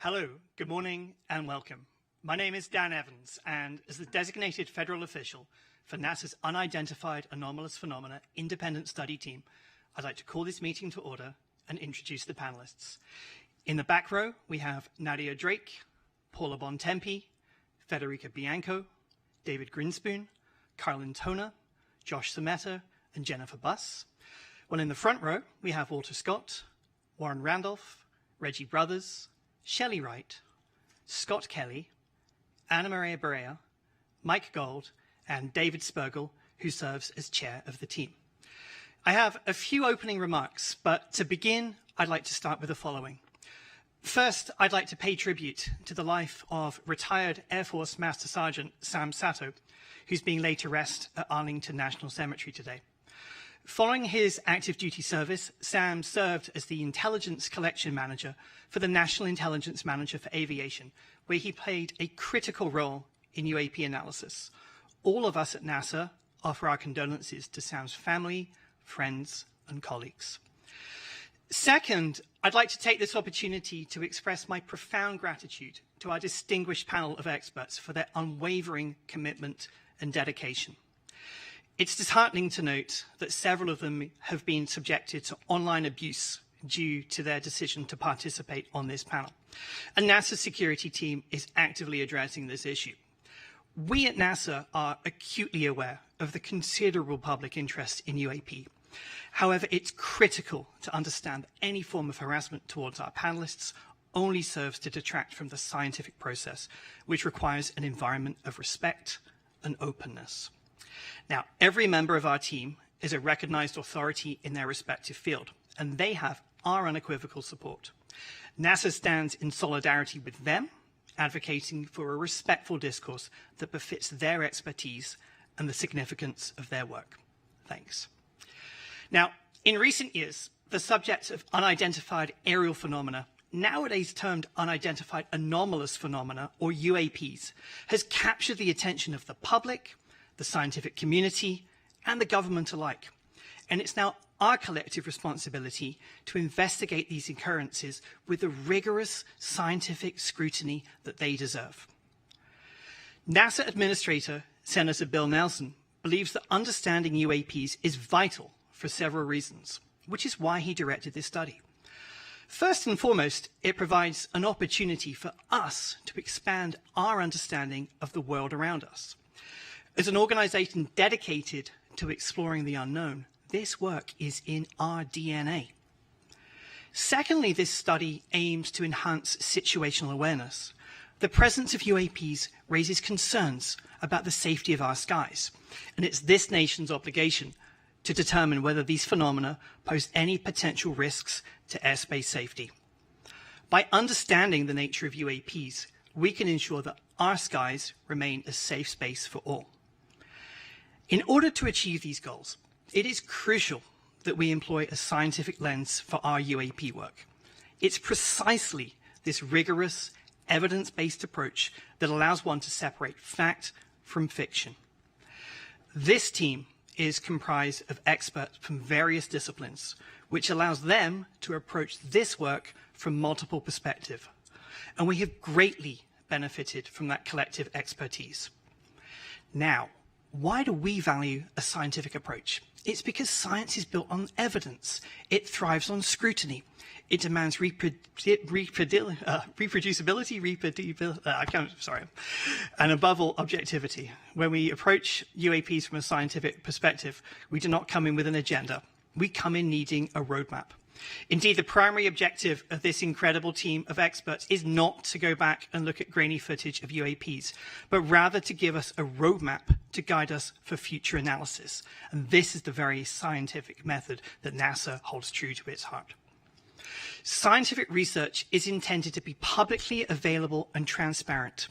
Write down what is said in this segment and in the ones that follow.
Hello, good morning, and welcome. My name is Dan Evans, and as the designated federal official for NASA's Unidentified Anomalous Phenomena Independent Study Team, I'd like to call this meeting to order and introduce the panelists. In the back row, we have Nadia Drake, Paula Bontempi, Federica Bianco, David Grinspoon, Carlin Toner, Josh Sameta, and Jennifer Buss. While in the front row, we have Walter Scott, Warren Randolph, Reggie Brothers, Shelley Wright, Scott Kelly, Anna Maria Barea, Mike Gold, and David Spergel, who serves as chair of the team. I have a few opening remarks, but to begin, I'd like to start with the following. First, I'd like to pay tribute to the life of retired Air Force Master Sergeant Sam Sato, who's being laid to rest at Arlington National Cemetery today. Following his active duty service, Sam served as the Intelligence Collection Manager for the National Intelligence Manager for Aviation, where he played a critical role in UAP analysis. All of us at NASA offer our condolences to Sam's family, friends, and colleagues. Second, I'd like to take this opportunity to express my profound gratitude to our distinguished panel of experts for their unwavering commitment and dedication. It's disheartening to note that several of them have been subjected to online abuse due to their decision to participate on this panel. And NASA's security team is actively addressing this issue. We at NASA are acutely aware of the considerable public interest in UAP. However, it's critical to understand that any form of harassment towards our panelists only serves to detract from the scientific process, which requires an environment of respect and openness. Now, every member of our team is a recognized authority in their respective field, and they have our unequivocal support. NASA stands in solidarity with them, advocating for a respectful discourse that befits their expertise and the significance of their work. Thanks. Now, in recent years, the subject of unidentified aerial phenomena, nowadays termed unidentified anomalous phenomena, or UAPs, has captured the attention of the public, the scientific community, and the government alike. And it's now our collective responsibility to investigate these occurrences with the rigorous scientific scrutiny that they deserve. NASA Administrator Senator Bill Nelson believes that understanding UAPs is vital for several reasons, which is why he directed this study. First and foremost, it provides an opportunity for us to expand our understanding of the world around us. As an organization dedicated to exploring the unknown, this work is in our DNA. Secondly, this study aims to enhance situational awareness. The presence of UAPs raises concerns about the safety of our skies, and it's this nation's obligation to determine whether these phenomena pose any potential risks to airspace safety. By understanding the nature of UAPs, we can ensure that our skies remain a safe space for all. In order to achieve these goals, it is crucial that we employ a scientific lens for our UAP work. It's precisely this rigorous, evidence-based approach that allows one to separate fact from fiction. This team is comprised of experts from various disciplines, which allows them to approach this work from multiple perspectives. And we have greatly benefited from that collective expertise. Now, why do we value a scientific approach? It's because science is built on evidence. It thrives on scrutiny. It demands reproducibility, and above all, objectivity. When we approach UAPs from a scientific perspective, we do not come in with an agenda. We come in needing a roadmap. Indeed, the primary objective of this incredible team of experts is not to go back and look at grainy footage of UAPs, but rather to give us a roadmap to guide us for future analysis. And this is the very scientific method that NASA holds true to its heart. Scientific research is intended to be publicly available and transparent,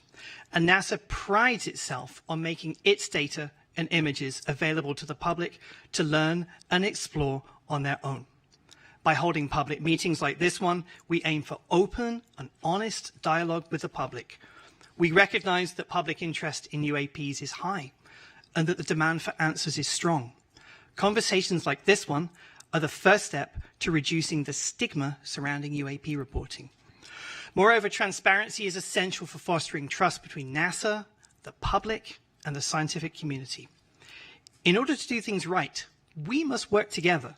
and NASA prides itself on making its data and images available to the public to learn and explore on their own. By holding public meetings like this one, we aim for open and honest dialogue with the public. We recognize that public interest in UAPs is high and that the demand for answers is strong. Conversations like this one are the first step to reducing the stigma surrounding UAP reporting. Moreover, transparency is essential for fostering trust between NASA, the public, and the scientific community. In order to do things right, we must work together,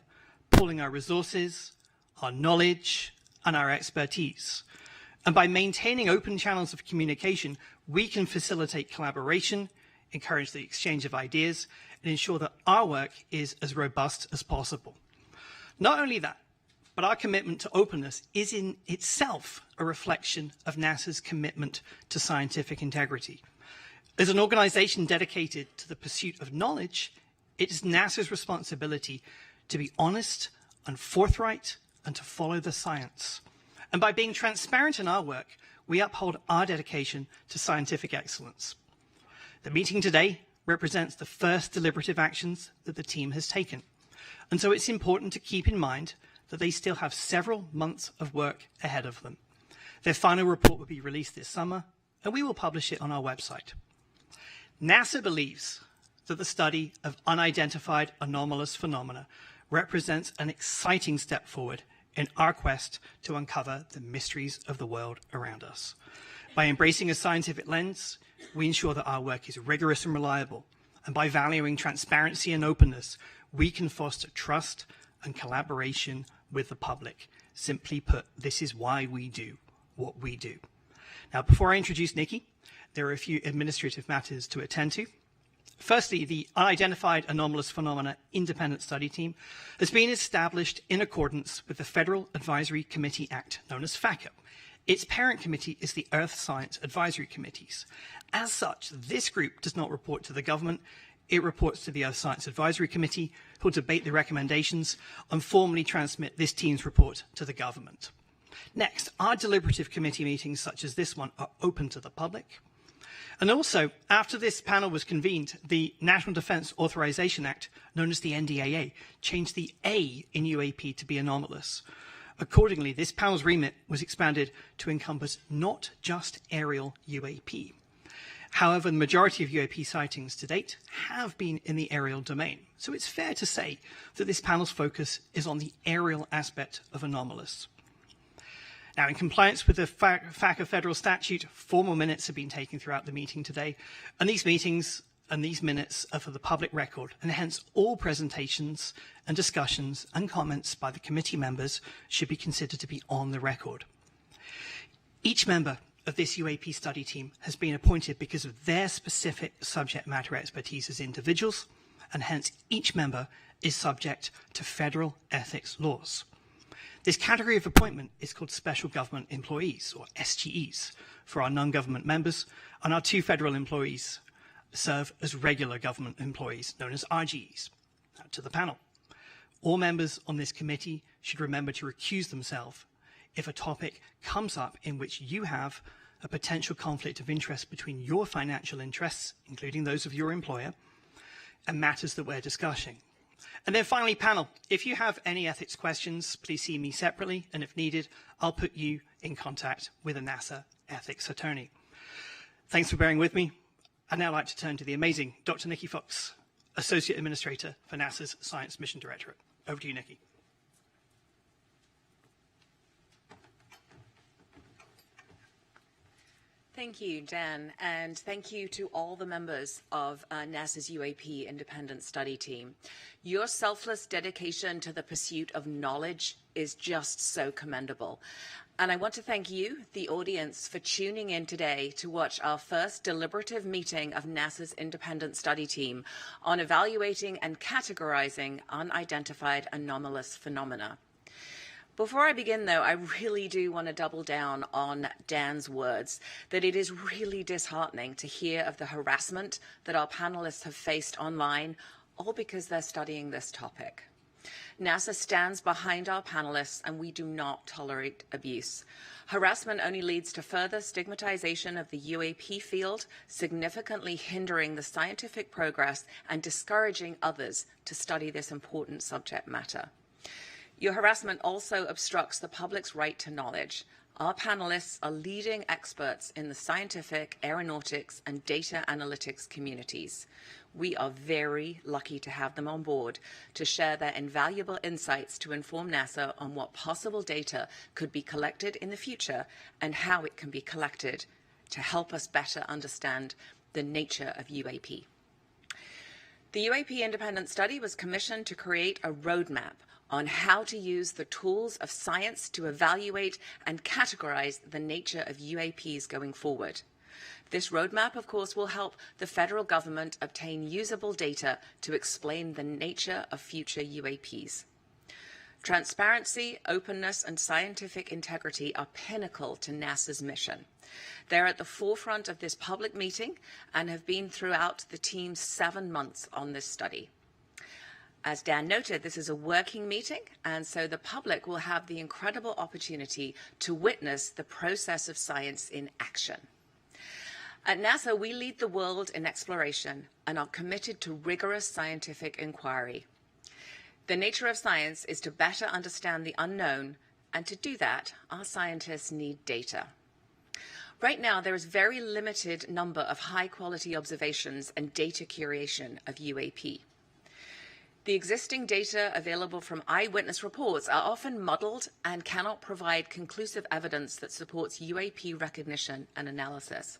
pooling our resources, our knowledge, and our expertise. And by maintaining open channels of communication, we can facilitate collaboration, encourage the exchange of ideas, and ensure that our work is as robust as possible. Not only that, but our commitment to openness is in itself a reflection of NASA's commitment to scientific integrity. As an organization dedicated to the pursuit of knowledge, it is NASA's responsibility to be honest and forthright and to follow the science. And by being transparent in our work, we uphold our dedication to scientific excellence. The meeting today represents the first deliberative actions that the team has taken. And so it's important to keep in mind that they still have several months of work ahead of them. Their final report will be released this summer, and we will publish it on our website. NASA believes that the study of unidentified anomalous phenomena represents an exciting step forward in our quest to uncover the mysteries of the world around us. By embracing a scientific lens, we ensure that our work is rigorous and reliable. And by valuing transparency and openness, we can foster trust and collaboration with the public. Simply put, this is why we do what we do. Now, before I introduce Nikki, there are a few administrative matters to attend to. Firstly, the Unidentified Anomalous Phenomena Independent Study Team has been established in accordance with the Federal Advisory Committee Act, known as FACA. Its parent committee is the Earth Science Advisory Committees. As such, this group does not report to the government. It reports to the Earth Science Advisory Committee, who will debate the recommendations and formally transmit this team's report to the government. Next, our deliberative committee meetings, such as this one, are open to the public. And also, after this panel was convened, the National Defense Authorization Act, known as the NDAA, changed the A in UAP to be anomalous. Accordingly, this panel's remit was expanded to encompass not just aerial UAP. However, the majority of UAP sightings to date have been in the aerial domain. So it's fair to say that this panel's focus is on the aerial aspect of anomalous. Now, in compliance with the FACA federal statute, formal minutes have been taken throughout the meeting today, and these meetings and these minutes are for the public record, and hence all presentations and discussions and comments by the committee members should be considered to be on the record. Each member of this UAP study team has been appointed because of their specific subject matter expertise as individuals, and hence each member is subject to federal ethics laws. This category of appointment is called Special Government Employees, or SGEs, for our non-government members, and our two federal employees serve as regular government employees, known as RGEs. Now, to the panel. All members on this committee should remember to recuse themselves if a topic comes up in which you have a potential conflict of interest between your financial interests, including those of your employer, and matters that we're discussing. And then finally, panel, if you have any ethics questions, please see me separately, and if needed, I'll put you in contact with a NASA ethics attorney. Thanks for bearing with me. I'd now like to turn to the amazing Dr. Nikki Fox, Associate Administrator for NASA's Science Mission Directorate. Over to you, Nikki. Thank you, Dan, and thank you to all the members of NASA's UAP Independent Study Team. Your selfless dedication to the pursuit of knowledge is just so commendable. And I want to thank you, the audience, for tuning in today to watch our first deliberative meeting of NASA's Independent Study Team on evaluating and categorizing unidentified anomalous phenomena. Before I begin, though, I really do want to double down on Dan's words that it is really disheartening to hear of the harassment that our panelists have faced online, all because they're studying this topic. NASA stands behind our panelists, and we do not tolerate abuse. Harassment only leads to further stigmatization of the UAP field, significantly hindering the scientific progress and discouraging others to study this important subject matter. Your harassment also obstructs the public's right to knowledge. Our panelists are leading experts in the scientific, aeronautics, and data analytics communities. We are very lucky to have them on board to share their invaluable insights to inform NASA on what possible data could be collected in the future and how it can be collected to help us better understand the nature of UAP. The UAP independent study was commissioned to create a roadmap on how to use the tools of science to evaluate and categorize the nature of UAPs going forward. This roadmap, of course, will help the federal government obtain usable data to explain the nature of future UAPs. Transparency, openness, and scientific integrity are pinnacle to NASA's mission. They're at the forefront of this public meeting and have been throughout the team's 7 months on this study. As Dan noted, this is a working meeting, and so the public will have the incredible opportunity to witness the process of science in action. At NASA, we lead the world in exploration and are committed to rigorous scientific inquiry. The nature of science is to better understand the unknown, and to do that, our scientists need data. Right now, there is very limited number of high-quality observations and data curation of UAP. The existing data available from eyewitness reports are often muddled and cannot provide conclusive evidence that supports UAP recognition and analysis.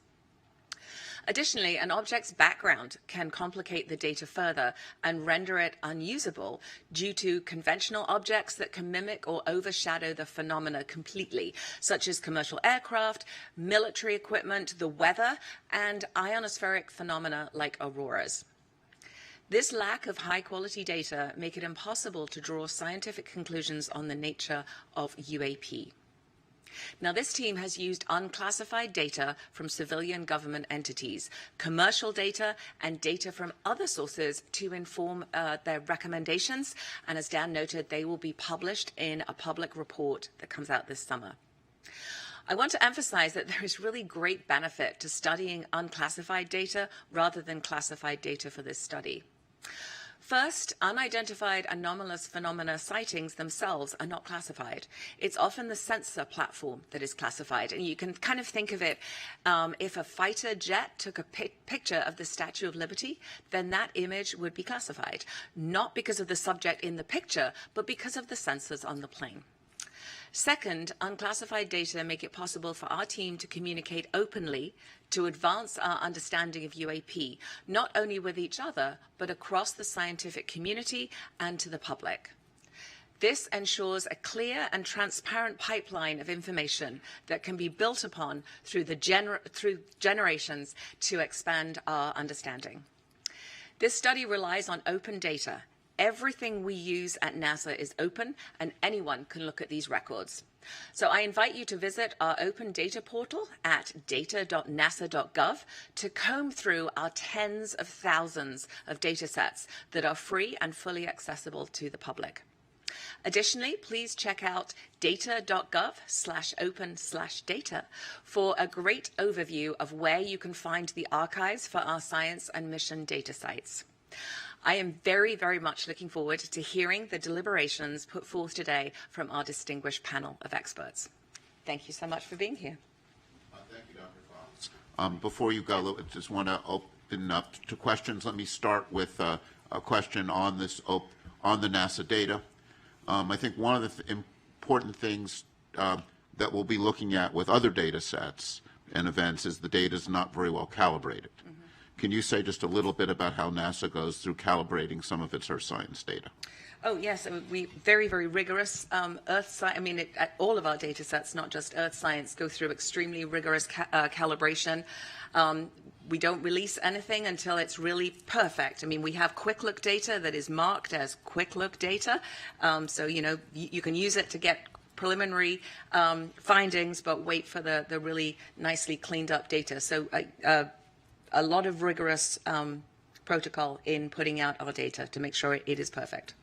Additionally, an object's background can complicate the data further and render it unusable due to conventional objects that can mimic or overshadow the phenomena completely, such as commercial aircraft, military equipment, the weather, and ionospheric phenomena like auroras. This lack of high-quality data make it impossible to draw scientific conclusions on the nature of UAP. Now, this team has used unclassified data from civilian government entities, commercial data, and data from other sources to inform their recommendations. And as Dan noted, they will be published in a public report that comes out this summer. I want to emphasize that there is really great benefit to studying unclassified data rather than classified data for this study. First, unidentified anomalous phenomena sightings themselves are not classified. It's often the sensor platform that is classified. And you can kind of think of it, if a fighter jet took a picture of the Statue of Liberty, then that image would be classified, not because of the subject in the picture, but because of the sensors on the plane. Second, unclassified data make it possible for our team to communicate openly to advance our understanding of UAP, not only with each other, but across the scientific community and to the public. This ensures a clear and transparent pipeline of information that can be built upon through generations to expand our understanding. This study relies on open data. Everything we use at NASA is open, and anyone can look at these records. So I invite you to visit our open data portal at data.nasa.gov to comb through our tens of thousands of data sets that are free and fully accessible to the public. Additionally, please check out data.gov/open/data for a great overview of where you can find the archives for our science and mission data sites. I am very, very much looking forward to hearing the deliberations put forth today from our distinguished panel of experts. Thank you so much for being here. Thank you, Dr. Fox. Before you go, I just want to open up to questions. Let me start with a question on this on the NASA data. I think one of the important things that we'll be looking at with other data sets and events is the data is not very well calibrated. Can you say just a little bit about how NASA goes through calibrating some of its Earth science data? Oh, yes. We very, very rigorous Earth science. I mean, all of our data sets, not just Earth science, go through extremely rigorous calibration. We don't release anything until it's really perfect. I mean, we have quick look data that is marked as quick look data. So, you know, you can use it to get preliminary findings, but wait for the really nicely cleaned up data. So a lot of rigorous protocol in putting out our data to make sure it is perfect.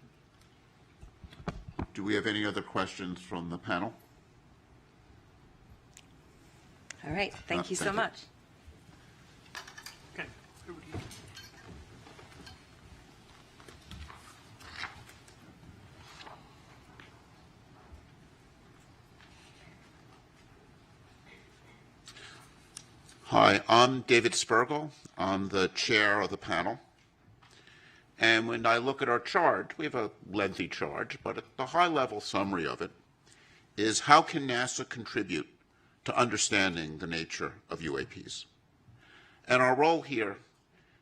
Do we have any other questions from the panel? All right. Thank you so much. Okay. Over to you. Hi, I'm David Spergel. I'm the chair of the panel. And when I look at our charge, we have a lengthy charge, but the high-level summary of it is how can NASA contribute to understanding the nature of UAPs? And our role here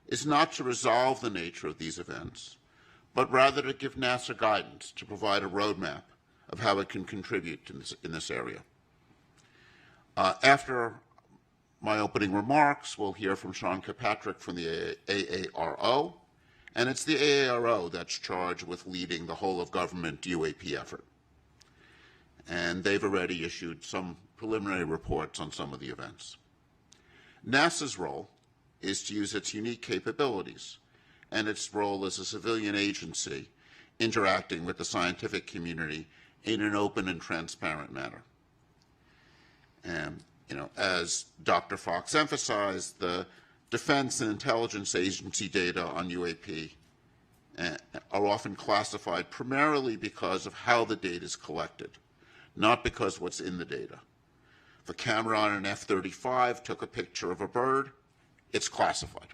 is not to resolve the nature of these events, but rather to give NASA guidance, to provide a roadmap of how it can contribute in this area. After my opening remarks, we'll hear from Sean Kirkpatrick from the AARO, and it's the AARO that's charged with leading the whole-of-government UAP effort. And they've already issued some preliminary reports on some of the events. NASA's role is to use its unique capabilities and its role as a civilian agency interacting with the scientific community in an open and transparent manner. And, as Dr. Fox emphasized, the Defense and Intelligence Agency data on UAP are often classified primarily because of how the data is collected, not because what's in the data. If a camera on an F-35 took a picture of a bird, it's classified.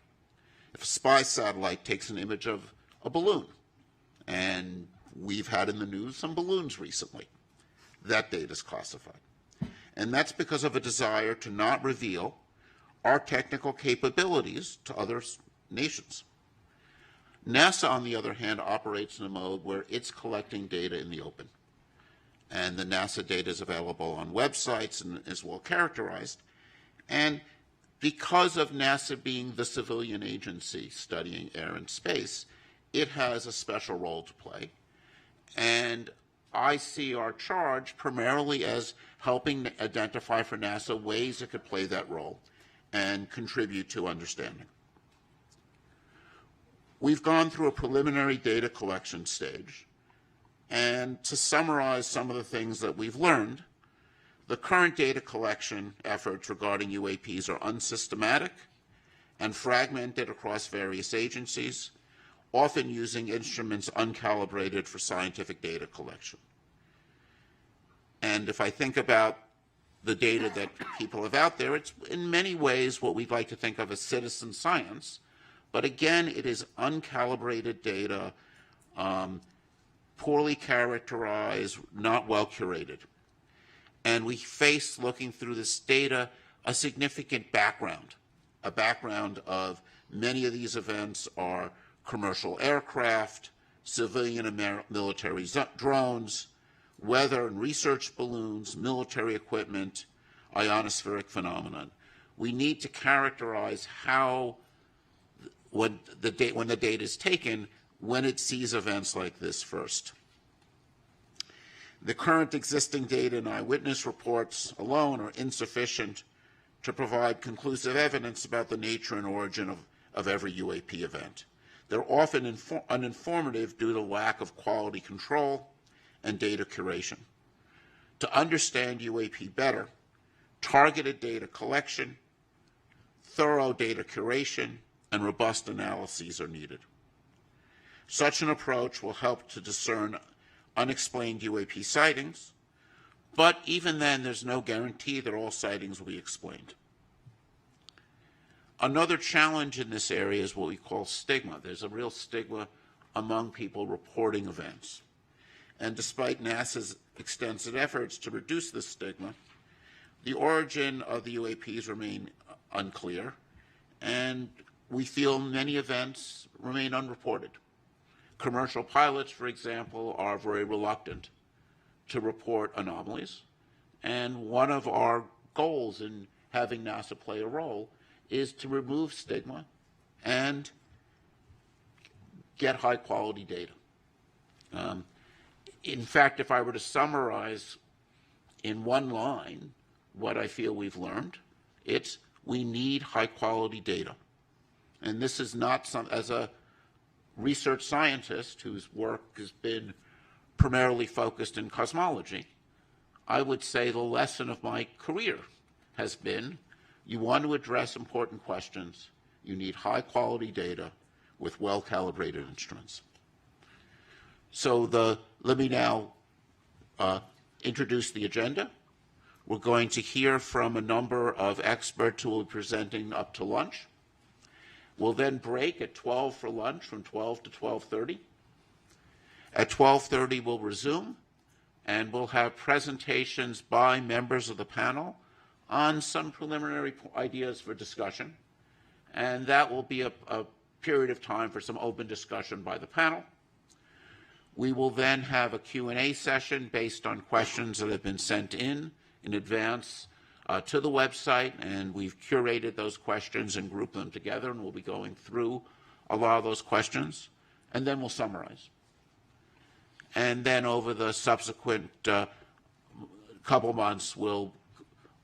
If a spy satellite takes an image of a balloon, and we've had in the news some balloons recently, that data is classified. And that's because of a desire to not reveal our technical capabilities to other nations. NASA, on the other hand, operates in a mode where it's collecting data in the open. And the NASA data is available on websites and is well characterized. And because of NASA being the civilian agency studying air and space, it has a special role to play. And I see our charge primarily as helping identify for NASA ways it could play that role and contribute to understanding. We've gone through a preliminary data collection stage, and to summarize some of the things that we've learned, the current data collection efforts regarding UAPs are unsystematic and fragmented across various agencies, often using instruments uncalibrated for scientific data collection. And if I think about the data that people have out there, it's in many ways what we'd like to think of as citizen science. But again, it is uncalibrated data, poorly characterized, not well curated. And we face, looking through this data, a significant background, a background of many of these events are commercial aircraft, civilian and military drones, weather and research balloons, military equipment, ionospheric phenomenon. We need to characterize how, when the data is taken, when it sees events like this first. The current existing data and eyewitness reports alone are insufficient to provide conclusive evidence about the nature and origin of every UAP event. They're often uninformative due to lack of quality control and data curation. To understand UAP better, targeted data collection, thorough data curation, and robust analyses are needed. Such an approach will help to discern unexplained UAP sightings, but even then there's no guarantee that all sightings will be explained. Another challenge in this area is what we call stigma. There's a real stigma among people reporting events. And despite NASA's extensive efforts to reduce this stigma, the origin of the UAPs remain unclear, and we feel many events remain unreported. Commercial pilots, for example, are very reluctant to report anomalies, and one of our goals in having NASA play a role is to remove stigma and get high-quality data. In fact, if I were to summarize in one line what I feel we've learned, it's we need high-quality data. And this is not as a research scientist whose work has been primarily focused in cosmology, I would say the lesson of my career has been you want to address important questions, you need high-quality data with well-calibrated instruments. So let me now introduce the agenda. We're going to hear from a number of experts who will be presenting up to lunch. We'll then break at 12 for lunch, from 12 to 12:30. At 12:30, we'll resume, and we'll have presentations by members of the panel on some preliminary ideas for discussion. And that will be a period of time for some open discussion by the panel. We will then have a Q&A session based on questions that have been sent in advance to the website, and we've curated those questions and grouped them together, and we'll be going through a lot of those questions, and then we'll summarize. And then over the subsequent couple months, we'll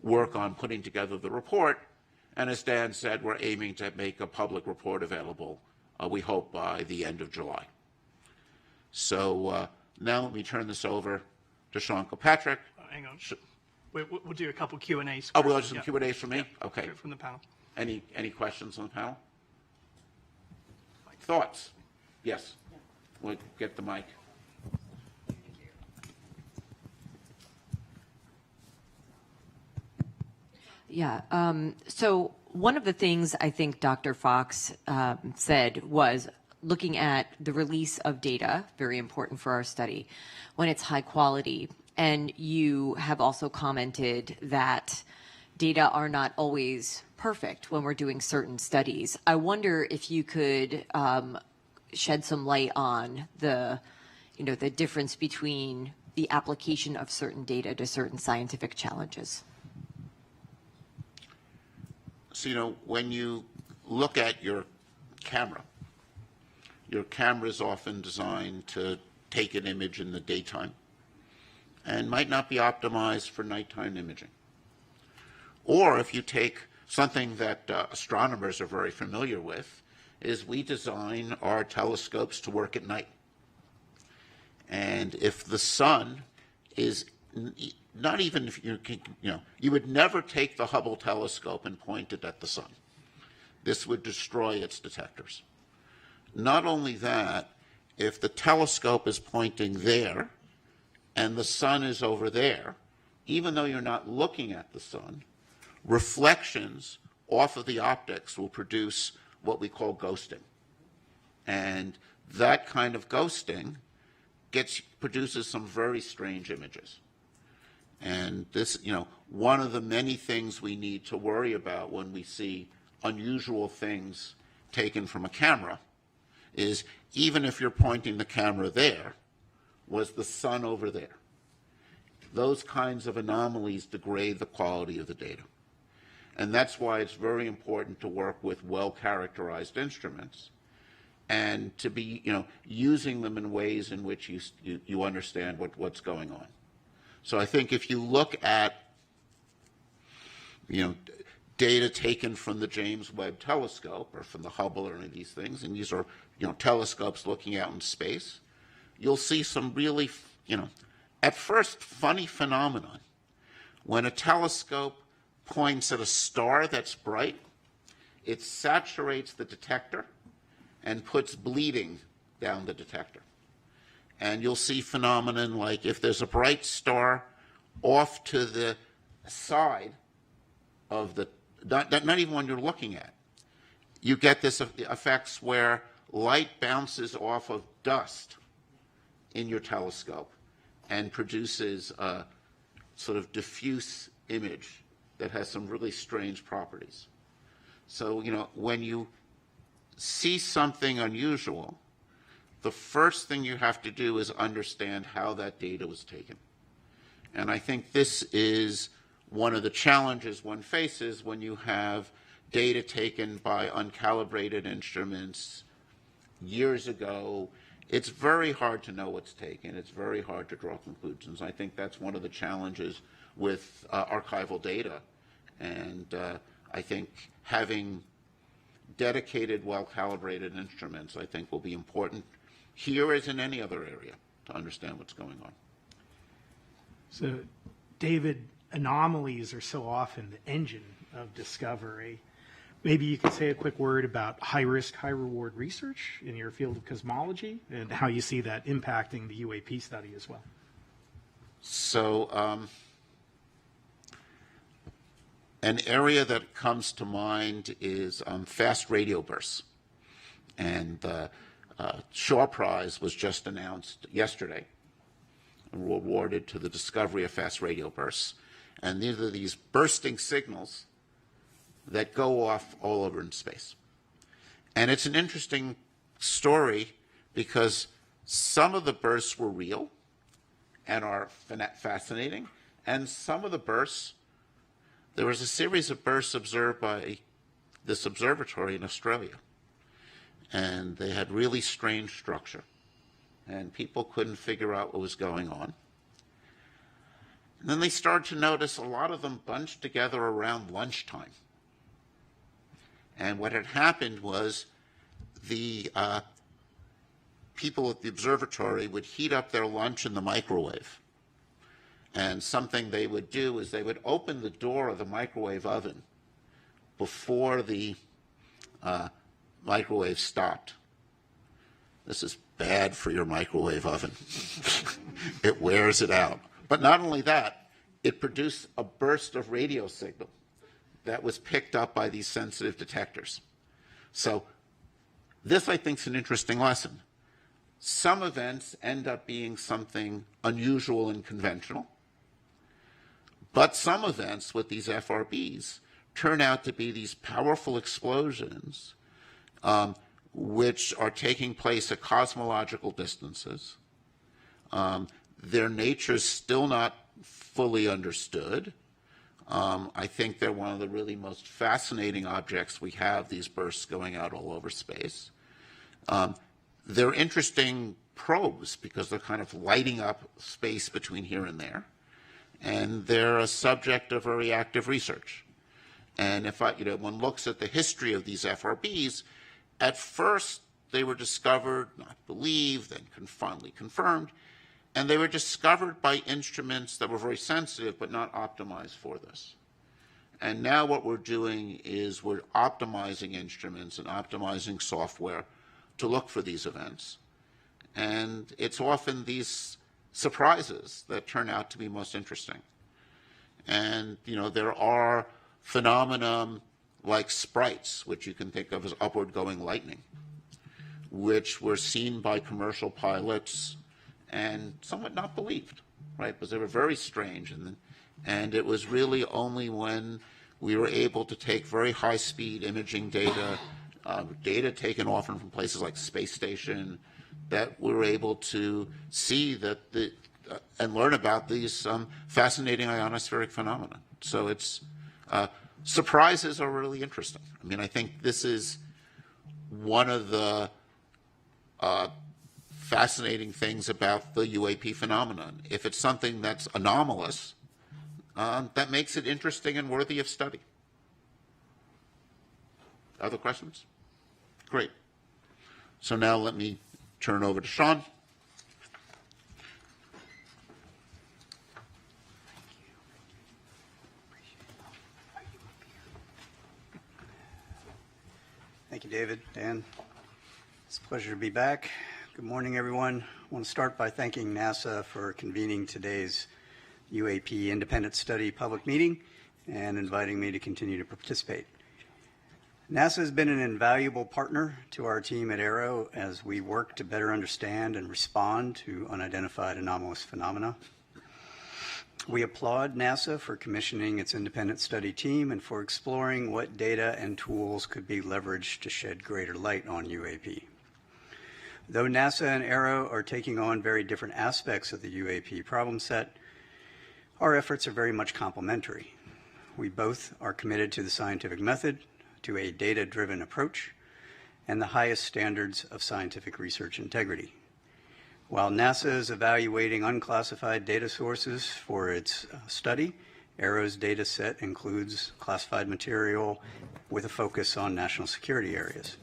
work on putting together the report, and as Dan said, we're aiming to make a public report available, we hope, by the end of July. So now let me turn this over to Sean Kilpatrick. Hang on. We'll do a couple Q&As. Oh, we'll have some Q&As from me? Yeah, Okay. from the panel. Any questions on the panel? Thoughts? Yes. We'll get the mic. Yeah. So one of the things I think Dr. Fox said was looking at the release of data, very important for our study, when it's high quality. And you have also commented that data are not always perfect when we're doing certain studies. I wonder if you could shed some light on the difference between the application of certain data to certain scientific challenges. So, when you look at your camera is often designed to take an image in the daytime and might not be optimized for nighttime imaging. Or if you take something that astronomers are very familiar with, is we design our telescopes to work at night. And if the sun is not even if you would never take the Hubble telescope and point it at the sun. This would destroy its detectors. Not only that, if the telescope is pointing there and the sun is over there, even though you're not looking at the sun, reflections off of the optics will produce what we call ghosting. And that kind of ghosting produces some very strange images. And this, one of the many things we need to worry about when we see unusual things taken from a camera is, even if you're pointing the camera there, was the sun over there? Those kinds of anomalies degrade the quality of the data. And that's why it's very important to work with well-characterized instruments and to be, using them in ways in which you understand what's going on. So I think if you look at, data taken from the James Webb Telescope or from the Hubble or any of these things, and these are, telescopes looking out in space, you'll see some really, at first funny phenomenon. When a telescope points at a star that's bright, it saturates the detector and puts bleeding down the detector. And you'll see phenomenon like if there's a bright star off to the side of the, not even when you're looking at, you get this effects where light bounces off of dust in your telescope and produces a sort of diffuse image that has some really strange properties. So, when you see something unusual, the first thing you have to do is understand how that data was taken. And I think this is one of the challenges one faces when you have data taken by uncalibrated instruments years ago. It's very hard to know what's taken. It's very hard to draw conclusions. I think that's one of the challenges with archival data. And I think having dedicated, well-calibrated instruments, I think, will be important here as in any other area to understand what's going on. So, David, anomalies are so often the engine of discovery. Maybe you could say a quick word about high-risk, high-reward research in your field of cosmology and how you see that impacting the UAP study as well. So, An area that comes to mind is fast radio bursts. And the Shaw Prize was just announced yesterday, awarded to the discovery of fast radio bursts. And these are these bursting signals that go off all over in space. And it's an interesting story because some of the bursts were real and are fascinating, and some of the bursts, there was a series of bursts observed by this observatory in Australia, and they had really strange structure, and people couldn't figure out what was going on. And then they started to notice a lot of them bunched together around lunchtime. And what had happened was the people at the observatory would heat up their lunch in the microwave. And something they would do is they would open the door of the microwave oven before the microwave stopped. This is bad for your microwave oven. It wears it out. But not only that, it produced a burst of radio signal that was picked up by these sensitive detectors. So this, I think, is an interesting lesson. Some events end up being something unusual and conventional, but some events with these FRBs turn out to be these powerful explosions which are taking place at cosmological distances. Their nature is still not fully understood. I think they're one of the really most fascinating objects we have, these bursts going out all over space. They're interesting probes because they're kind of lighting up space between here and there. And they're a subject of very active research. And if one looks at the history of these FRBs, at first they were discovered, not believed, then finally confirmed, and they were discovered by instruments that were very sensitive but not optimized for this. And now what we're doing is we're optimizing instruments and optimizing software to look for these events. And it's often these surprises that turn out to be most interesting. And, there are phenomena like sprites, which you can think of as upward-going lightning, which were seen by commercial pilots and somewhat not believed, right? Because they were very strange. And it was really only when we were able to take very high-speed imaging data, data taken often from places like the space station, that we were able to see that and learn about these fascinating ionospheric phenomena. So it's surprises are really interesting. I mean, I think this is one of the fascinating things about the UAP phenomenon. If it's something that's anomalous, that makes it interesting and worthy of study. Other questions? Great. So now let me turn over to Sean. Thank you, David. Dan, it's a pleasure to be back. Good morning, everyone. I want to start by thanking NASA for convening today's UAP Independent Study public meeting and inviting me to continue to participate. NASA has been an invaluable partner to our team at AERO as we work to better understand and respond to unidentified anomalous phenomena. We applaud NASA for commissioning its independent study team and for exploring what data and tools could be leveraged to shed greater light on UAP. Though NASA and AERO are taking on very different aspects of the UAP problem set, our efforts are very much complementary. We both are committed to the scientific method, to a data-driven approach, and the highest standards of scientific research integrity. While NASA is evaluating unclassified data sources for its study, AERO's data set includes classified material with a focus on national security areas.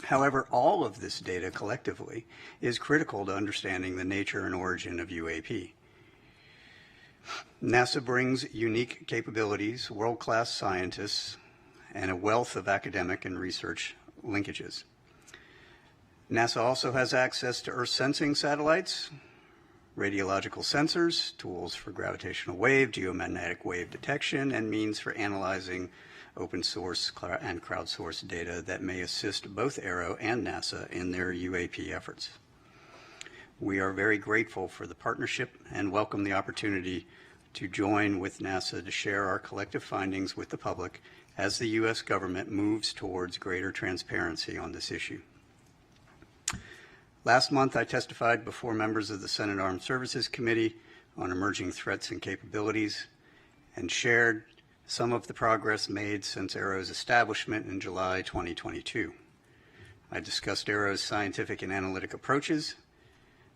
However, all of this data collectively is critical to understanding the nature and origin of UAP. NASA brings unique capabilities, world-class scientists, and a wealth of academic and research linkages. NASA also has access to Earth sensing satellites, radiological sensors, tools for gravitational wave, geomagnetic wave detection, and means for analyzing open source and crowdsourced data that may assist both AERO and NASA in their UAP efforts. We are very grateful for the partnership and welcome the opportunity to join with NASA to share our collective findings with the public as the U.S. government moves towards greater transparency on this issue. Last month, I testified before members of the Senate Armed Services Committee on emerging threats and capabilities and shared some of the progress made since AERO's establishment in July 2022. I discussed AERO's scientific and analytic approaches,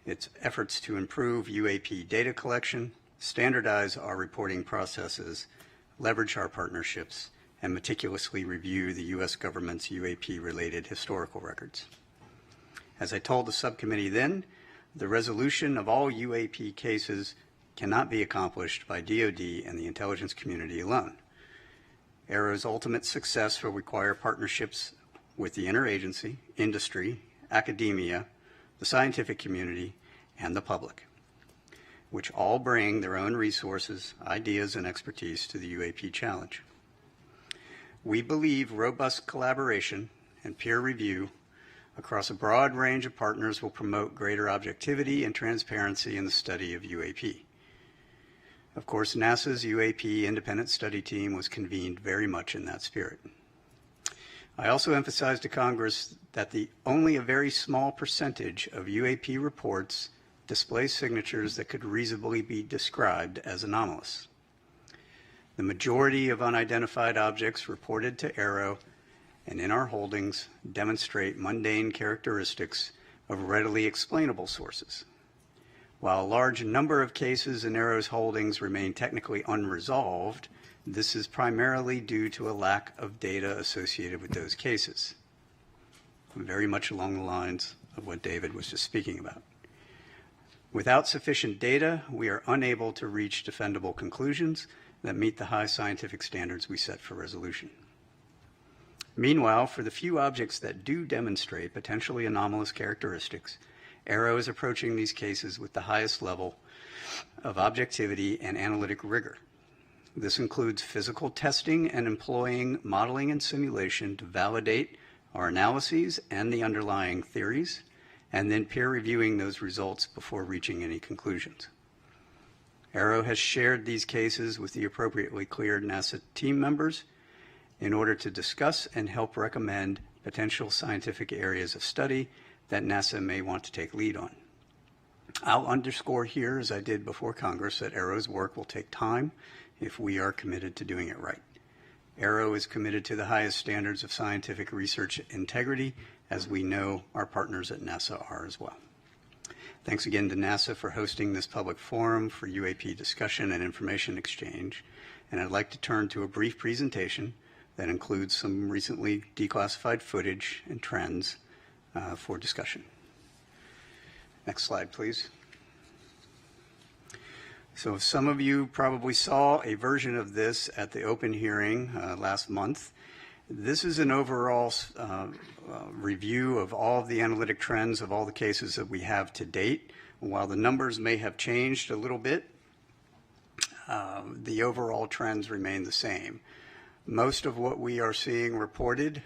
its efforts to improve UAP data collection, standardize our reporting processes, leverage our partnerships, and meticulously review the U.S. government's UAP-related historical records. As I told the subcommittee then, the resolution of all UAP cases cannot be accomplished by DoD and the intelligence community alone. AERO's ultimate success will require partnerships with the interagency, industry, academia, the scientific community, and the public, which all bring their own resources, ideas, and expertise to the UAP challenge. We believe robust collaboration and peer review across a broad range of partners will promote greater objectivity and transparency in the study of UAP. Of course, NASA's UAP independent study team was convened very much in that spirit. I also emphasized to Congress that only a very small percentage of UAP reports display signatures that could reasonably be described as anomalous. The majority of unidentified objects reported to AERO and in our holdings demonstrate mundane characteristics of readily explainable sources. While a large number of cases in AERO's holdings remain technically unresolved, this is primarily due to a lack of data associated with those cases, very much along the lines of what David was just speaking about. Without sufficient data, we are unable to reach defendable conclusions that meet the high scientific standards we set for resolution. Meanwhile, for the few objects that do demonstrate potentially anomalous characteristics, AERO is approaching these cases with the highest level of objectivity and analytic rigor. This includes physical testing and employing modeling and simulation to validate our analyses and the underlying theories, and then peer reviewing those results before reaching any conclusions. AERO has shared these cases with the appropriately cleared NASA team members in order to discuss and help recommend potential scientific areas of study that NASA may want to take lead on. I'll underscore here, as I did before Congress, that AERO's work will take time if we are committed to doing it right. AERO is committed to the highest standards of scientific research integrity, as we know our partners at NASA are as well. Thanks again to NASA for hosting this public forum for UAP discussion and information exchange. And I'd like to turn to a brief presentation that includes some recently declassified footage and trends for discussion. Next slide, please. So some of you probably saw a version of this at the open hearing last month. This is an overall review of all of the analytic trends of all the cases that we have to date. While the numbers may have changed a little bit, the overall trends remain the same. Most of what we are seeing reported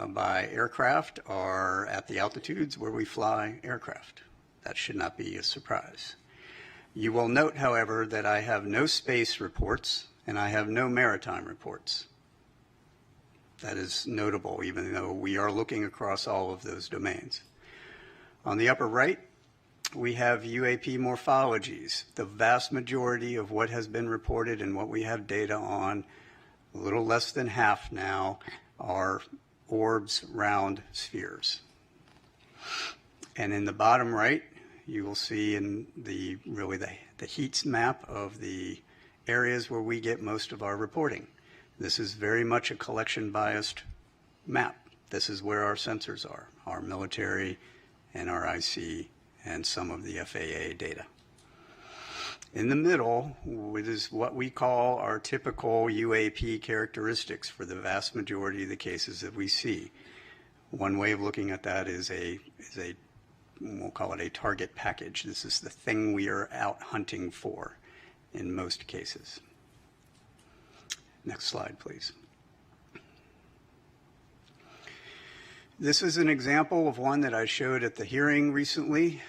by aircraft are at the altitudes where we fly aircraft. That should not be a surprise. You will note, however, that I have no space reports and I have no maritime reports. That is notable, even though we are looking across all of those domains. On the upper right, we have UAP morphologies. The vast majority of what has been reported and what we have data on, a little less than half now, are orbs, round spheres. And in the bottom right, you will see in the heat map of the areas where we get most of our reporting. This is very much a collection-biased map. This is where our sensors are, our military, NRIC, and some of the FAA data. In the middle, it is what we call our typical UAP characteristics for the vast majority of the cases that we see. One way of looking at that is a we'll call it a target package. This is the thing we are out hunting for in most cases. Next slide, please. This is an example of one that I showed at the hearing recently.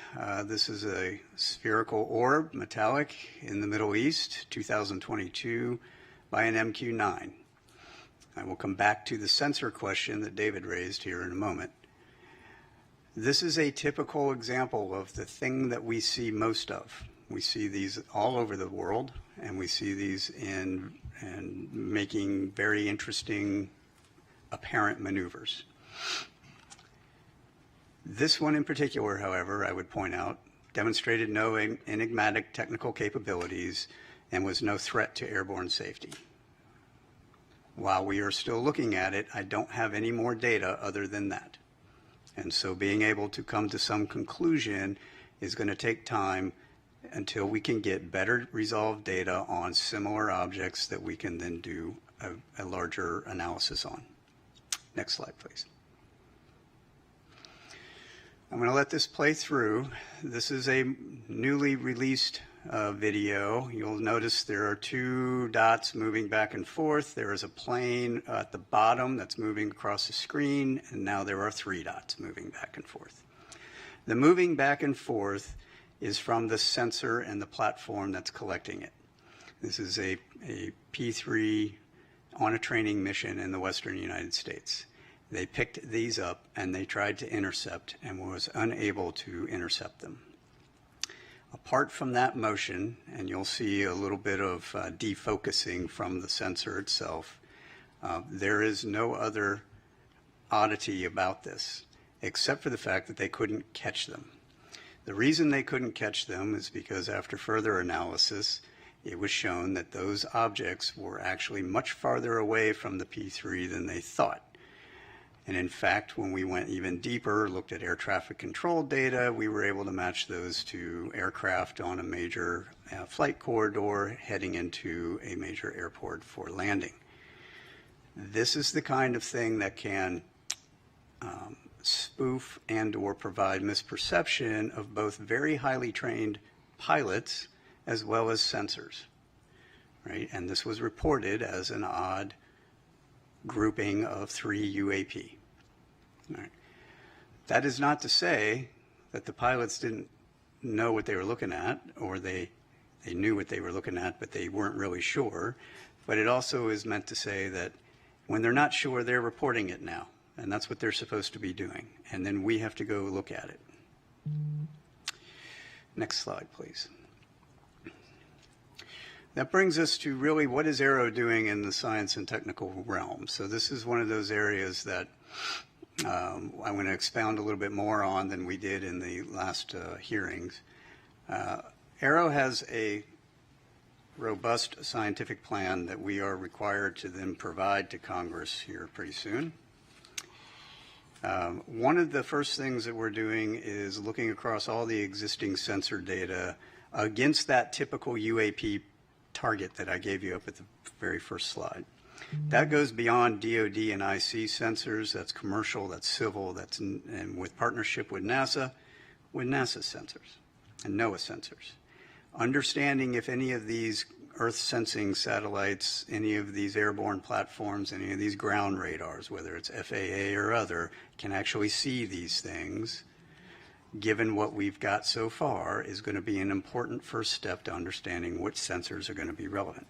This is a spherical orb, metallic, in the Middle East, 2022, by an MQ-9. I will come back to the sensor question that David raised here in a moment. This is a typical example of the thing that we see most of. We see these all over the world, and we see these in making very interesting apparent maneuvers. This one in particular, however, I would point out, demonstrated no enigmatic technical capabilities and was no threat to airborne safety. While we are still looking at it, I don't have any more data other than that. And so being able to come to some conclusion is going to take time until we can get better resolved data on similar objects that we can then do a larger analysis on. Next slide, please. I'm going to let this play through. This is a newly released video. You'll notice there are two dots moving back and forth. There is a plane at the bottom that's moving across the screen, and now there are three dots moving back and forth. The moving back and forth is from the sensor and the platform that's collecting it. This is a P3 on a training mission in the Western United States. They picked these up and they tried to intercept and was unable to intercept them. Apart from that motion, and you'll see a little bit of defocusing from the sensor itself, there is no other oddity about this, except for the fact that they couldn't catch them. The reason they couldn't catch them is because after further analysis, it was shown that those objects were actually much farther away from the P3 than they thought. And in fact, when we went even deeper, looked at air traffic control data, we were able to match those to aircraft on a major flight corridor heading into a major airport for landing. This is the kind of thing that can spoof and or provide misperception of both very highly trained pilots as well as sensors, right? And this was reported as an odd grouping of 3 UAP. All right. That is not to say that the pilots didn't know what they were looking at, or they knew what they were looking at, but they weren't really sure. But it also is meant to say that when they're not sure, they're reporting it now, and that's what they're supposed to be doing. And then we have to go look at it. Next slide, please. That brings us to really what is Aero doing in the science and technical realm. So this is one of those areas that I'm going to expound a little bit more on than we did in the last hearings. Aero has a robust scientific plan that we are required to then provide to Congress here pretty soon. One of the first things that we're doing is looking across all the existing sensor data against that typical UAP target that I gave you up at the very first slide. That goes beyond DoD and IC sensors. That's commercial, that's civil, that's and with partnership with NASA sensors and NOAA sensors. Understanding if any of these Earth sensing satellites, any of these airborne platforms, any of these ground radars, whether it's FAA or other, can actually see these things, given what we've got so far, is going to be an important first step to understanding which sensors are going to be relevant.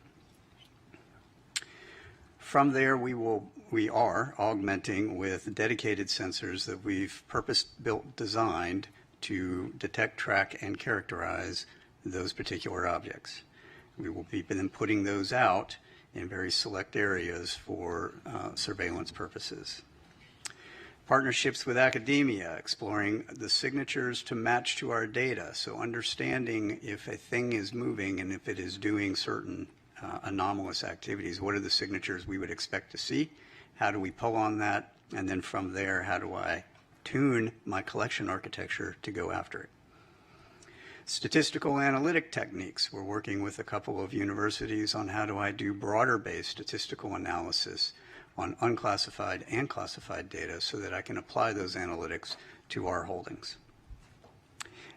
From there, we are augmenting with dedicated sensors that we've purpose-built, designed to detect, track, and characterize those particular objects. We will be then putting those out in very select areas for surveillance purposes. Partnerships with academia, exploring the signatures to match to our data. So understanding if a thing is moving and if it is doing certain anomalous activities, what are the signatures we would expect to see? How do we pull on that? And then from there, how do I tune my collection architecture to go after it? Statistical analytic techniques. We're working with a couple of universities on how do I do broader-based statistical analysis on unclassified and classified data so that I can apply those analytics to our holdings.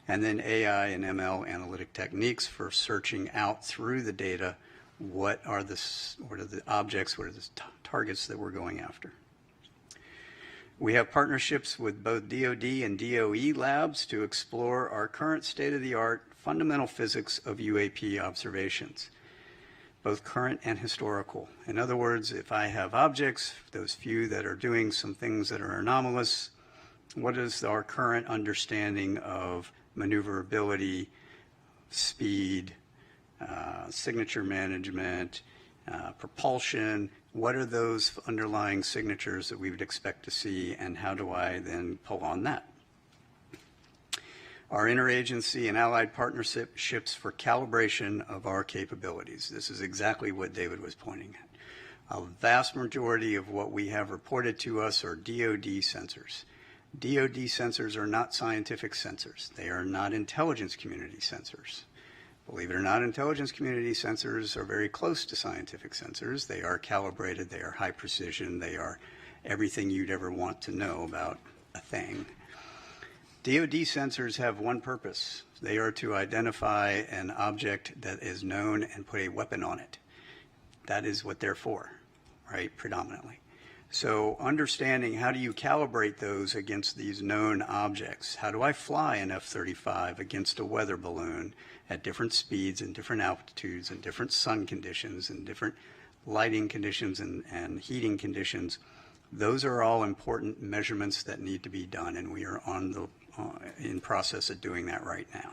and then AI and ML analytic techniques for searching out through the data what are the objects, what are the targets that we're going after. We have partnerships with both DoD and DOE labs to explore our current state-of-the-art fundamental physics of UAP observations, both current and historical. In other words, if I have objects, those few that are doing some things that are anomalous, what is our current understanding of maneuverability, speed, signature management, propulsion? What are those underlying signatures that we would expect to see, and how do I then pull on that? Our interagency and allied partnerships for calibration of our capabilities. This is exactly what David was pointing at. A vast majority of what we have reported to us are DoD sensors. DoD sensors are not scientific sensors. They are not intelligence community sensors. Believe it or not, intelligence community sensors are very close to scientific sensors. They are calibrated, they are high precision, they are everything you'd ever want to know about a thing. DoD sensors have one purpose. They are to identify an object that is known and put a weapon on it. That is what they're for, right, predominantly. So understanding how do you calibrate those against these known objects? How do I fly an F-35 against a weather balloon at different speeds and different altitudes and different sun conditions and different lighting conditions and heating conditions? Those are all important measurements that need to be done, and we are in process of doing that right now.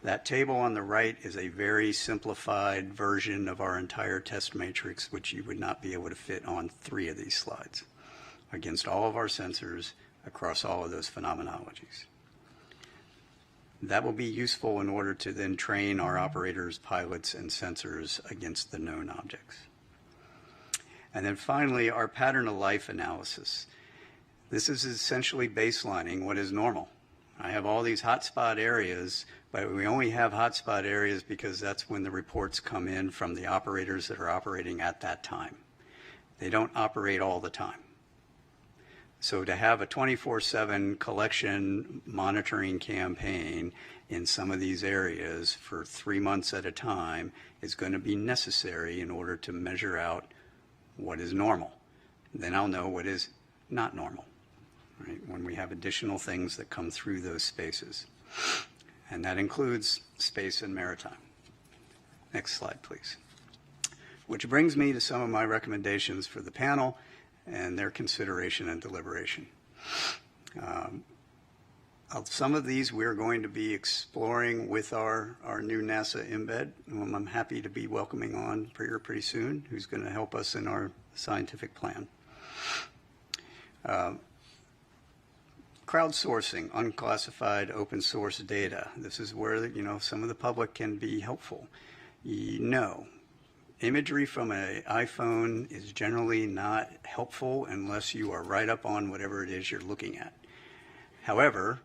That table on the right is a very simplified version of our entire test matrix, which you would not be able to fit on 3 of these slides against all of our sensors across all of those phenomenologies. That will be useful in order to then train our operators, pilots, and sensors against the known objects. And then finally, our pattern of life analysis. This is essentially baselining what is normal. I have all these hotspot areas, but we only have hotspot areas because that's when the reports come in from the operators that are operating at that time. They don't operate all the time. So to have a 24/7 collection monitoring campaign in some of these areas for 3 months at a time is going to be necessary in order to measure out what is normal. Then I'll know what is not normal, right, when we have additional things that come through those spaces. And that includes space and maritime. Next slide, please. Which brings me to some of my recommendations for the panel and their consideration and deliberation. Some of these we're going to be exploring with our new NASA embed, whom I'm happy to be welcoming on pretty soon, who's going to help us in our scientific plan. Crowdsourcing unclassified open source data. This is where, some of the public can be helpful. Imagery from an iPhone is generally not helpful unless you are right up on whatever it is you're looking at. However,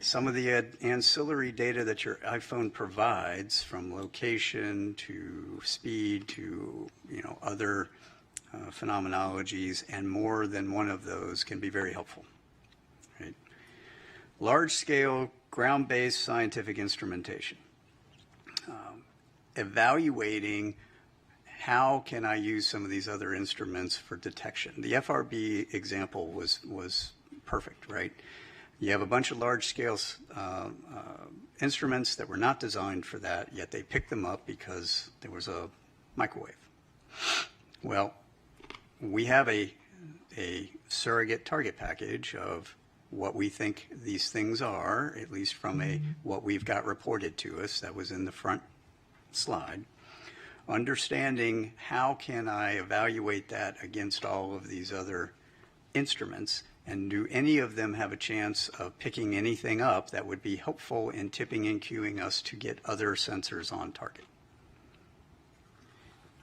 some of the ancillary data that your iPhone provides, from location to speed to other phenomenologies, and more than one of those can be very helpful. Right? Large-scale, ground-based scientific instrumentation. Evaluating how can I use some of these other instruments for detection. The FRB example was perfect, right? You have a bunch of large-scale instruments that were not designed for that, yet they picked them up because there was a microwave. Well, we have a surrogate target package of what we think these things are, at least from what we've got reported to us. That was in the front slide. Understanding how can I evaluate that against all of these other instruments, and do any of them have a chance of picking anything up that would be helpful in tipping and cueing us to get other sensors on target.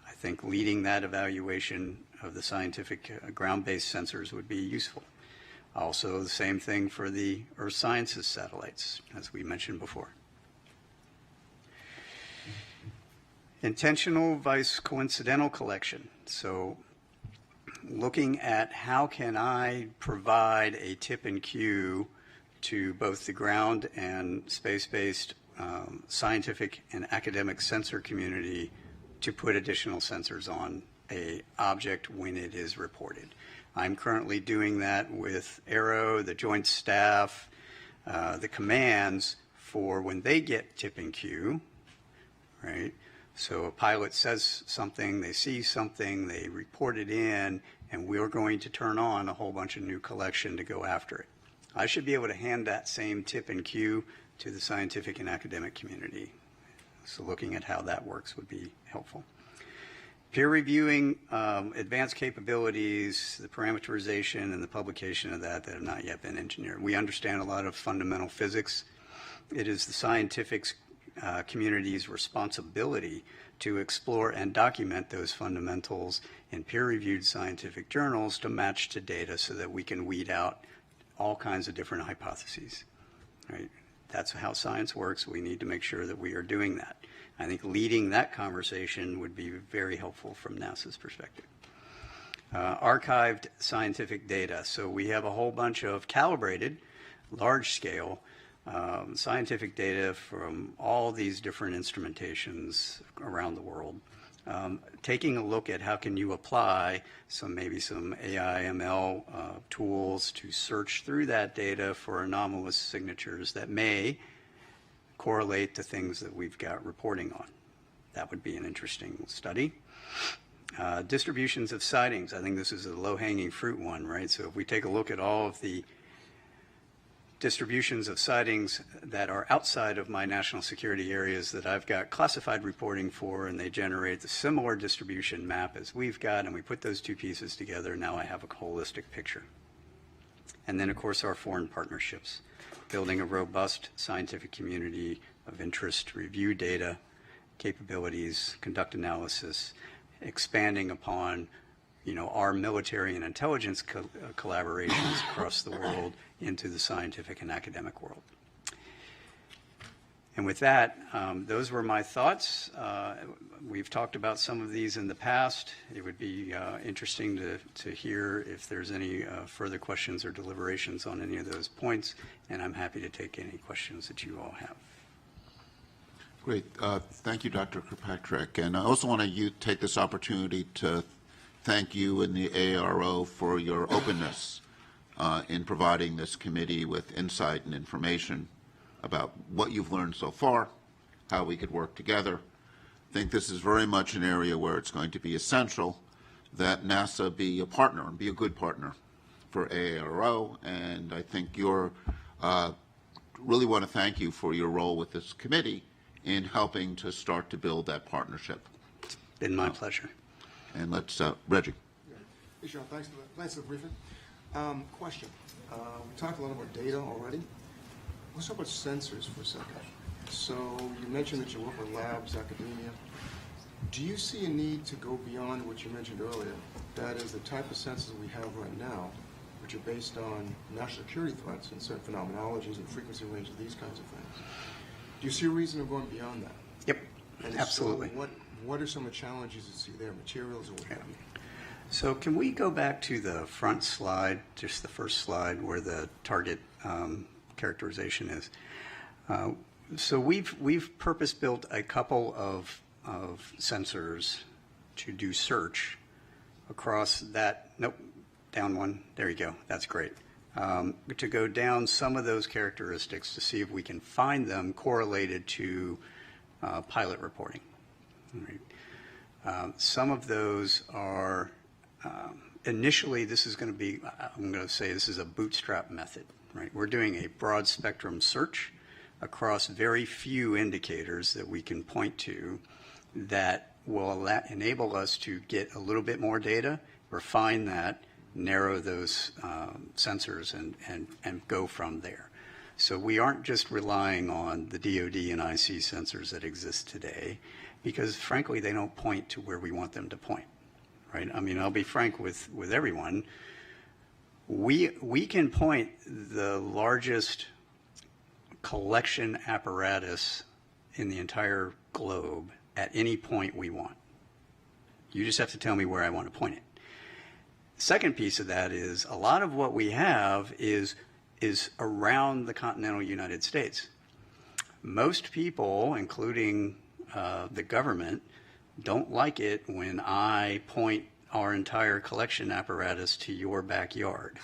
I think leading that evaluation of the scientific ground-based sensors would be useful. Also, the same thing for the Earth Sciences satellites, as we mentioned before. Intentional vice coincidental collection. So looking at how can I provide a tip and cue to both the ground and space-based scientific and academic sensor community to put additional sensors on a object when it is reported. I'm currently doing that with Aero, the Joint Staff, the commands for when they get tip and cue, right? So a pilot says something, they see something, they report it in, and we're going to turn on a whole bunch of new collection to go after it. I should be able to hand that same tip and cue to the scientific and academic community. So looking at how that works would be helpful. Peer reviewing advanced capabilities, the parameterization and the publication of that have not yet been engineered. We understand a lot of fundamental physics. It is the scientific community's responsibility to explore and document those fundamentals in peer-reviewed scientific journals to match to data so that we can weed out all kinds of different hypotheses, right? That's how science works. We need to make sure that we are doing that. I think leading that conversation would be very helpful from NASA's perspective. Archived scientific data. So we have a whole bunch of calibrated, large-scale scientific data from all these different instrumentations around the world. Taking a look at how can you apply maybe some AI, ML tools to search through that data for anomalous signatures that may correlate to things that we've got reporting on. That would be an interesting study. Distributions of sightings. I think this is a low-hanging fruit one, right? So if we take a look at all of the distributions of sightings that are outside of my national security areas that I've got classified reporting for, and they generate the similar distribution map as we've got, and we put those two pieces together, now I have a holistic picture. And then, of course, our foreign partnerships, building a robust scientific community of interest, review data, capabilities, conduct analysis, expanding upon our military and intelligence collaborations across the world into the scientific and academic world. And with that, those were my thoughts. We've talked about some of these in the past. It would be interesting to hear if there's any further questions or deliberations on any of those points, and I'm happy to take any questions that you all have. Great. Thank you, Dr. Kirkpatrick. And I also want to take this opportunity to thank you and the AARO for your openness in providing this committee with insight and information about what you've learned so far, how we could work together. I think this is very much an area where it's going to be essential that NASA be a partner and be a good partner for AARO. And I think you're really want to thank you for your role with this committee in helping to start to build that partnership. It's been my pleasure. And let's, Reggie. Hey, Sean, thanks for the briefing. Question. We talked a lot about data already. Let's talk about sensors for a second. So you mentioned that you work with labs, academia. Do you see a need to go beyond what you mentioned earlier? That is the type of sensors we have right now, which are based on national security threats and certain phenomenologies and frequency ranges, these kinds of things. Do you see a reason of going beyond that? Yep, And absolutely. So what are some of the challenges you see there, materials or what have you? So can we go back to the front slide, just the first slide where the target characterization is? So we've purpose-built a couple of sensors to do search across that. Nope, down one. There you go. That's great. To go down some of those characteristics to see if we can find them correlated to pilot reporting. All right. Some of those are initially, this is going to be, I'm going to say this is a bootstrap method, right? We're doing a broad spectrum search across very few indicators that we can point to that will enable us to get a little bit more data, refine that, narrow those sensors and go from there. So we aren't just relying on the DoD and IC sensors that exist today because frankly they don't point to where we want them to point, right? I mean, I'll be frank with everyone. We can point the largest collection apparatus in the entire globe at any point we want. You just have to tell me where I want to point it. The second piece of that is a lot of what we have is is around the continental United States. Most people, including the government, don't like it when I point our entire collection apparatus to your backyard,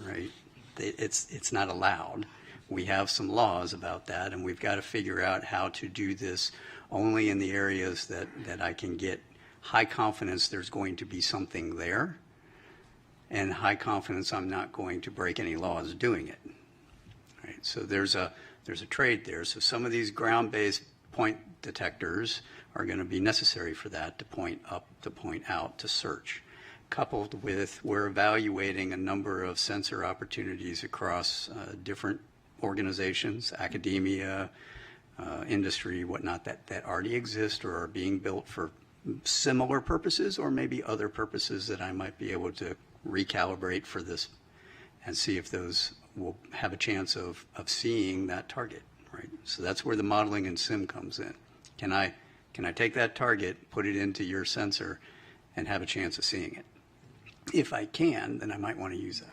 right? It's not allowed. We have some laws about that, and we've got to figure out how to do this only in the areas that I can get high confidence there's going to be something there, and high confidence I'm not going to break any laws doing it. Right? So there's a trade there. So some of these ground-based point detectors are going to be necessary for that, to point up, to point out, to search. Coupled with, we're evaluating a number of sensor opportunities across different organizations, academia, industry, whatnot, that already exist or are being built for similar purposes, or maybe other purposes that I might be able to recalibrate for this and see if those will have a chance of seeing that target, right? So that's where the modeling and sim comes in. Can I take that target, put it into your sensor, and have a chance of seeing it? If I can, then I might want to use that.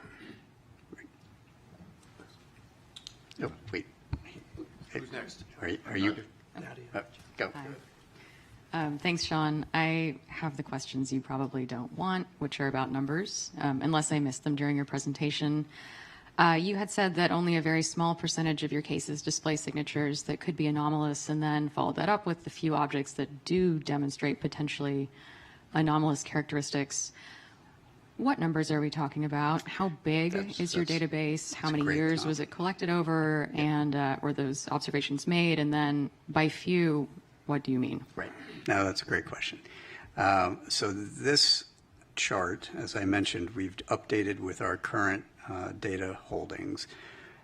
Right. Oh, wait. Who's next? Are you? Go. Thanks, Sean. I have the questions you probably don't want, which are about numbers, unless I missed them during your presentation. You had said that only a very small percentage of your cases display signatures that could be anomalous, and then followed that up with the few objects that do demonstrate potentially anomalous characteristics. What numbers are we talking about? How big is your database? How many years was it collected over? And were those observations made? And then by few, what do you mean? Right. No, that's a great question. So this chart, as I mentioned, we've updated with our current data holdings.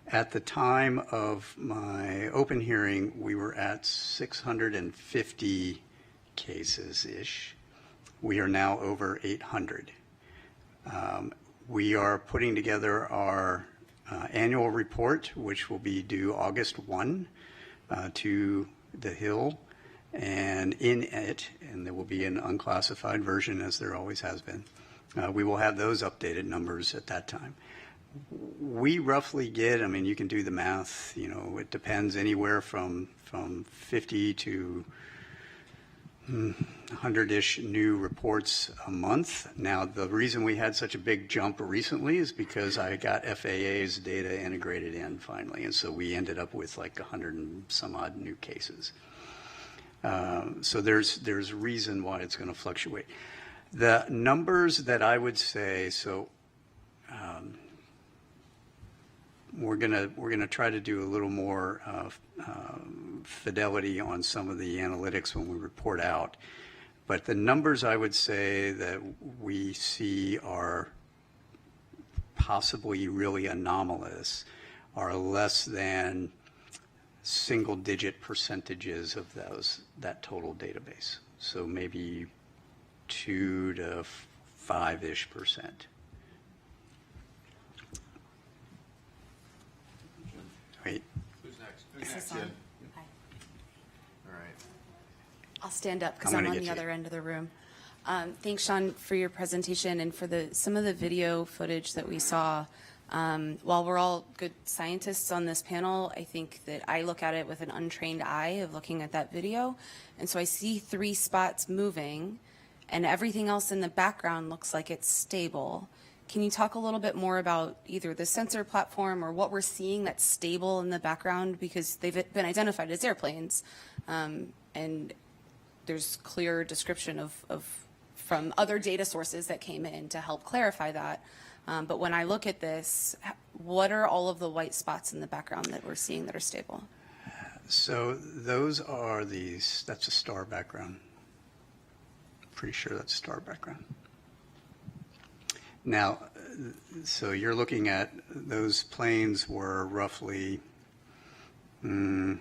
At the time of my open hearing, we were at 650 cases-ish. We are now over 800. We are putting together our annual report, which will be due August 1 to the Hill. And in it, and there will be an unclassified version, as there always has been, we will have those updated numbers at that time. We roughly get, I mean, you can do the math, you know, it depends anywhere from 50 to 100-ish new reports a month. Now, the reason we had such a big jump recently is because I got FAA's data integrated in finally, and so we ended up with like 100 and some odd new cases. So there's reason why it's going to fluctuate. The numbers that I would say, so we're gonna try to do a little more fidelity on some of the analytics when we report out. But the numbers I would say that we see are possibly really anomalous are less than single-digit percentages of that total database. So maybe 2 to 5-ish%. Wait. Who's next? Is this on? Hi. All right. I'll stand up because I'm I'm gonna on get the you. other end of the room. Thanks, Sean, for your presentation and for some of the video footage that we saw. While we're all good scientists on this panel, I think that I look at it with an untrained eye of looking at that video. And so I see 3 spots moving, and everything else in the background looks like it's stable. Can you talk a little bit more about either the sensor platform or what we're seeing that's stable in the background? Because they've been identified as airplanes, and there's clear description of from other data sources that came in to help clarify that. But when I look at this, what are all of the white spots in the background that we're seeing that are stable? So those are that's a star background. Pretty sure that's a star background. Now, so you're looking at those planes were roughly 30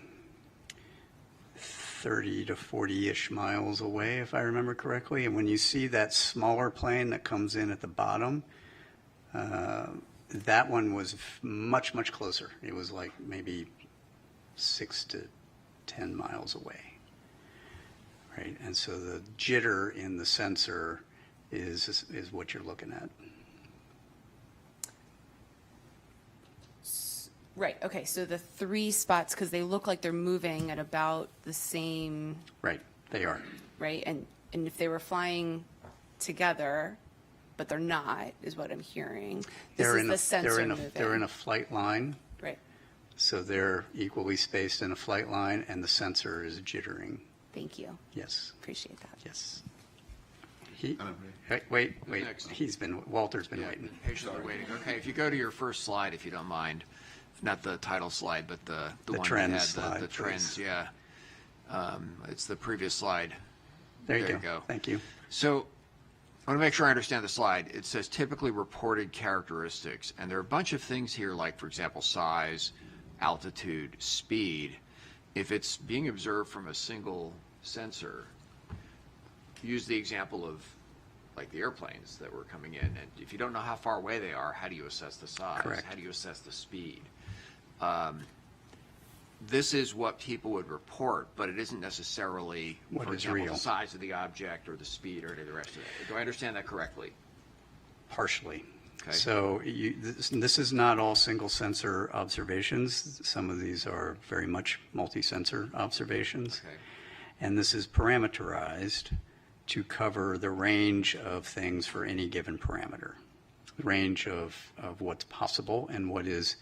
to 40-ish miles away, if I remember correctly. And when you see that smaller plane that comes in at the bottom, that one was much, much closer. It was like maybe 6 to 10 miles away, right? And so the jitter in the sensor is what you're looking at. Right, okay, so the 3 spots, because they look like they're moving at about the same, Right, they are. right? And if they were flying together, but they're not, is what I'm hearing. This is the sensor moving. They're in a flight line, Right, so they're equally spaced in a flight line, and the sensor is jittering. thank you, Yes, appreciate that. yes. Wait, Next. Walter's been waiting. Patiently waiting. Okay, if you go to your first slide, if you don't mind, not the title slide, but the one trends that had slide, the trends, please. yeah. It's the previous slide. There you go. Thank you. So I want to make sure I understand the slide. It says typically reported characteristics, and there are a bunch of things here, like, for example, size, altitude, speed. If it's being observed from a single sensor, use the example of like the airplanes that were coming in, and if you don't know how far away they are, how do you assess the size? Correct. How do you assess the speed? This is what people would report, but it isn't necessarily, What for is example, real. the size of the object or the speed or any of the rest of it. Do I understand that correctly? Partially. Okay. So this is not all single sensor observations. Some of these are very much multi-sensor observations. Okay. And this is parameterized to cover the range of things for any given parameter, the range of what's possible and what has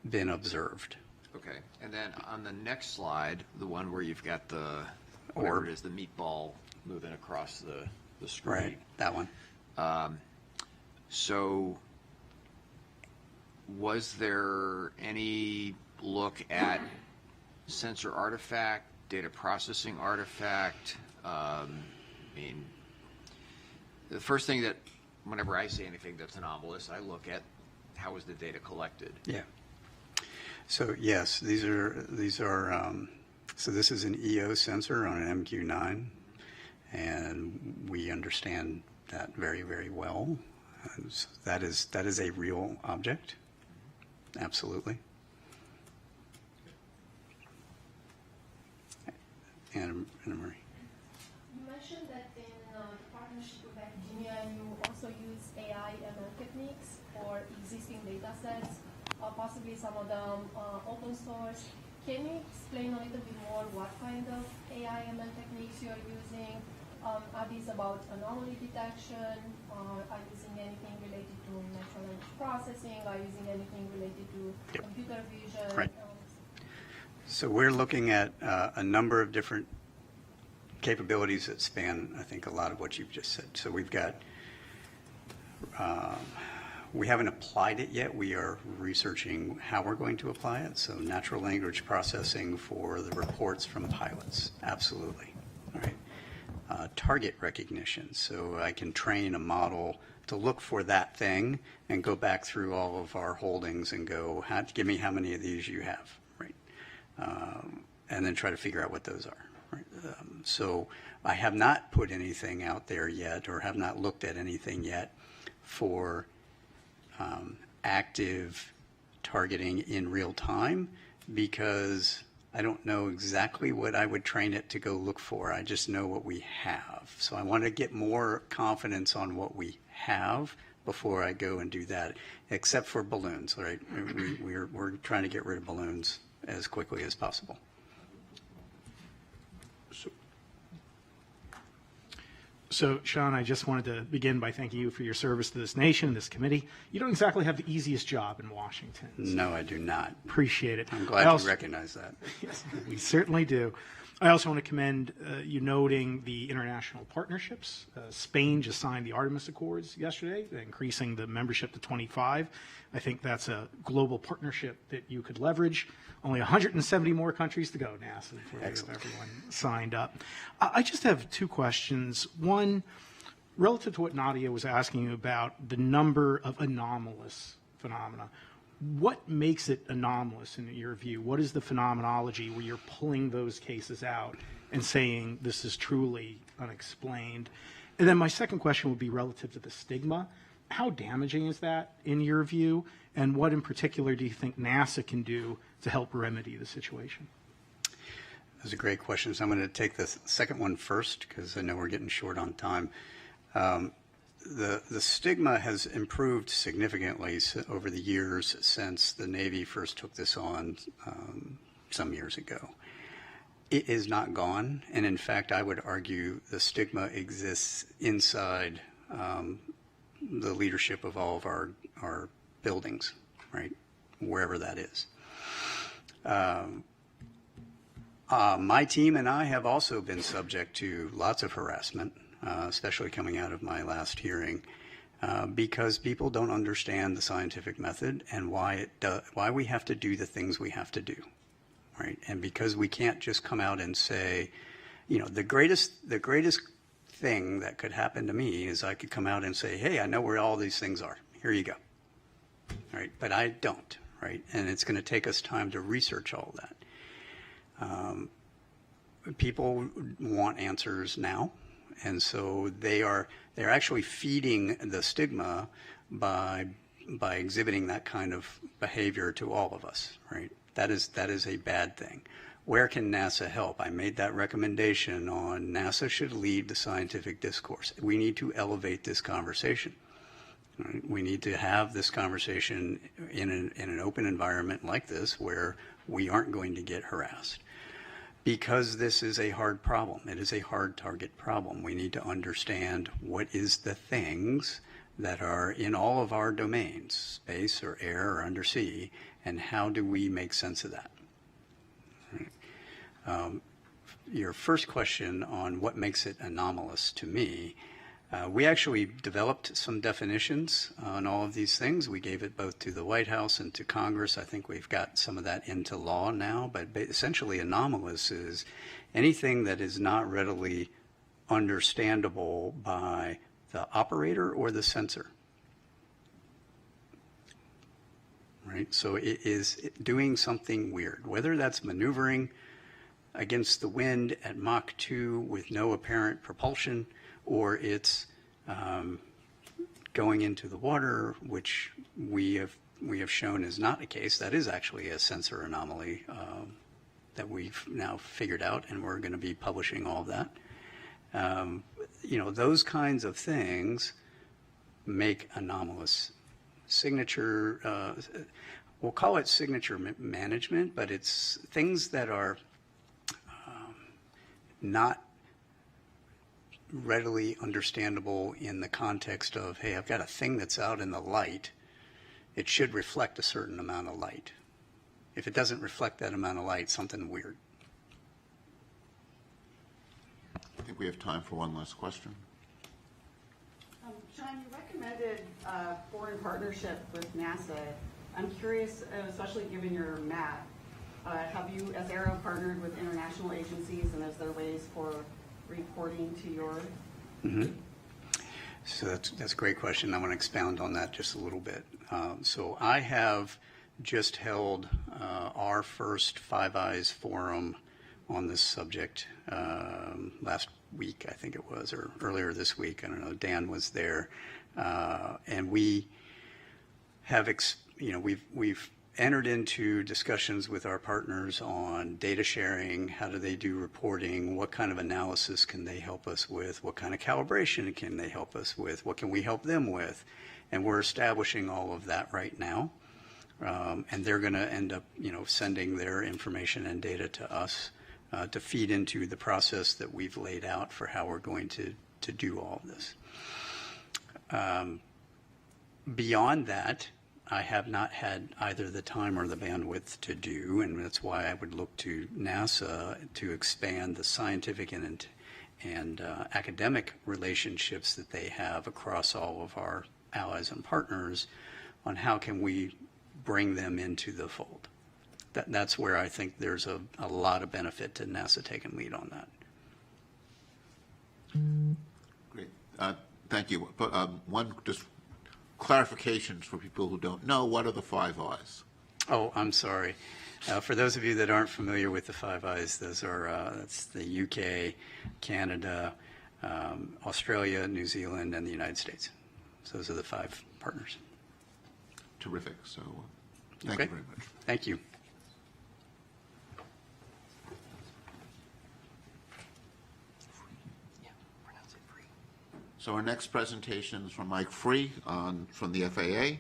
been observed. Okay, and then on the next slide, the one where you've got the, whatever Orb. it is, the meatball moving across the screen. Right, that one. So was there any look at sensor artifact, data processing artifact? I mean, the first thing that, whenever I see anything that's anomalous, I look at how was the data collected. Yeah. So yes, these are so this is an EO sensor on an MQ-9, and we understand that very, very well. So that is a real object, absolutely. Anna Marie. You mentioned that in partnership with academia, you also use AI ML techniques for existing data sets, possibly some of them open source. Can you explain a little bit more what kind of AI ML techniques you're using? Are these about anomaly detection? Are you using anything related to natural language processing? Are you using anything related to computer vision? Right. So we're looking at a number of different capabilities that span, I think, a lot of what you've just said. So we've got, we haven't applied it yet. We are researching how we're going to apply it. So natural language processing for the reports from pilots, absolutely. All right. Target recognition. So I can train a model to look for that thing and go back through all of our holdings and go, give me how many of these you have, right? And then try to figure out what those are. Right? So I have not put anything out there yet, or have not looked at anything yet for active targeting in real time, because I don't know exactly what I would train it to go look for. I just know what we have. So I want to get more confidence on what we have before I go and do that, except for balloons, right? We're trying to get rid of balloons as quickly as possible. So, Sean, I just wanted to begin by thanking you for your service to this nation, this committee. You don't exactly have the easiest job in Washington. So No, I do not. appreciate it. I'm glad you recognize that. Yes, we certainly do. I also want to commend you noting the international partnerships. Spain just signed the Artemis Accords yesterday, increasing the membership to 25. I think that's a global partnership that you could leverage. Only 170 more countries to go, NASA, before we have everyone signed up. I just have two questions. One, relative to what Nadia was asking you about the number of anomalous phenomena. What makes it anomalous in your view? What is the phenomenology where you're pulling those cases out and saying this is truly unexplained? And then my second question would be relative to the stigma. How damaging is that in your view? And what in particular do you think NASA can do to help remedy the situation? Those are great questions. I'm going to take the second one first because I know we're getting short on time. the stigma has improved significantly over the years since the Navy first took this on some years ago. It is not gone, and in fact, I would argue the stigma exists inside the leadership of all of our buildings, right, wherever that is. My team and I have also been subject to lots of harassment, especially coming out of my last hearing, because people don't understand the scientific method and why we have to do the things we have to do, right? And because we can't just come out and say, you know, the greatest thing that could happen to me is I could come out and say, hey, I know where all these things are. Here you go, right? But I don't, right? And it's going to take us time to research all that. People want answers now, and so they're actually feeding the stigma by exhibiting that kind of behavior to all of us, right? That is a bad thing. Where can NASA help? I made that recommendation on NASA should lead the scientific discourse. We need to elevate this conversation. Right? We need to have this conversation in an open environment like this where we aren't going to get harassed. Because this is a hard problem. It is a hard target problem. We need to understand what is the things that are in all of our domains, space or air or undersea, and how do we make sense of that? Right. Your first question on what makes it anomalous to me, we actually developed some definitions on all of these things. We gave it both to the White House and to Congress. I think we've got some of that into law now, but essentially anomalous is anything that is not readily understandable by the operator or the sensor. Right? So it is doing something weird, whether that's maneuvering against the wind at Mach 2 with no apparent propulsion, or it's going into the water, which we have shown is not the case. That is actually a sensor anomaly that we've now figured out, and we're going to be publishing all of that. You know, those kinds of things make anomalous. Signature, we'll call it signature management, but it's things that are not readily understandable in the context of, hey, I've got a thing that's out in the light. It should reflect a certain amount of light. If it doesn't reflect that amount of light, something weird. I think we have time for one last question. Sean, you recommended foreign partnership with NASA. I'm curious, especially given your map, have you, as Aero, partnered with international agencies, and is there ways for reporting to yours? Mm-hmm. So that's a great question. I want to expound on that just a little bit. So I have just held our first Five Eyes forum on this subject last week, I think it was, or earlier this week. I don't know. Dan was there, and we have, we've entered into discussions with our partners on data sharing. How do they do reporting? What kind of analysis can they help us with? What kind of calibration can they help us with? What can we help them with? And we're establishing all of that right now. And they're going to end up, sending their information and data to us to feed into the process that we've laid out for how we're going to do all of this. Beyond that, I have not had either the time or the bandwidth to do, and that's why I would look to NASA to expand the scientific and academic relationships that they have across all of our allies and partners on how can we bring them into the fold. That's where I think there's a lot of benefit to NASA taking lead on that. Great. Thank you. But one just clarifications for people who don't know, what are the Five Eyes? Oh, I'm sorry. For those of you that aren't familiar with the Five Eyes, those are that's the UK, Canada, Australia, New Zealand, and the United States. So those are the 5 partners. Terrific. So thank you very much. Thank you. So our next presentation is from Mike Free from the FAA,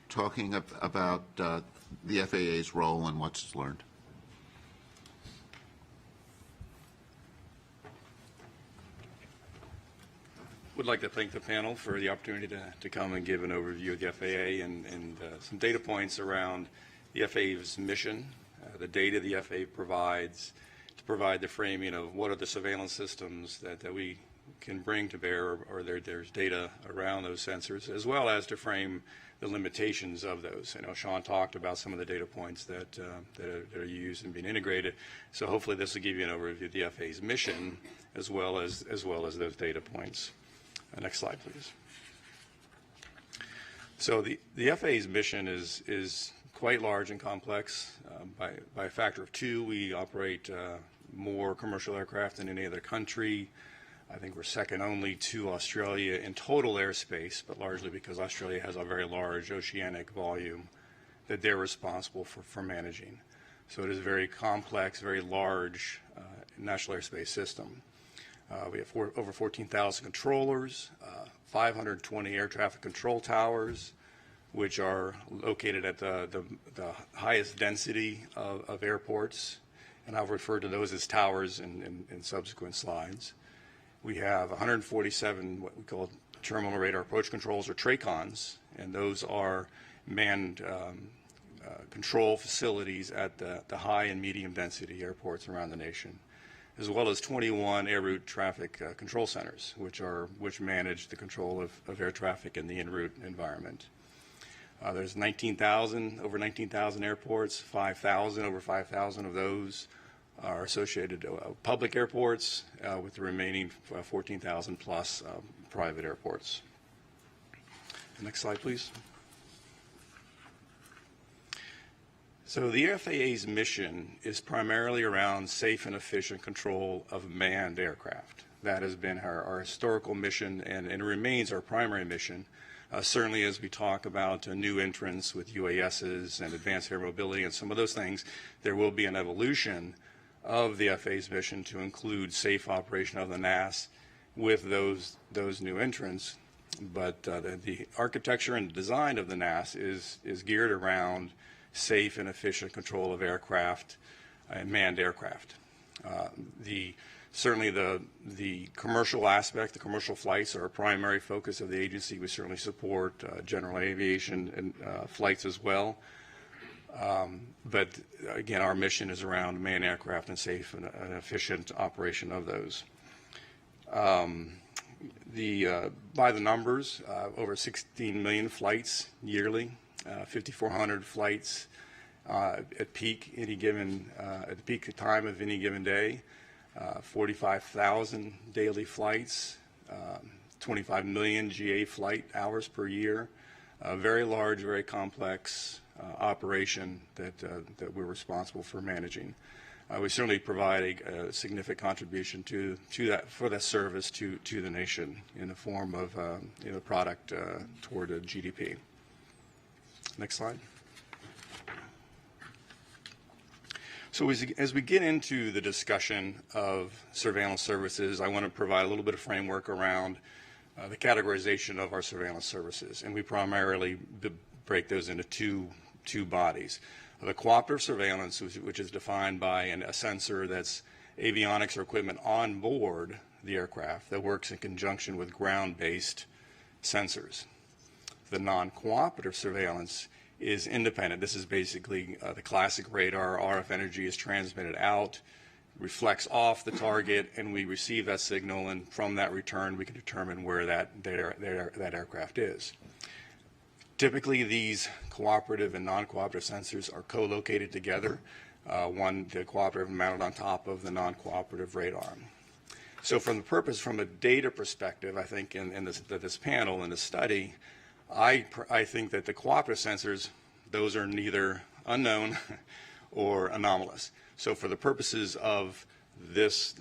talking about the FAA's role and what's learned. Would like to thank the panel for the opportunity to come and give an overview of the FAA and some data points around the FAA's mission, the data the FAA provides to provide the framing of what are the surveillance systems that we can bring to bear, or there's data around those sensors, as well as to frame the limitations of those. I know Sean talked about some of the data points that are used and being integrated, so hopefully this will give you an overview of the FAA's mission as well as those data points. Next slide, please. So the FAA's mission is quite large and complex. By a factor of 2, we operate more commercial aircraft than any other country. I think we're second only to Australia in total airspace, but largely because Australia has a very large oceanic volume that they're responsible for managing. So it is a very complex, very large national airspace system. We have over 14,000 controllers, 520 air traffic control towers, which are located at the highest density of airports, and I'll refer to those as towers in subsequent slides. We have 147 what we call terminal radar approach controls, or TRACONs, and those are manned control facilities at the high and medium density airports around the nation, as well as 21 air route traffic control centers, which manage the control of air traffic in the en route environment. There's over 19,000 airports, over 5,000 of those are associated public airports, with the remaining 14,000 plus private airports. Next slide, please. So the FAA's mission is primarily around safe and efficient control of manned aircraft. That has been our historical mission, and it remains our primary mission. Certainly as we talk about new entrants with UASs and advanced air mobility and some of those things, there will be an evolution of the FAA's mission to include safe operation of the NAS with those new entrants. But the architecture and design of the NAS is geared around safe and efficient control of aircraft and manned aircraft. Certainly the commercial aspect, the commercial flights are a primary focus of the agency. We certainly support general aviation and flights as well. But again, our mission is around manned aircraft and safe and efficient operation of those. By the numbers, over 16 million flights yearly, 5,400 flights at peak at the peak time of any given day, 45,000 daily flights, 25 million GA flight hours per year. A very large, very complex operation that we're responsible for managing. We certainly provide a significant contribution to that service to the nation in the form of product toward a GDP. Next slide. So as we get into the discussion of surveillance services, I want to provide a little bit of framework around the categorization of our surveillance services, and we primarily break those into two bodies. The cooperative surveillance, which is defined by a sensor that's avionics or equipment on board the aircraft that works in conjunction with ground-based sensors. The non-cooperative surveillance is independent. This is basically the classic radar. RF energy is transmitted out, reflects off the target, and we receive that signal, and from that return we can determine where that aircraft is. Typically these cooperative and non-cooperative sensors are co-located together, the cooperative mounted on top of the non-cooperative radar. So from a data perspective, I think in this panel, in this study, I think that the cooperative sensors, those are neither unknown or anomalous. So for the purposes of this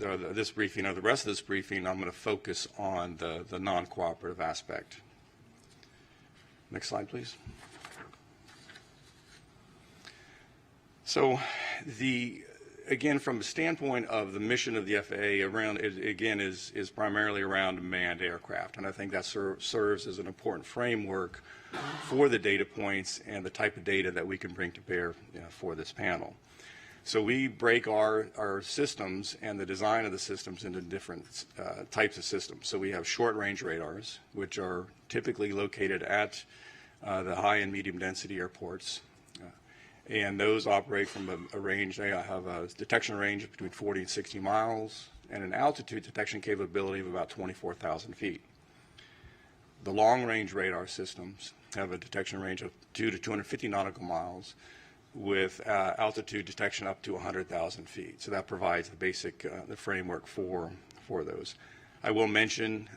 briefing or the rest of this briefing, I'm going to focus on the non-cooperative aspect. Next slide, please. So again, from the standpoint of the mission of the FAA, around it, again, is primarily around manned aircraft, and I think that serves as an important framework for the data points and the type of data that we can bring to bear for this panel. So we break our systems and the design of the systems into different types of systems. So we have short-range radars, which are typically located at the high and medium density airports. And those operate from a range, they have a detection range of between 40 and 60 miles and an altitude detection capability of about 24,000 feet. The long-range radar systems have a detection range of 2 to 250 nautical miles with altitude detection up to 100,000 feet. So that provides the basic the framework for those. I will mention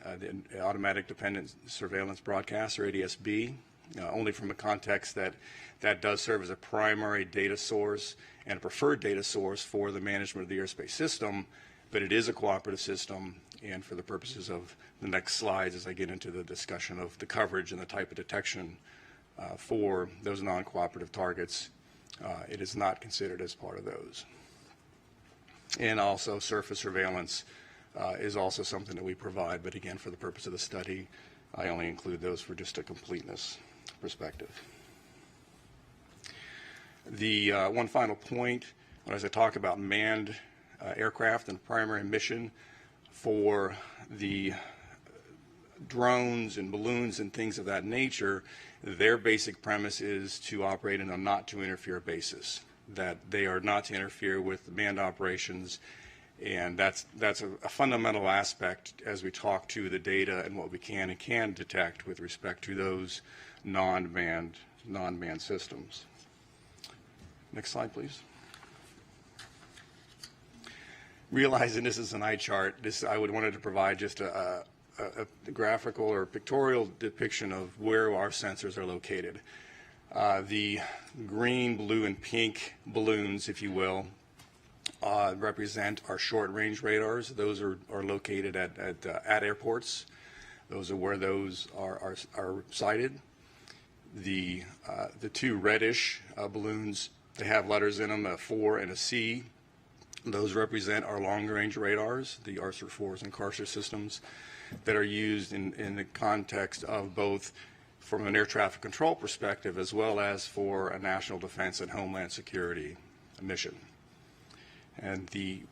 the Automatic Dependent Surveillance Broadcast, or ADS-B, only from a context that does serve as a primary data source and a preferred data source for the management of the airspace system, but it is a cooperative system, and for the purposes of the next slides as I get into the discussion of the coverage and the type of detection for those non-cooperative targets, it is not considered as part of those. And also surface surveillance is also something that we provide, but again, for the purpose of the study, I only include those for just a completeness perspective. The one final point, as I talk about manned aircraft and primary mission for the drones and balloons and things of that nature, their basic premise is to operate on a not to interfere basis, that they are not to interfere with manned operations, and that's a fundamental aspect as we talk to the data and what we can and can detect with respect to those non-manned systems. Next slide, please. Realizing this is an eye chart, I wanted to provide just a graphical or pictorial depiction of where our sensors are located. The green, blue, and pink balloons, if you will, represent our short-range radars. Those are located at airports. Those are where those are sited. The two reddish balloons, they have letters in them, a 4 and a C. Those represent our long-range radars, the ARSR 4s and CARSR systems that are used in the context of both from an air traffic control perspective as well as for a national defense and homeland security mission. And the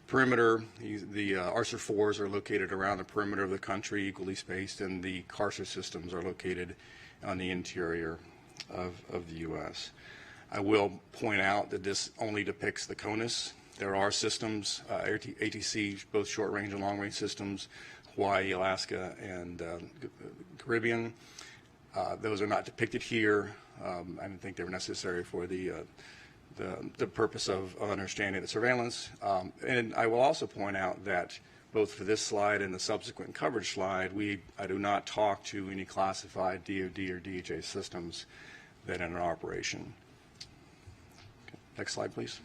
perimeter, the ARSR 4s are located around the perimeter of the country, equally spaced, and the CARSR systems are located on the interior of the U.S. I will point out that this only depicts the CONUS. There are systems, ATC, both short-range and long-range systems, Hawaii, Alaska, and Caribbean. Those are not depicted here. I didn't think they were necessary for the purpose of understanding the surveillance. And I will also point out that both for this slide and the subsequent coverage slide, I do not talk to any classified DoD or DHA systems that are in operation. Okay. Next slide, please.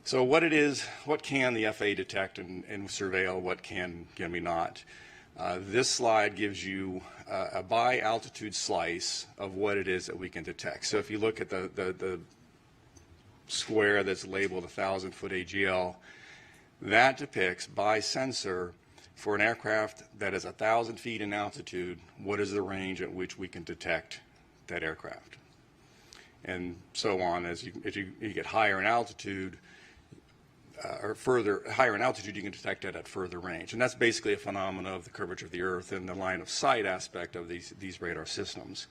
So what can the FAA detect and surveil, what can we not? This slide gives you a by altitude slice of what it is that we can detect. So if you look at the square that's labeled 1,000-foot AGL, that depicts by sensor for an aircraft that is 1,000 feet in altitude, what is the range at which we can detect that aircraft. And so on, as you get higher in altitude, or higher in altitude, you can detect it at further range. And that's basically a phenomenon of the curvature of the Earth and the line of sight aspect of these radar systems.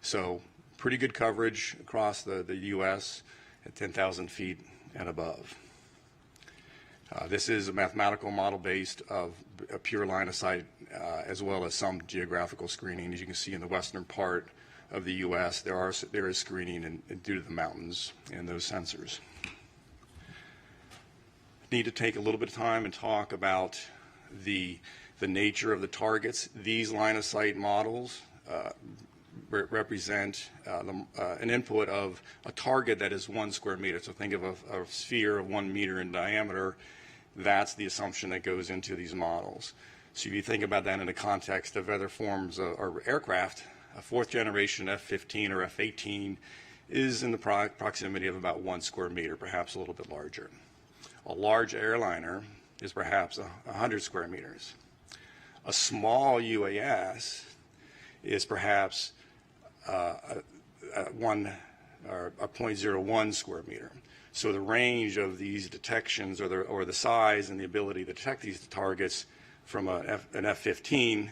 So pretty good coverage across the U.S. at 10,000 feet and above. This is a mathematical model based of a pure line of sight as well as some geographical screening. As you can see in the western part of the U.S., there is screening due to the mountains and those sensors. Need to take a little bit of time and talk about the nature of the targets. These line of sight models represent an input of a target that is 1 square meter. So think of a sphere of 1 meter in diameter. That's the assumption that goes into these models. So if you think about that in the context of other forms or aircraft, A fourth generation F-15 or F-18 is in the proximity of about 1 square meter, perhaps a little bit larger. A large airliner is perhaps 100 square meters. A small UAS is perhaps a 0.01 square meter. So the range of these detections, or the size and the ability to detect these targets from an F-15,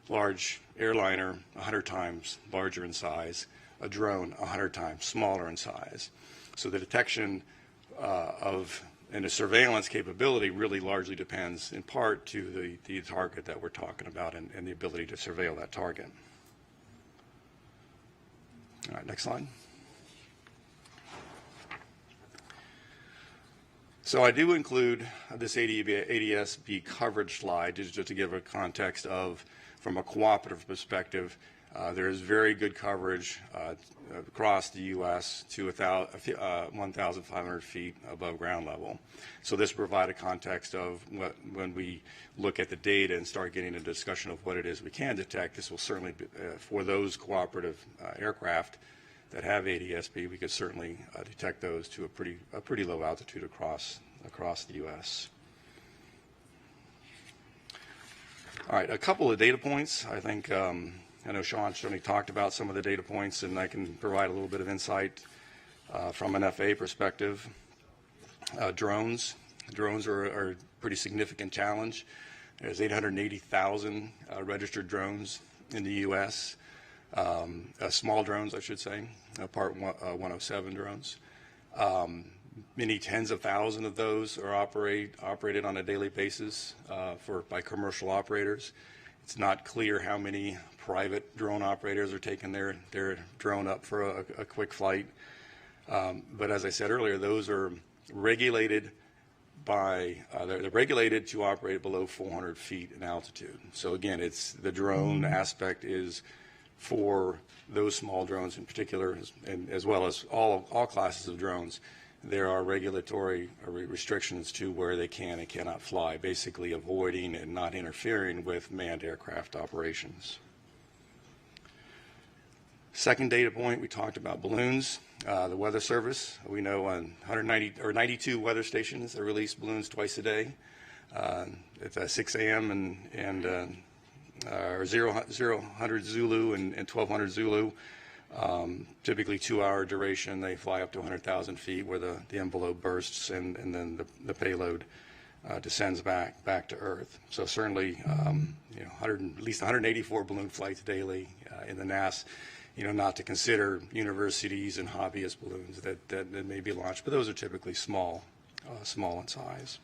large airliner, 100 times larger in size, a drone 100 times smaller in size. So the detection and the surveillance capability really largely depends in part to the target that we're talking about and the ability to surveil that target. All right, next slide. So I do include this ADS-B coverage slide just to give a context of, from a cooperative perspective, there is very good coverage across the U.S. to 1,500 feet above ground level. So this provides a context of when we look at the data and start getting into discussion of what it is we can detect. This will certainly be, for those cooperative aircraft that have ADS-B, we could certainly detect those to a pretty low altitude across the U.S. All right, a couple of data points. I think I know Sean certainly talked about some of the data points, and I can provide a little bit of insight from an FAA perspective. Drones are a pretty significant challenge. There's 880,000 registered drones in the U.S. Small drones, I should say, Part 107 drones. Many tens of thousands of those are operated on a daily basis by commercial operators. It's not clear how many private drone operators are taking their drone up for a quick flight. But as I said earlier, those are regulated they're regulated to operate below 400 feet in altitude. So again, it's the drone aspect is for those small drones in particular, and as well as all classes of drones. There are regulatory restrictions to where they can and cannot fly, basically avoiding and not interfering with manned aircraft operations. Second data point, we talked about balloons. The Weather Service, we know on 92 weather stations that release balloons twice a day. At 6 a.m. and 0000 Zulu and 1200 Zulu. Typically 2-hour duration. They fly up to 100,000 feet where the envelope bursts and then the payload descends back to Earth. So certainly, at least 184 balloon flights daily in the NAS. Not to consider universities and hobbyist balloons that may be launched, but those are typically small in size.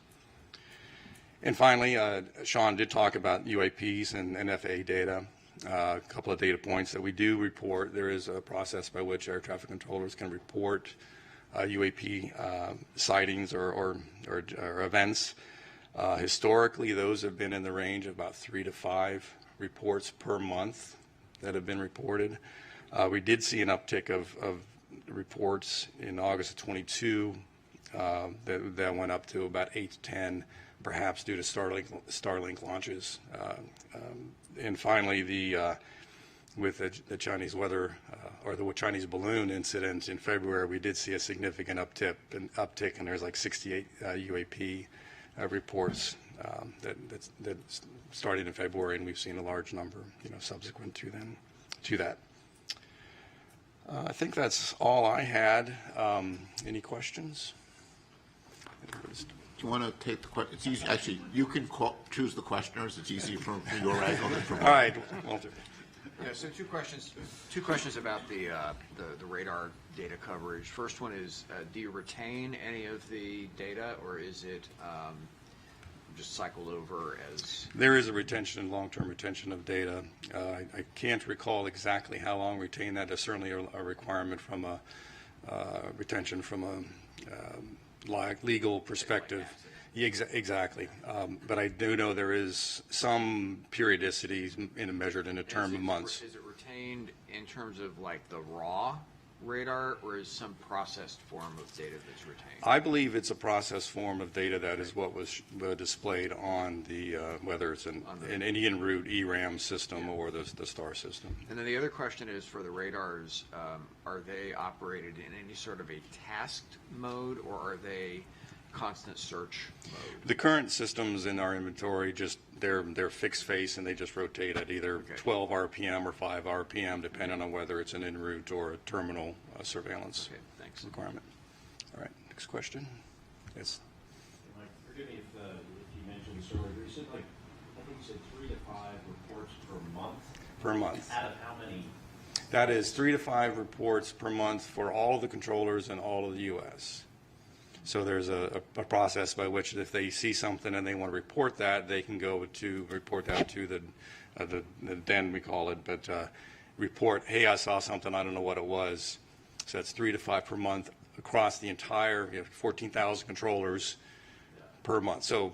And finally, Sean did talk about UAPs and FAA data. A couple of data points that we do report. There is a process by which air traffic controllers can report UAP sightings or events. Historically, those have been in the range of about 3 to 5 reports per month that have been reported. We did see an uptick of reports in August of 22 that went up to about 8 to 10, perhaps due to Starlink launches. And finally, with the Chinese weather or the Chinese balloon incident in February, we did see a significant uptick, and there's like 68 UAP reports that started in February, and we've seen a large number, subsequent to that. I think that's all I had. Any questions? Do you want to take the question? It's easy. Actually, you can choose the questioners. It's easy from your angle than from mine. All right, Walter. Yeah, so two questions about the radar data coverage. First one is, do you retain any of the data, or is it just cycled over as? There is a retention, long-term retention of data. I can't recall exactly how long we retain that. There's certainly a requirement from a retention from a legal perspective. Yeah, exactly. But I do know there is some periodicity measured in a term of months. Is it retained in terms of like the raw radar, or is some processed form of data that's retained? I believe it's a processed form of data that is what was displayed on the, whether it's an en route ERAM system or the STAR system. And then the other question is for the radars, are they operated in any sort of a tasked mode, or are they constant search mode? The current systems in our inventory, just they're fixed face, and they just rotate at either 12 RPM or 5 RPM, depending on whether it's an en route or a terminal surveillance requirement. All right, next question. Yes. Mike, forgive me if you mentioned this earlier. You said, like, I think you said 3 to 5 reports per month. Per month. Out of how many? That is 3 to 5 reports per month for all of the controllers in all of the U.S. So there's a process by which if they see something and they want to report that, they can go to report that to the den, we call it, but report, hey, I saw something, I don't know what it was. So that's 3 to 5 per month across the entire 14,000 controllers per month. So,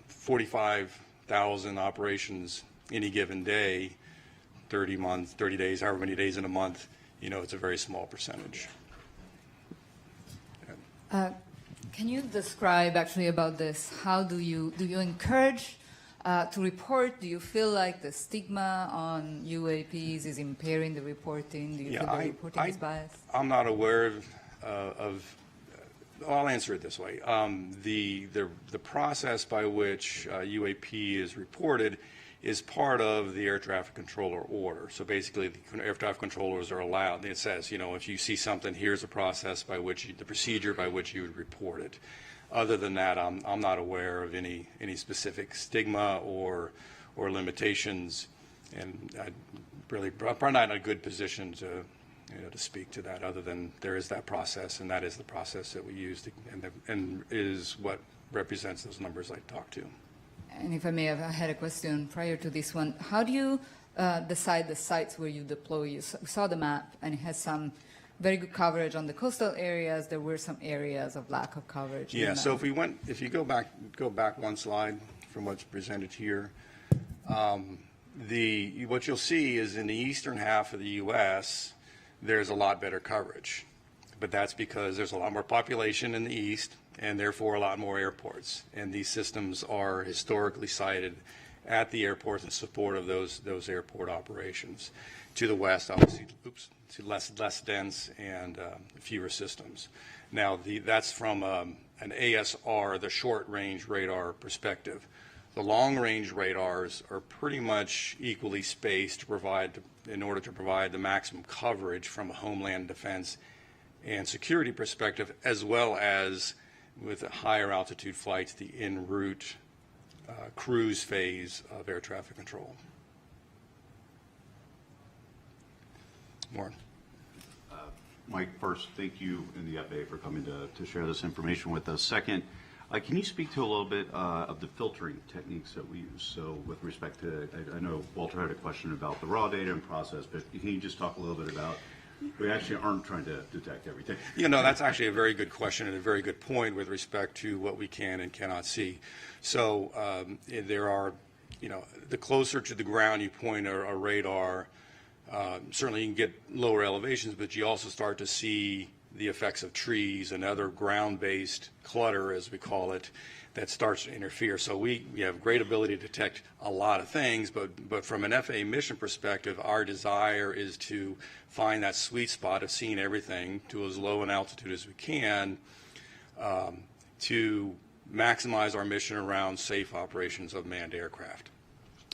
45,000 operations any given day, 30 days, however many days in a month, it's a very small percentage. Can you describe actually about this? How do you encourage to report? Do you feel like the stigma on UAPs is impairing the reporting? Do you feel the reporting is biased? I'm not aware I'll answer it this way. The process by which UAP is reported is part of the air traffic controller order. So basically, the air traffic controllers are allowed. It says, if you see something, here's the process by which the procedure by which you would report it. Other than that, I'm not aware of any specific stigma or limitations, and I'm probably not in a good position to speak to that. Other than there is that process, and that is the process that we use, and is what represents those numbers I talked to. And if I may have, I had a question prior to this one. How do you decide the sites where you deploy? You saw the map, and it has some very good coverage on the coastal areas. There were some areas of lack of coverage. Yeah. So if you go back one slide from what's presented here, what you'll see is in the eastern half of the U.S. there's a lot better coverage, but that's because there's a lot more population in the east, and therefore a lot more airports. And these systems are historically sited at the airports in support of those airport operations. To the west, obviously, less dense and fewer systems. Now, that's from an ASR, the short-range radar perspective. The long-range radars are pretty much equally spaced in order to provide the maximum coverage from a homeland defense and security perspective, as well as with higher altitude flights, the en route cruise phase of air traffic control. Warren. Mike, first, thank you and the FAA for coming to share this information with us. Second, can you speak to a little bit of the filtering techniques that we use? So with respect to, I know Walter had a question about the raw data and process, but can you just talk a little bit about, we actually aren't trying to detect everything. That's actually a very good question and a very good point with respect to what we can and cannot see. So there are, the closer to the ground you point a radar, certainly you can get lower elevations, but you also start to see the effects of trees and other ground-based clutter, as we call it, that starts to interfere. So we have great ability to detect a lot of things, but from an FAA mission perspective, our desire is to find that sweet spot of seeing everything to as low an altitude as we can to maximize our mission around safe operations of manned aircraft.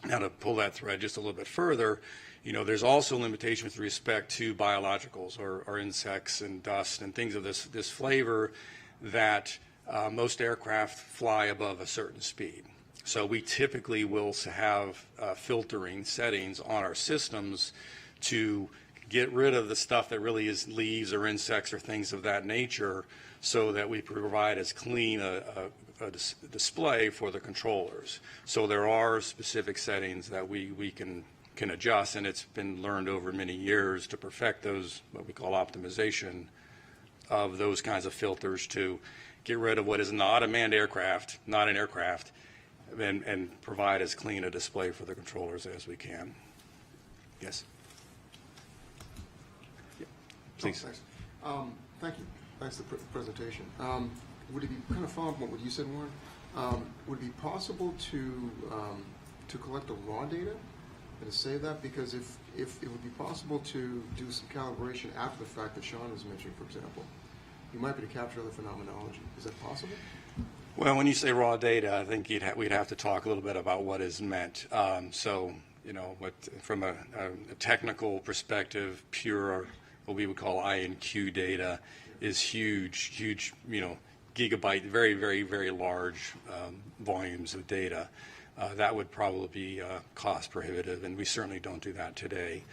Now, to pull that thread just a little bit further, there's also limitation with respect to biologicals or insects and dust and things of this flavor that most aircraft fly above a certain speed. So we typically will have filtering settings on our systems to get rid of the stuff that really is leaves or insects or things of that nature, so that we provide as clean a display for the controllers. So there are specific settings that we can adjust, and it's been learned over many years to perfect those, what we call optimization of those kinds of filters, to get rid of what is not a manned aircraft, not an aircraft, and provide as clean a display for the controllers as we can. Yes? Please. Thanks. Thank you. Thanks for the presentation. Would it be kind of following up on what you said, Warren? Would it be possible to collect the raw data and to save that? Because if it would be possible to do some calibration after the fact that Sean was mentioning, for example, you might be to capture other phenomenology. Is that possible? Well, when you say raw data, I think we'd have to talk a little bit about what is meant. So, from a technical perspective, pure, what we would call INQ data is huge, gigabyte, very, very, very large volumes of data. That would probably be cost prohibitive, and we certainly don't do that today.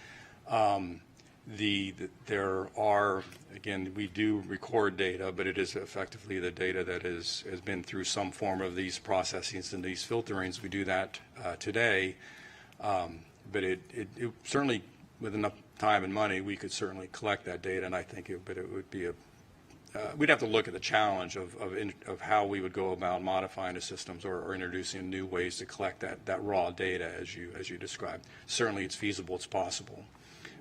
There are, again, we do record data, but it is effectively the data that has been through some form of these processings and these filterings. We do that today, but it certainly, with enough time and money, we could certainly collect that data, and I think it would be we'd have to look at the challenge of how we would go about modifying the systems or introducing new ways to collect that raw data as you described. Certainly it's feasible, it's possible,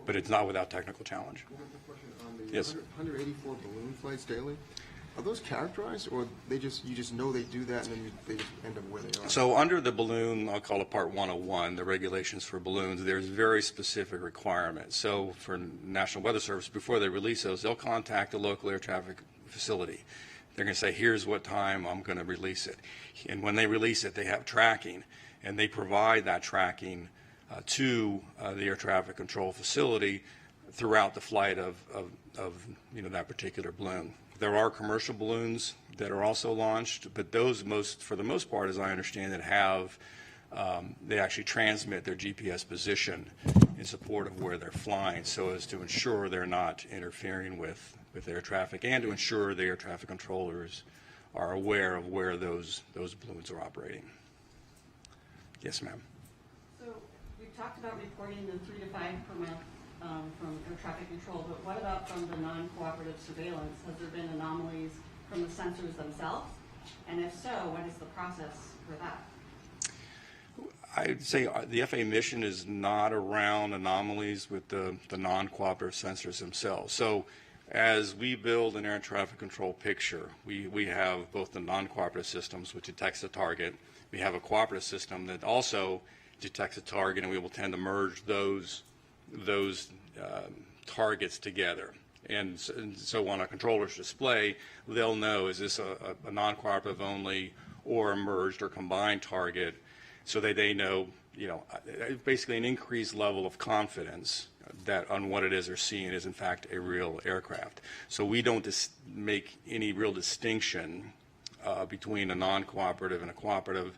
but it's not without technical challenge. One more question on the Yes. 184 balloon flights daily. Are those characterized, or you just know they do that and then they just end up where they are? So under the balloon, I'll call it Part 101, the regulations for balloons, there's very specific requirements. So for National Weather Service, before they release those, they'll contact the local air traffic facility. They're going to say, here's what time I'm going to release it. And when they release it, they have tracking, and they provide that tracking to the air traffic control facility throughout the flight of that particular balloon. There are commercial balloons that are also launched, but those for the most part, as I understand it, they actually transmit their GPS position in support of where they're flying, so as to ensure they're not interfering with air traffic, and to ensure the air traffic controllers are aware of where those balloons are operating. Yes, ma'am. So we've talked about reporting the 3 to 5 per month from air traffic control, but what about from the non-cooperative surveillance? Has there been anomalies from the sensors themselves? And if so, what is the process for that? I'd say the FAA mission is not around anomalies with the non-cooperative sensors themselves. So as we build an air traffic control picture, we have both the non-cooperative systems, which detects the target. We have a cooperative system that also detects a target, and we will tend to merge those targets together. And so on a controller's display, they'll know, is this a non-cooperative only or a merged or combined target, so that they know, basically an increased level of confidence that on what it is they're seeing is in fact a real aircraft. So we don't make any real distinction between a non-cooperative and a cooperative,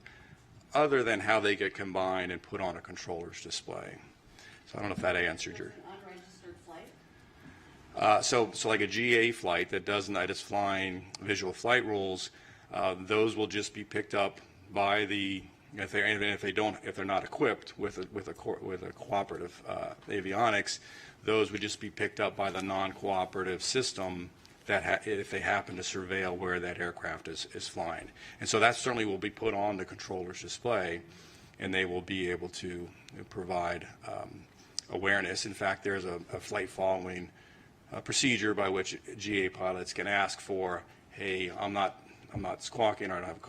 other than how they get combined and put on a controller's display. So I don't know if that answered your. Unregistered flight? So like a GA flight that is flying visual flight rules, those will just be picked up by the, if they're not equipped with a cooperative avionics, those would just be picked up by the non-cooperative system that if they happen to surveil where that aircraft is flying. And so that certainly will be put on the controller's display, and they will be able to provide awareness. In fact, there's a flight following procedure by which GA pilots can ask for, hey, I'm not squawking, or I don't have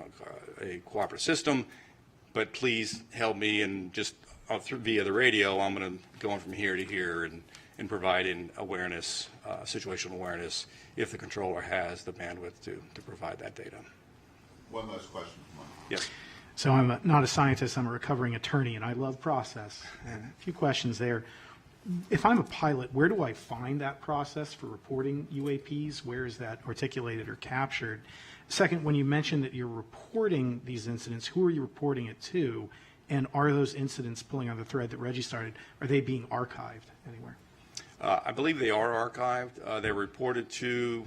a cooperative system, but please help me, and just via the radio, I'm going to go from here to here and providing awareness, situational awareness, if the controller has the bandwidth to provide that data. One last question. Yes. So I'm not a scientist, I'm a recovering attorney, and I love process. And a few questions there. If I'm a pilot, where do I find that process for reporting UAPs? Where is that articulated or captured? Second, when you mentioned that you're reporting these incidents, who are you reporting it to? And are those incidents, pulling on the thread that Reggie started, are they being archived anywhere? I believe they are archived. They're reported to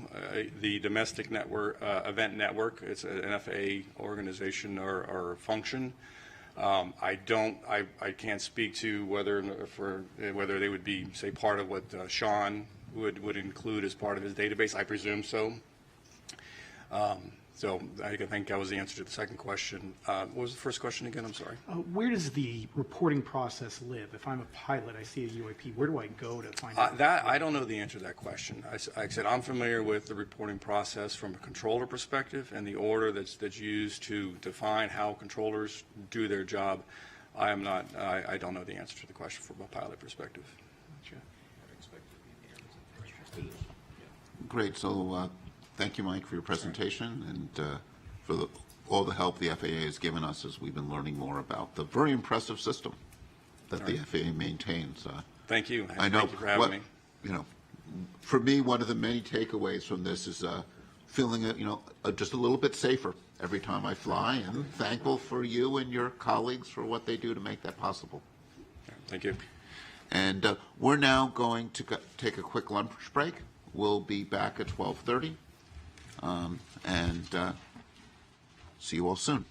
the domestic network, event network. It's an FAA organization or function. I can't speak to whether they would be, say, part of what Sean would include as part of his database. I presume so. So I think that was the answer to the second question. What was the first question again? I'm sorry. Where does the reporting process live? If I'm a pilot, I see a UAP, where do I go to find out? That I don't know the answer to that question. Like I said, I'm familiar with the reporting process from a controller perspective and the order that's used to define how controllers do their job. I am not. I don't know the answer to the question from a pilot perspective. Gotcha. Great. So thank you, Mike, for your presentation and for all the help the FAA has given us as we've been learning more about the very impressive system that the FAA maintains. Thank you. I know. Thank you for having me. You know, for me, one of the many takeaways from this is feeling, just a little bit safer every time I fly, and thankful for you and your colleagues for what they do to make that possible. Thank you. And we're now going to take a quick lunch break. We'll be back at 12:30, and see you all soon.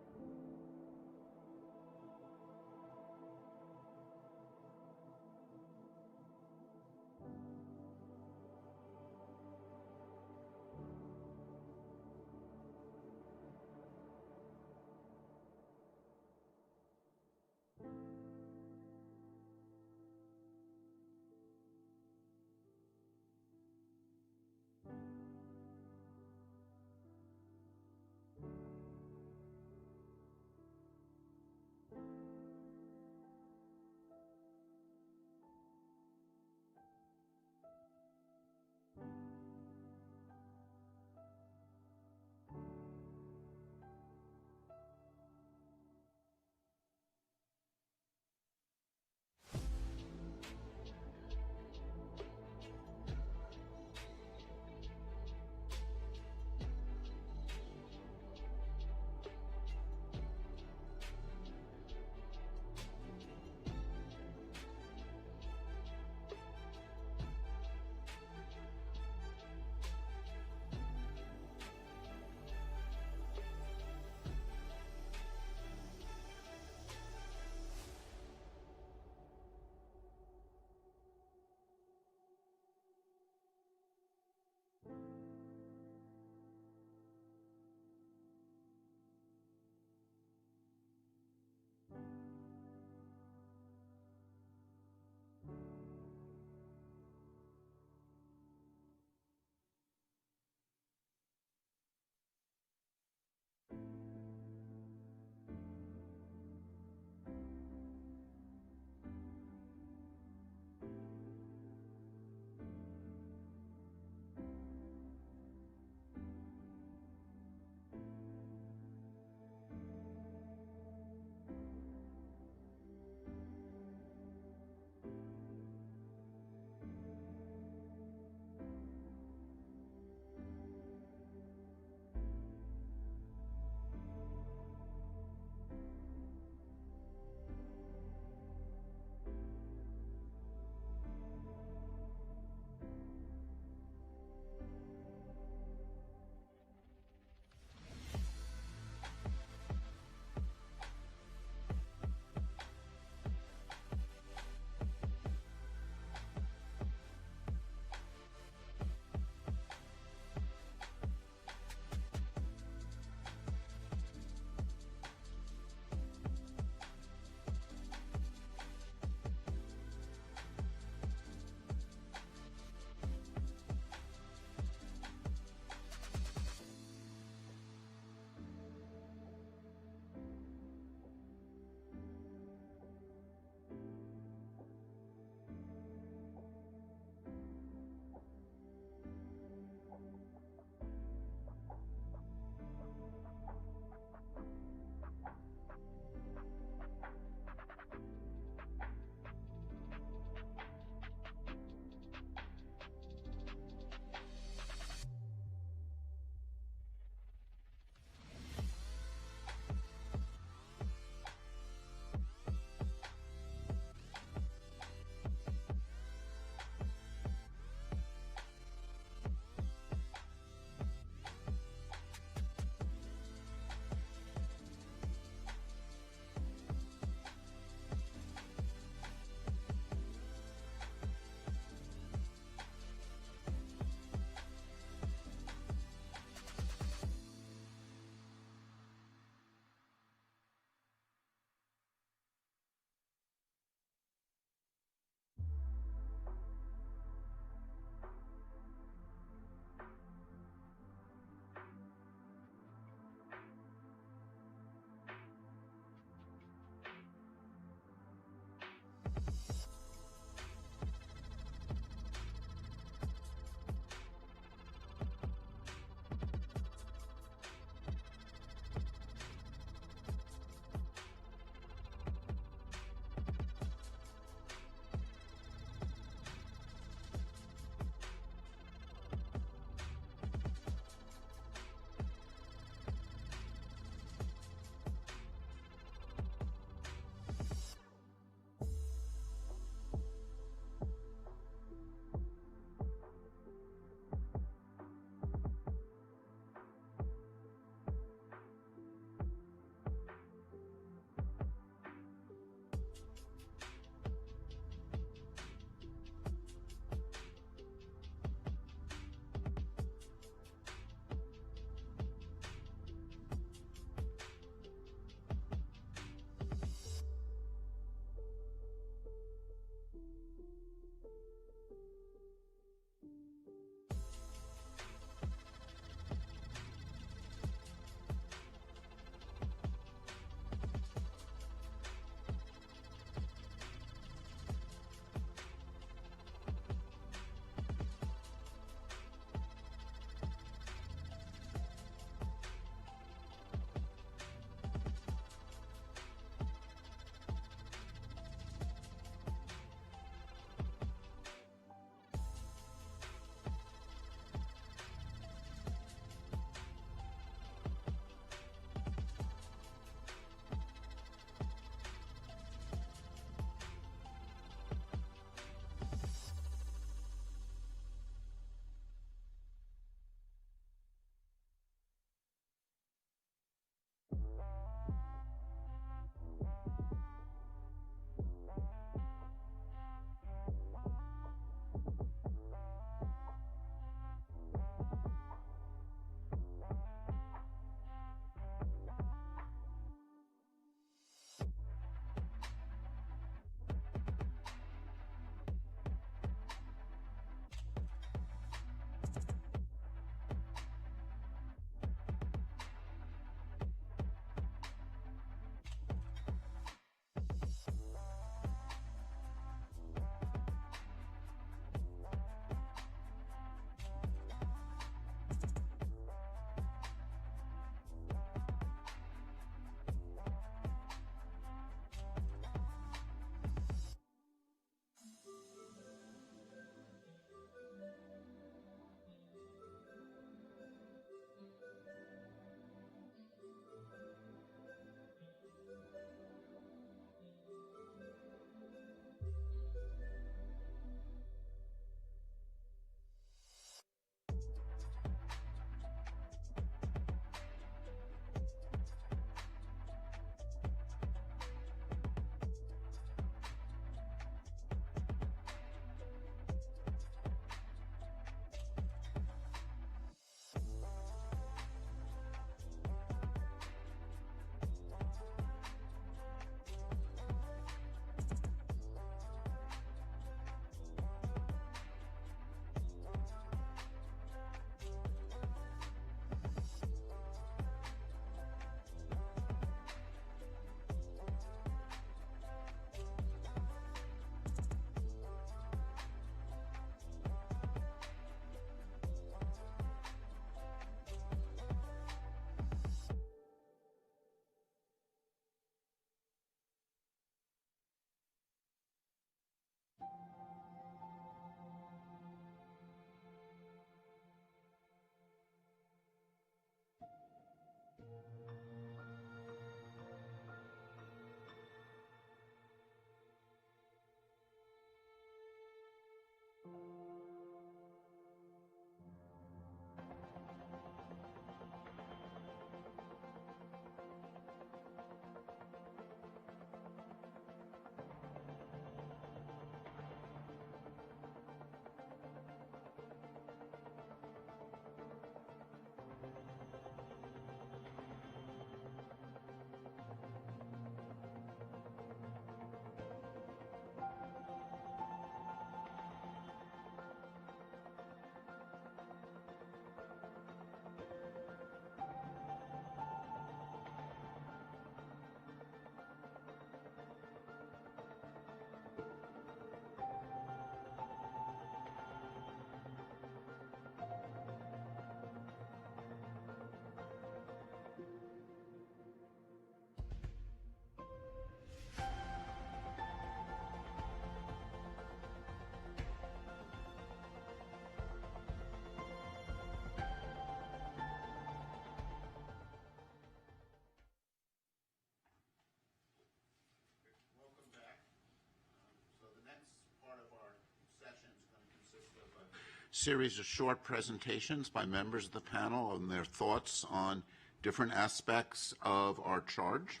series of short presentations by members of the panel on their thoughts on different aspects of our charge.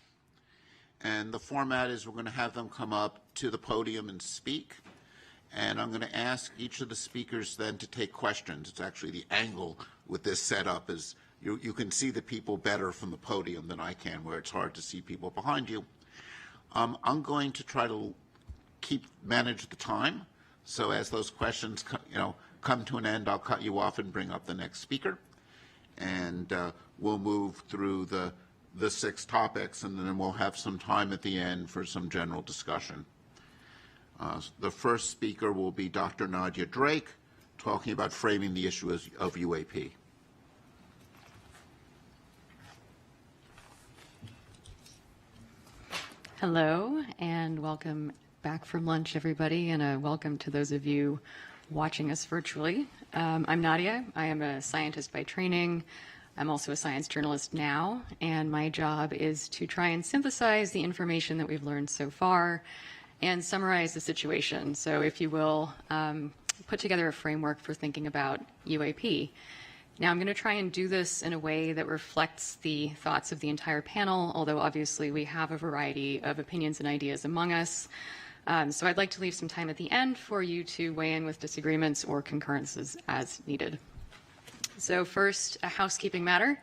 And the format is we're going to have them come up to the podium and speak. And I'm going to ask each of the speakers then to take questions. It's actually the angle with this setup is you can see the people better from the podium than I can, where it's hard to see people behind you. I'm going to try to manage the time. So as those questions come to an end, I'll cut you off and bring up the next speaker. And we'll move through the 6 topics, and then we'll have some time at the end for some general discussion. The first speaker will be Dr. Nadia Drake, talking about framing the issue of UAP. Hello, and welcome back from lunch, everybody, and a welcome to those of you watching us virtually. I'm Nadia. I am a scientist by training. I'm also a science journalist now, and my job is to try and synthesize the information that we've learned so far and summarize the situation. So if you will, put together a framework for thinking about UAP. Now I'm going to try and do this in a way that reflects the thoughts of the entire panel, although obviously we have a variety of opinions and ideas among us. So I'd like to leave some time at the end for you to weigh in with disagreements or concurrences as needed. So first, a housekeeping matter.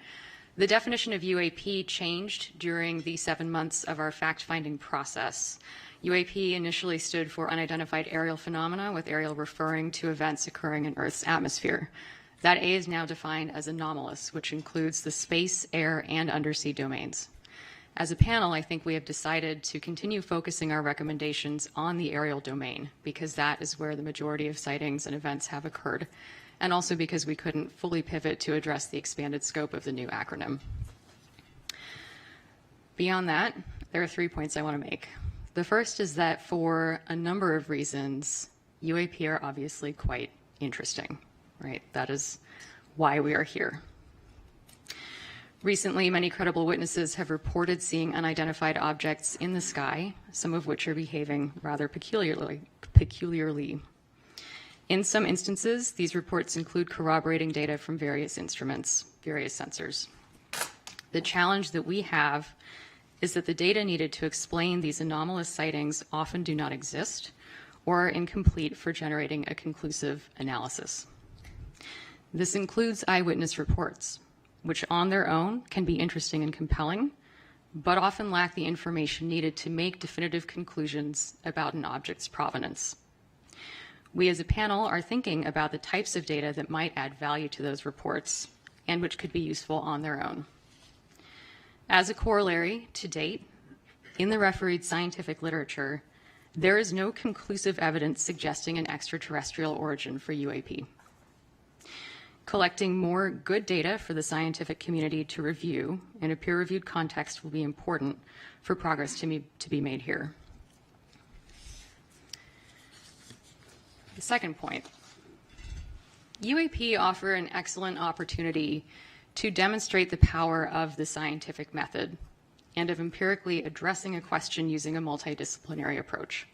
The definition of UAP changed during the 7 months of our fact-finding process. UAP initially stood for Unidentified Aerial Phenomena, with aerial referring to events occurring in Earth's atmosphere. That A is now defined as anomalous, which includes the space, air, and undersea domains. As a panel, I think we have decided to continue focusing our recommendations on the aerial domain, because that is where the majority of sightings and events have occurred, and also because we couldn't fully pivot to address the expanded scope of the new acronym. Beyond that, there are 3 points I want to make. The first is that for a number of reasons, UAP are obviously quite interesting, right? That is why we are here. Recently, many credible witnesses have reported seeing unidentified objects in the sky, some of which are behaving rather peculiarly. In some instances, these reports include corroborating data from various instruments, various sensors. The challenge that we have is that the data needed to explain these anomalous sightings often do not exist or are incomplete for generating a conclusive analysis. This includes eyewitness reports, which on their own can be interesting and compelling, but often lack the information needed to make definitive conclusions about an object's provenance. We as a panel are thinking about the types of data that might add value to those reports and which could be useful on their own. As a corollary, to date, in the refereed scientific literature, there is no conclusive evidence suggesting an extraterrestrial origin for UAP. Collecting more good data for the scientific community to review in a peer-reviewed context will be important for progress to be made here. The second point, UAP offer an excellent opportunity to demonstrate the power of the scientific method and of empirically addressing a question using a multidisciplinary approach.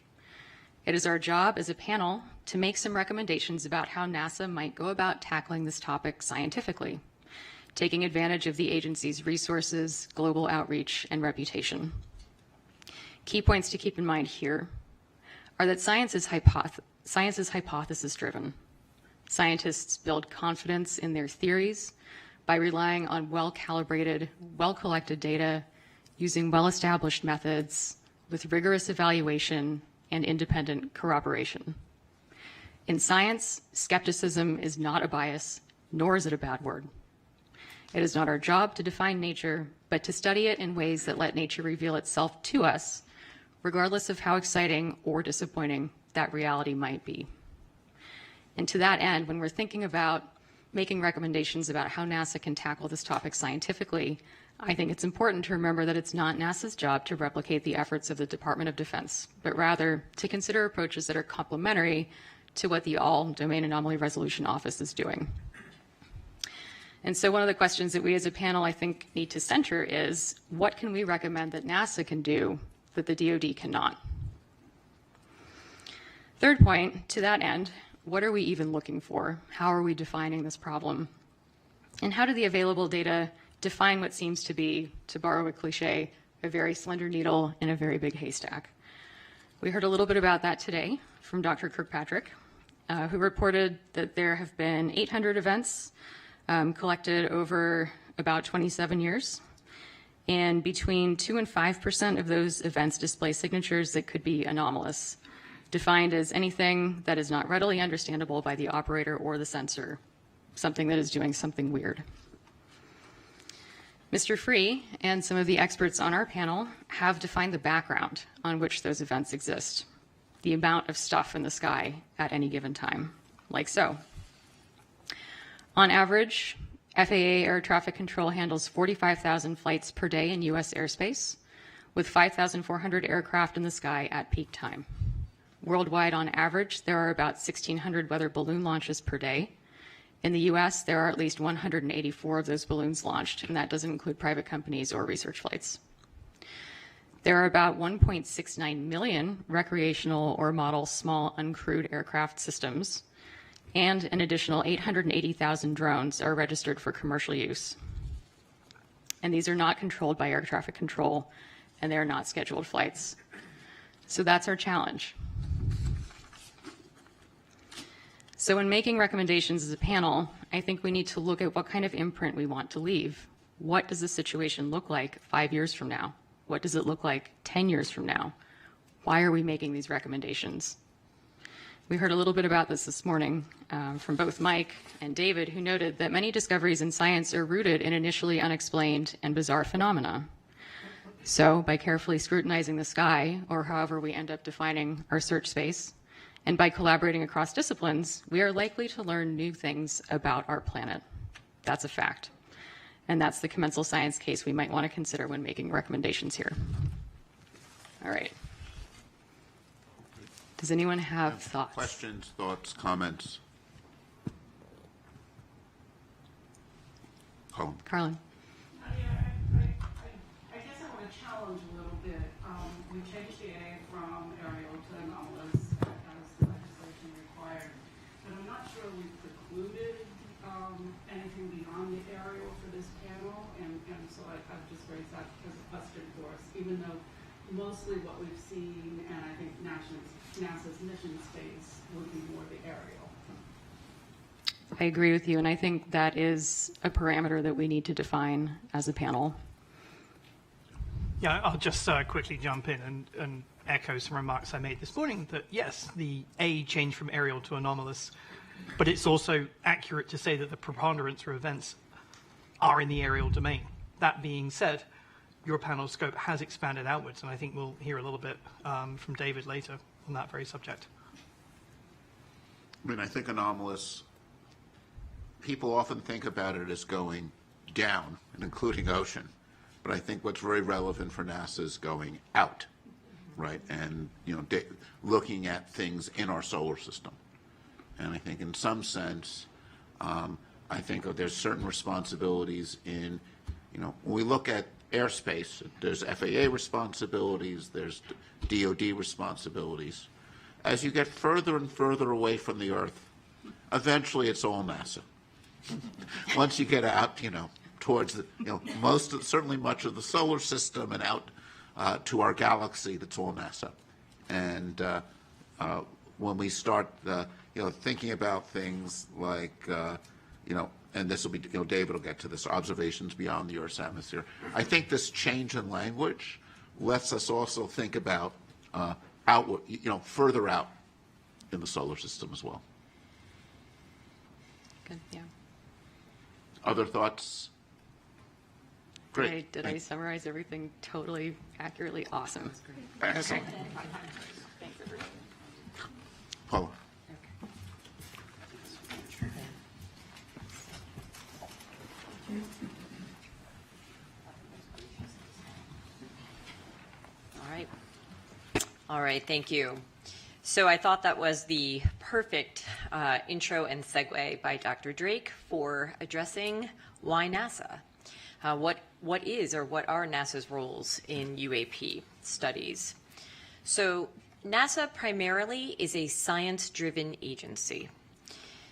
It is our job as a panel to make some recommendations about how NASA might go about tackling this topic scientifically, taking advantage of the agency's resources, global outreach, and reputation. Key points to keep in mind here are that science is hypothesis-driven. Scientists build confidence in their theories by relying on well-calibrated, well-collected data, using well-established methods with rigorous evaluation and independent corroboration. In science, skepticism is not a bias, nor is it a bad word. It is not our job to define nature, but to study it in ways that let nature reveal itself to us, regardless of how exciting or disappointing that reality might be. And to that end, when we're thinking about making recommendations about how NASA can tackle this topic scientifically, I think it's important to remember that it's not NASA's job to replicate the efforts of the Department of Defense, but rather to consider approaches that are complementary to what the All-Domain Anomaly Resolution Office is doing. And so one of the questions that we as a panel, I think, need to center is, what can we recommend that NASA can do that the DoD cannot? Third point, to that end, what are we even looking for? How are we defining this problem? And how do the available data define what seems to be, to borrow a cliche, a very slender needle in a very big haystack? We heard a little bit about that today from Dr. Kirkpatrick, who reported that there have been 800 events collected over about 27 years. And between 2 and 5% of those events display signatures that could be anomalous, defined as anything that is not readily understandable by the operator or the sensor, something that is doing something weird. Mr. Free and some of the experts on our panel have defined the background on which those events exist, the amount of stuff in the sky at any given time, like so. On average, FAA air traffic control handles 45,000 flights per day in U.S. airspace, with 5,400 aircraft in the sky at peak time. Worldwide, on average, there are about 1,600 weather balloon launches per day. In the U.S., there are at least 184 of those balloons launched, and that doesn't include private companies or research flights. There are about 1.69 million recreational or model small uncrewed aircraft systems, and an additional 880,000 drones are registered for commercial use. And these are not controlled by air traffic control, and they're not scheduled flights. So that's our challenge. So in making recommendations as a panel, I think we need to look at what kind of imprint we want to leave. What does the situation look like 5 years from now? What does it look like 10 years from now? Why are we making these recommendations? We heard a little bit about this morning from both Mike and David, who noted that many discoveries in science are rooted in initially unexplained and bizarre phenomena. So by carefully scrutinizing the sky, or however we end up defining our search space, and by collaborating across disciplines, we are likely to learn new things about our planet. That's a fact. And that's the commensal science case we might want to consider when making recommendations here. All right. Does anyone have thoughts? Questions, thoughts, comments? Carlin. I guess I want to challenge a little bit. We changed the A from aerial to anomalous as the legislation required. But I'm not sure we precluded anything beyond the aerial for this panel. And so I've just raised that as a question for us, even though mostly what we've seen, and I think NASA's mission space would be more the aerial. I agree with you, and I think that is a parameter that we need to define as a panel. Yeah, I'll just quickly jump in and echo some remarks I made this morning that yes, the A changed from aerial to anomalous, but it's also accurate to say that the preponderance of events are in the aerial domain. That being said, your panel scope has expanded outwards, and I think we'll hear a little bit from David later on that very subject. I mean, I think anomalous, people often think about it as going down, and including ocean. But I think what's very relevant for NASA is going out, right? And, you know, looking at things in our solar system. And I think in some sense, I think there's certain responsibilities in, you know, when we look at airspace, there's FAA responsibilities, there's DOD responsibilities. As you get further and further away from the Earth, eventually it's all NASA. Once you get out, you know, towards the, you know, certainly much of the solar system and out to our galaxy, that's all NASA. And when we start, you know, thinking about things like, you know, and this will be, you know, David will get to this, observations beyond the Earth's atmosphere. I think this change in language lets us also think about outward, you know, further out in the solar system as well. Good, yeah. Other thoughts? Great. Did I summarize everything totally accurately? Awesome. Excellent. Okay. Thanks, everybody. Paula. All right, thank you. So I thought that was the perfect intro and segue by Dr. Drake for addressing why NASA. What is or what are NASA's roles in UAP studies? So NASA primarily is a science-driven agency.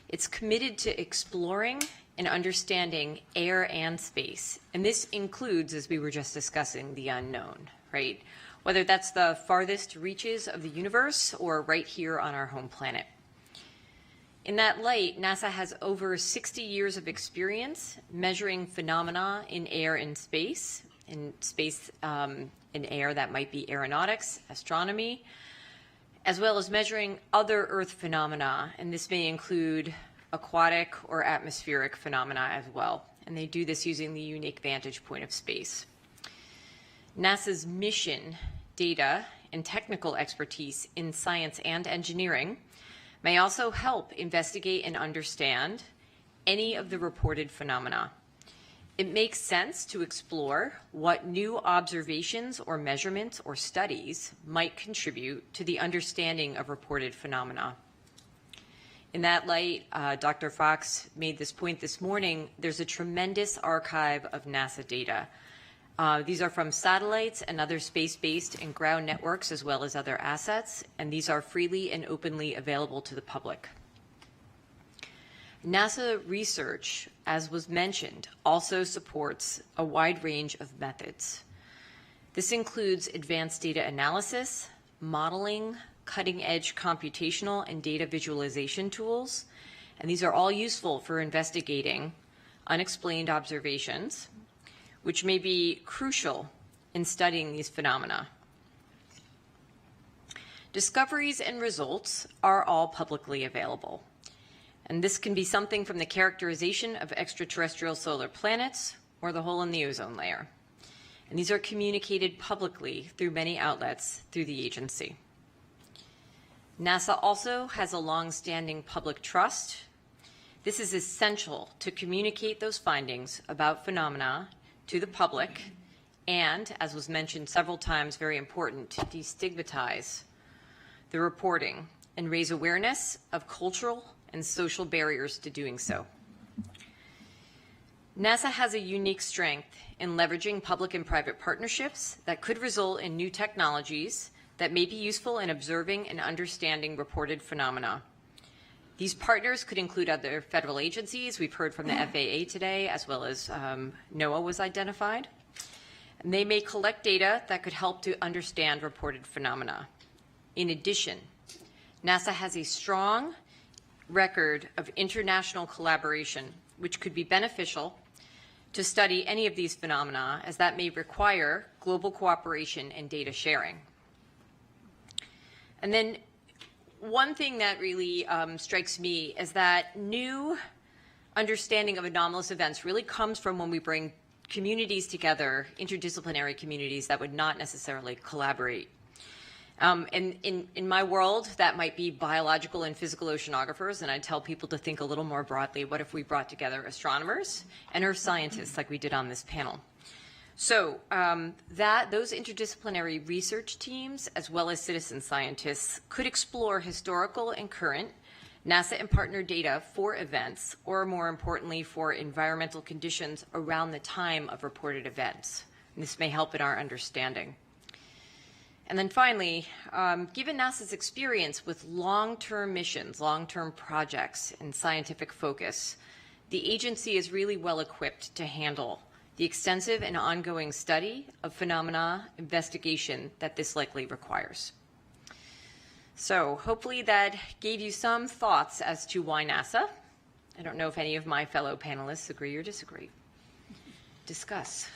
It's committed to exploring and understanding air and space. And this includes, as we were just discussing, the unknown, right? Whether that's the farthest reaches of the universe or right here on our home planet. In that light, NASA has over 60 years of experience measuring phenomena in air and space, in air that might be aeronautics, astronomy, as well as measuring other Earth phenomena, and this may include aquatic or atmospheric phenomena as well. And they do this using the unique vantage point of space. NASA's mission, data, and technical expertise in science and engineering may also help investigate and understand any of the reported phenomena. It makes sense to explore what new observations or measurements or studies might contribute to the understanding of reported phenomena. In that light, Dr. Fox made this point this morning, there's a tremendous archive of NASA data. These are from satellites and other space-based and ground networks, as well as other assets, and these are freely and openly available to the public. NASA research, as was mentioned, also supports a wide range of methods. This includes advanced data analysis, modeling, cutting-edge computational and data visualization tools, and these are all useful for investigating unexplained observations, which may be crucial in studying these phenomena. Discoveries and results are all publicly available. And this can be something from the characterization of extraterrestrial solar planets or the hole in the ozone layer. And these are communicated publicly through many outlets through the agency. NASA also has a long-standing public trust. This is essential to communicate those findings about phenomena to the public and, as was mentioned several times, very important, to destigmatize the reporting and raise awareness of cultural and social barriers to doing so. NASA has a unique strength in leveraging public and private partnerships that could result in new technologies that may be useful in observing and understanding reported phenomena. These partners could include other federal agencies. We've heard from the FAA today, as well as NOAA was identified. And they may collect data that could help to understand reported phenomena. In addition, NASA has a strong record of international collaboration, which could be beneficial to study any of these phenomena, as that may require global cooperation and data sharing. And then one thing that really strikes me is that new understanding of anomalous events really comes from when we bring communities together, interdisciplinary communities that would not necessarily collaborate. And in my world, that might be biological and physical oceanographers, and I tell people to think a little more broadly, what if we brought together astronomers and earth scientists like we did on this panel? So those interdisciplinary research teams, as well as citizen scientists, could explore historical and current NASA and partner data for events, or more importantly, for environmental conditions around the time of reported events. And this may help in our understanding. And then finally, given NASA's experience with long-term missions, long-term projects, and scientific focus, the agency is really well equipped to handle the extensive and ongoing study of phenomena investigation that this likely requires. So hopefully that gave you some thoughts as to why NASA. I don't know if any of my fellow panelists agree or disagree. Discuss.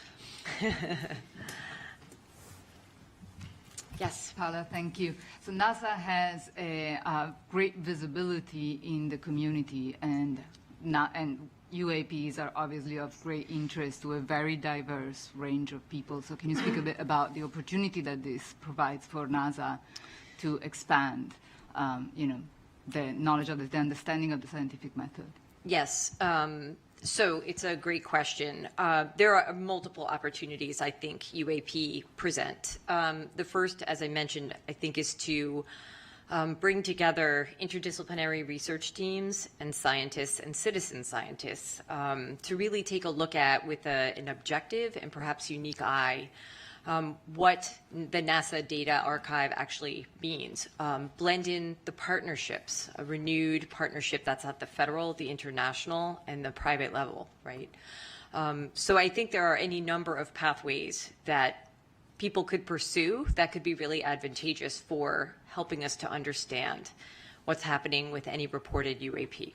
Yes. Paula, thank you. So NASA has a great visibility in the community, and UAPs are obviously of great interest to a very diverse range of people. So can you speak a bit about the opportunity that this provides for NASA to expand, the knowledge of the understanding of the scientific method? Yes. So it's a great question. There are multiple opportunities I think UAP present. The first, as I mentioned, I think is to bring together interdisciplinary research teams and scientists and citizen scientists to really take a look at, with an objective and perhaps unique eye, what the NASA data archive actually means. Blend in the partnerships, a renewed partnership that's at the federal, the international, and the private level, right? So I think there are any number of pathways that people could pursue that could be really advantageous for helping us to understand what's happening with any reported UAP.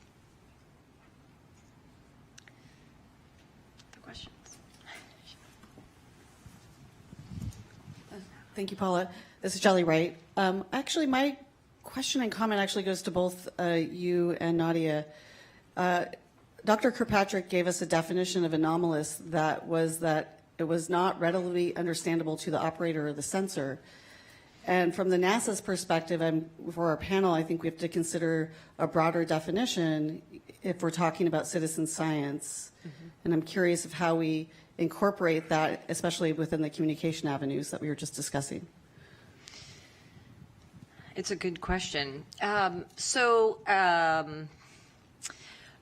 Thank you, Paula. This is Jelly Wright. Actually, my question and comment actually goes to both you and Nadia. Dr. Kirkpatrick gave us a definition of anomalous that it was not readily understandable to the operator or the sensor. And from the NASA's perspective, for our panel, I think we have to consider a broader definition if we're talking about citizen science. Mm-hmm. And I'm curious of how we incorporate that, especially within the communication avenues that we were just discussing. It's a good question.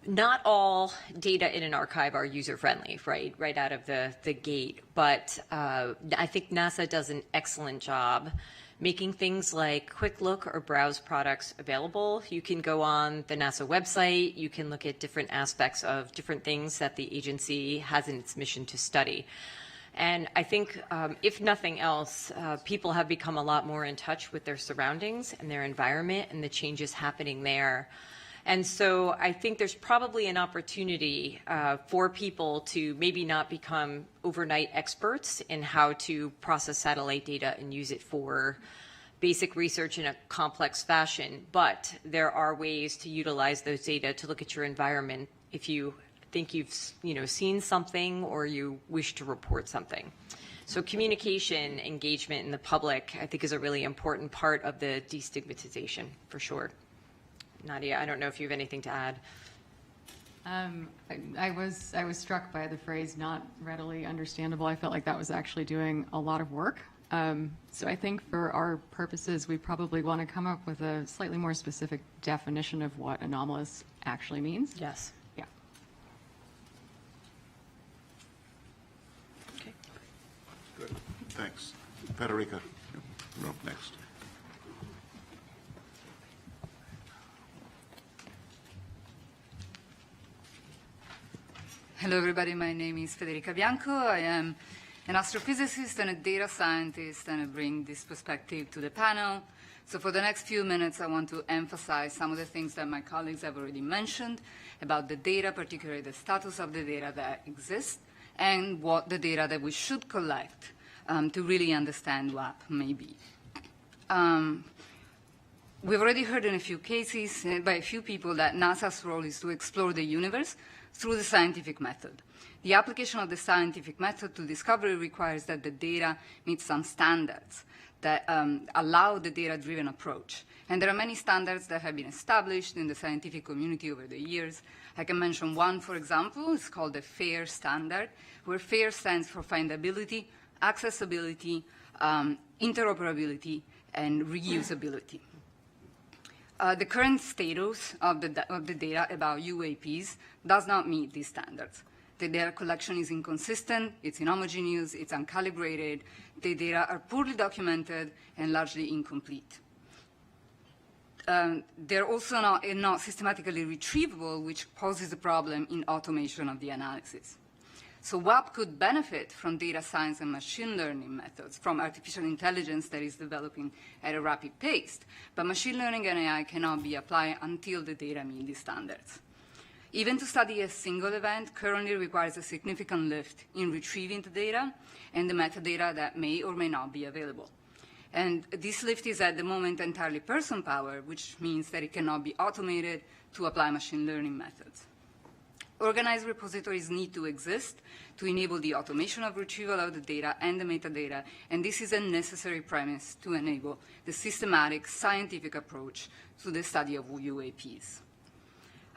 Not all data in an archive are user-friendly, right out of the gate. But I think NASA does an excellent job making things like quick look or browse products available. You can go on the NASA website. You can look at different aspects of different things that the agency has in its mission to study. And I think, if nothing else, people have become a lot more in touch with their surroundings and their environment and the changes happening there. And so I think there's probably an opportunity for people to maybe not become overnight experts in how to process satellite data and use it for basic research in a complex fashion, but there are ways to utilize those data to look at your environment if you think you've seen something or you wish to report something. So communication, engagement in the public, I think, is a really important part of the destigmatization, for sure. Nadia, I don't know if you have anything to add. I was struck by the phrase "not readily understandable." I felt like that was actually doing a lot of work. So I think for our purposes, we probably want to come up with a slightly more specific definition of what anomalous actually means. Yes. Yeah. Okay. Good. Thanks. Federica, you're up next. Hello, everybody. My name is Federica Bianco. I am an astrophysicist and a data scientist, and I bring this perspective to the panel. So for the next few minutes, I want to emphasize some of the things that my colleagues have already mentioned about the data, particularly the status of the data that exists, and what the data that we should collect to really understand WAP may be. We've already heard in a few cases by a few people that NASA's role is to explore the universe through the scientific method. The application of the scientific method to discovery requires that the data meet some standards that allow the data-driven approach. And there are many standards that have been established in the scientific community over the years. I can mention one, for example. It's called the FAIR standard, where FAIR stands for findability, accessibility, interoperability, and reusability. The current status of the data about UAPs does not meet these standards. The data collection is inconsistent, it's inhomogeneous, it's uncalibrated, the data are poorly documented and largely incomplete. They're also not systematically retrievable, which poses a problem in automation of the analysis. So WAP could benefit from data science and machine learning methods, from artificial intelligence that is developing at a rapid pace. But machine learning and AI cannot be applied until the data meet these standards. Even to study a single event currently requires a significant lift in retrieving the data and the metadata that may or may not be available. And this lift is at the moment entirely person-powered, which means that it cannot be automated to apply machine learning methods. Organized repositories need to exist to enable the automation of retrieval of the data and the metadata, and this is a necessary premise to enable the systematic scientific approach to the study of UAPs.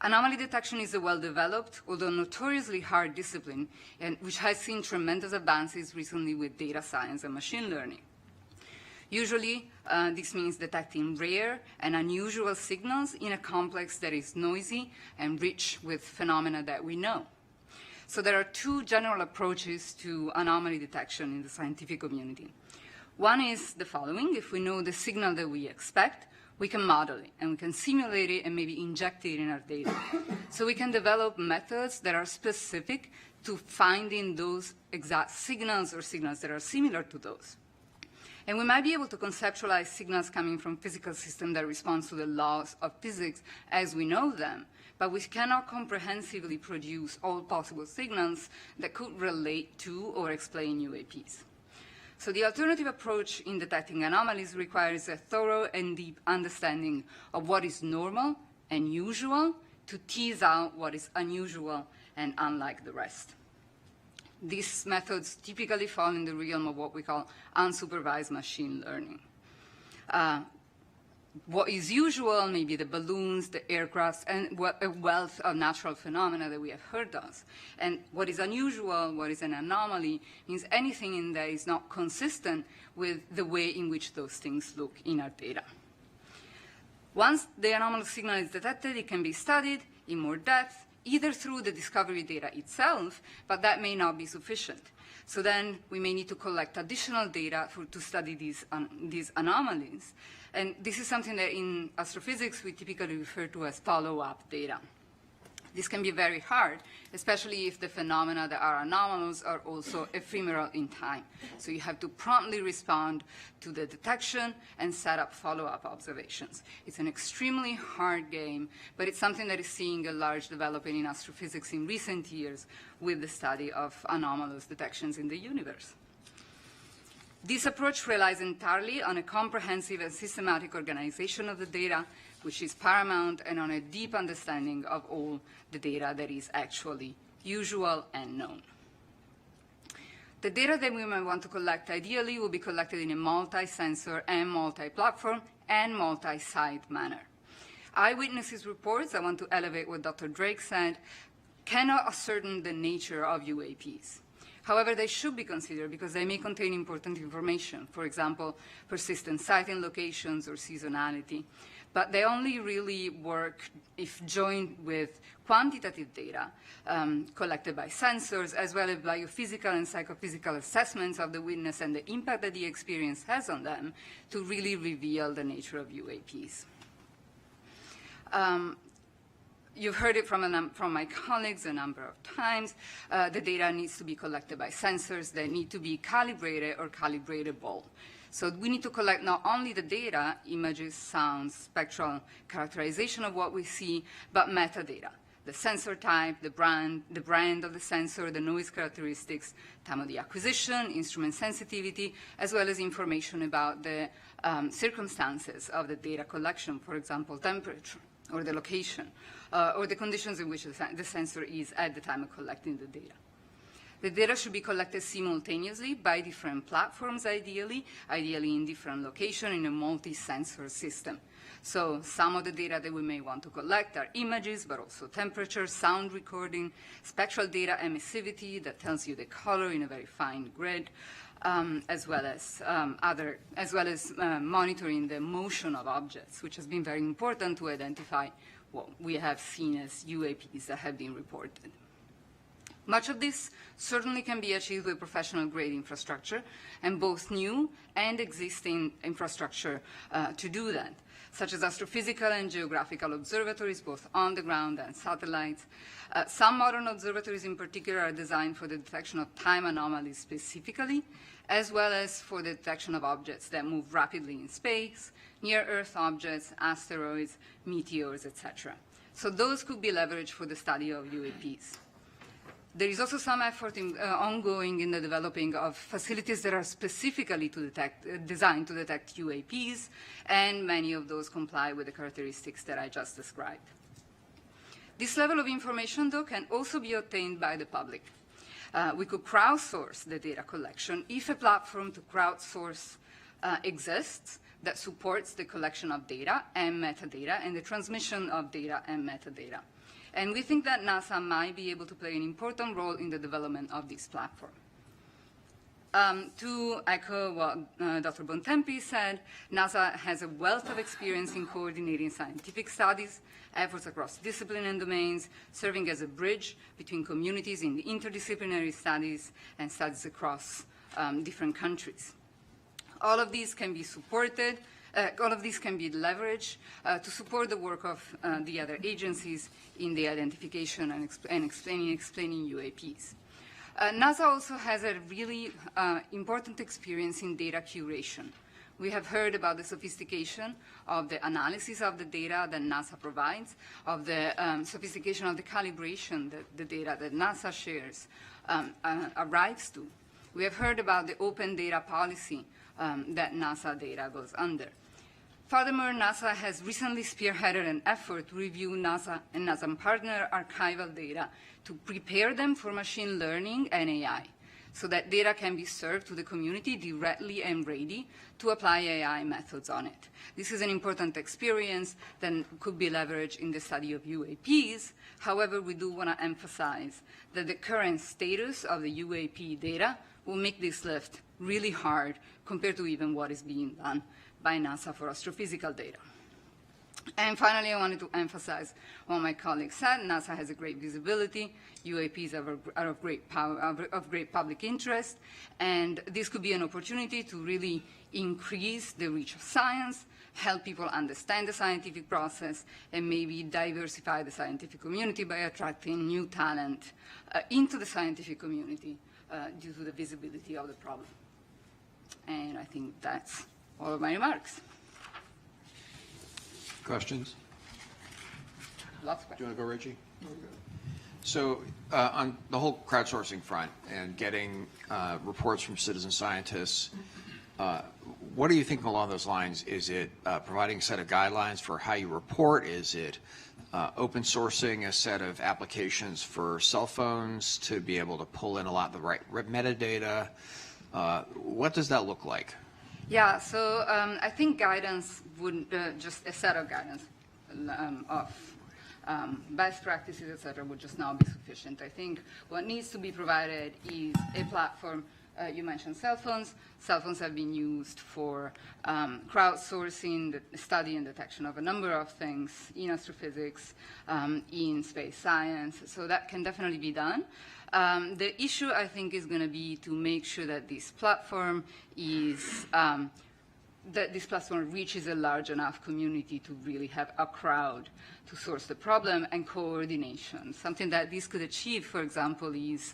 Anomaly detection is a well-developed, although notoriously hard discipline, and which has seen tremendous advances recently with data science and machine learning. Usually, this means detecting rare and unusual signals in a complex that is noisy and rich with phenomena that we know. So there are two general approaches to anomaly detection in the scientific community. One is the following. If we know the signal that we expect, we can model it, and we can simulate it and maybe inject it in our data. So we can develop methods that are specific to finding those exact signals or signals that are similar to those. And we might be able to conceptualize signals coming from physical systems that respond to the laws of physics as we know them, but we cannot comprehensively produce all possible signals that could relate to or explain UAPs. So the alternative approach in detecting anomalies requires a thorough and deep understanding of what is normal and usual to tease out what is unusual and unlike the rest. These methods typically fall in the realm of what we call unsupervised machine learning. What is usual, maybe the balloons, the aircrafts, and a wealth of natural phenomena that we have heard of. And what is unusual, what is an anomaly, means anything in there is not consistent with the way in which those things look in our data. Once the anomalous signal is detected, it can be studied in more depth, either through the discovery data itself, but that may not be sufficient. So then we may need to collect additional data to study these anomalies. And this is something that in astrophysics we typically refer to as follow-up data. This can be very hard, especially if the phenomena that are anomalous are also ephemeral in time. So you have to promptly respond to the detection and set up follow-up observations. It's an extremely hard game, but it's something that is seeing a large development in astrophysics in recent years with the study of anomalous detections in the universe. This approach relies entirely on a comprehensive and systematic organization of the data, which is paramount, and on a deep understanding of all the data that is actually usual and known. The data that we might want to collect ideally will be collected in a multi-sensor and multi-platform and multi-site manner. Eyewitnesses reports, I want to elevate what Dr. Drake said, cannot ascertain the nature of UAPs. However, they should be considered because they may contain important information, for example, persistent sighting locations or seasonality. But they only really work if joined with quantitative data collected by sensors, as well as biophysical and psychophysical assessments of the witness and the impact that the experience has on them to really reveal the nature of UAPs. You've heard it from my colleagues a number of times. The data needs to be collected by sensors that need to be calibrated or calibratable. So we need to collect not only the data, images, sounds, spectral characterization of what we see, but metadata. The sensor type, the brand of the sensor, the noise characteristics, time of the acquisition, instrument sensitivity, as well as information about the circumstances of the data collection, for example, temperature or the location, or the conditions in which the sensor is at the time of collecting the data. The data should be collected simultaneously by different platforms, ideally in different locations in a multi-sensor system. So some of the data that we may want to collect are images, but also temperature, sound recording, spectral data emissivity that tells you the color in a very fine grid, as well as monitoring the motion of objects, which has been very important to identify what we have seen as UAPs that have been reported. Much of this certainly can be achieved with professional-grade infrastructure, and both new and existing infrastructure to do that, such as astrophysical and geographical observatories, both on the ground and satellites. Some modern observatories in particular are designed for the detection of time anomalies specifically, as well as for the detection of objects that move rapidly in space, near-Earth objects, asteroids, meteors, etc. So those could be leveraged for the study of UAPs. There is also some effort ongoing in the developing of facilities that are specifically designed to detect UAPs, and many of those comply with the characteristics that I just described. This level of information, though, can also be obtained by the public. We could crowdsource the data collection if a platform to crowdsource exists that supports the collection of data and metadata and the transmission of data and metadata. And we think that NASA might be able to play an important role in the development of this platform. To echo what Dr. Bontempi said, NASA has a wealth of experience in coordinating scientific studies, efforts across discipline and domains, serving as a bridge between communities in interdisciplinary studies and studies across different countries. All of these can be supported, all of these can be leveraged to support the work of the other agencies in the identification and explaining UAPs. NASA also has a really important experience in data curation. We have heard about the sophistication of the analysis of the data that NASA provides, of the sophistication of the calibration that the data that NASA shares arrives to. We have heard about the open data policy that NASA data goes under. Furthermore, NASA has recently spearheaded an effort to review NASA and NASA partner archival data to prepare them for machine learning and AI, so that data can be served to the community directly and ready to apply AI methods on it. This is an important experience that could be leveraged in the study of UAPs. However, we do want to emphasize that the current status of the UAP data will make this lift really hard compared to even what is being done by NASA for astrophysical data. And finally, I wanted to emphasize what my colleague said. NASA has a great visibility. UAPs are of great public interest. And this could be an opportunity to really increase the reach of science, help people understand the scientific process, and maybe diversify the scientific community by attracting new talent into the scientific community due to the visibility of the problem. And I think that's all of my remarks. Questions? Lots of questions. Do you want to go, Reggie? So on the whole crowdsourcing front and getting reports from citizen scientists, what are you thinking along those lines? Is it providing a set of guidelines for how you report? Is it open sourcing a set of applications for cell phones to be able to pull in a lot of the right metadata? What does that look like? Yeah, so I think guidance wouldn't, just a set of guidance of best practices, et cetera, would just not be sufficient. I think what needs to be provided is a platform. You mentioned cell phones. Cell phones have been used for crowdsourcing, the study and detection of a number of things in astrophysics, in space science. So that can definitely be done. The issue, I think, is going to be to make sure that this platform is reaches a large enough community to really have a crowd to source the problem and coordination. Something that this could achieve, for example, is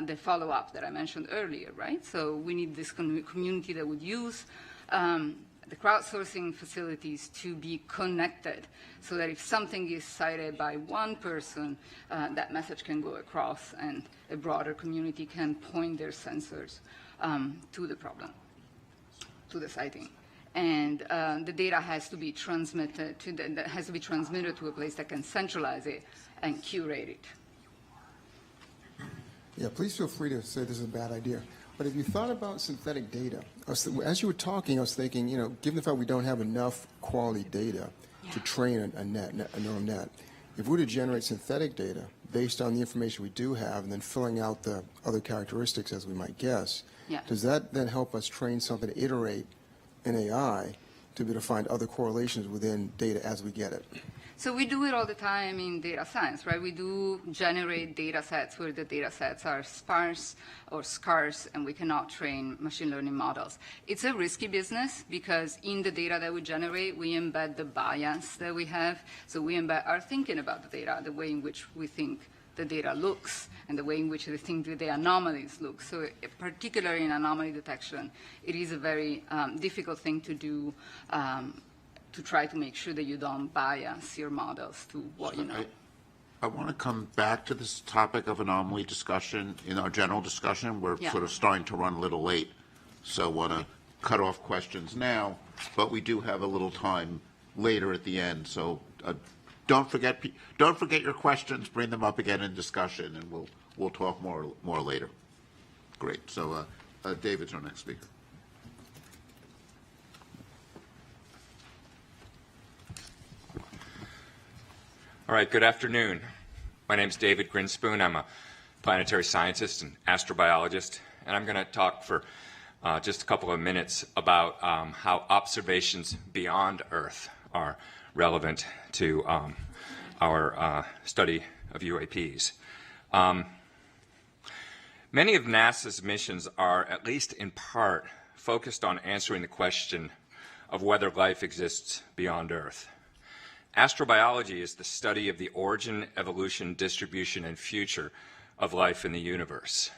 the follow-up that I mentioned earlier, right? So we need this community that would use the crowdsourcing facilities to be connected so that if something is cited by one person, that message can go across and a broader community can point their sensors to the problem, to the sighting. And the data has to be transmitted to a place that can centralize it and curate it. Yeah, please feel free to say this is a bad idea. But if you thought about synthetic data, as you were talking, I was thinking, given the fact we don't have enough quality data to train a neural net, if we were to generate synthetic data based on the information we do have and then filling out the other characteristics as we might guess, does that then help us train something to iterate in AI to be able to find other correlations within data as we get it? So we do it all the time in data science, right? We do generate data sets where the data sets are sparse or scarce, and we cannot train machine learning models. It's a risky business because in the data that we generate, we embed the bias that we have. So we embed our thinking about the data, the way in which we think the data looks, and the way in which we think the anomalies look. So particularly in anomaly detection, it is a very difficult thing to do to try to make sure that you don't bias your models to what you know. I want to come back to this topic of anomaly discussion in our general discussion. We're sort of starting to run a little late, so I want to cut off questions now, but we do have a little time later at the end. So don't forget your questions. Bring them up again in discussion, and we'll talk more later. Great. So David's our next speaker. All right, good afternoon. My name is David Grinspoon. I'm a planetary scientist and astrobiologist and I'm going to talk for just a couple of minutes about how observations beyond Earth are relevant to our study of UAPs. Many of NASA's missions are, at least in part, focused on answering the question of whether life exists beyond Earth. Astrobiology is the study of the origin, evolution, distribution, and future of life in the universe.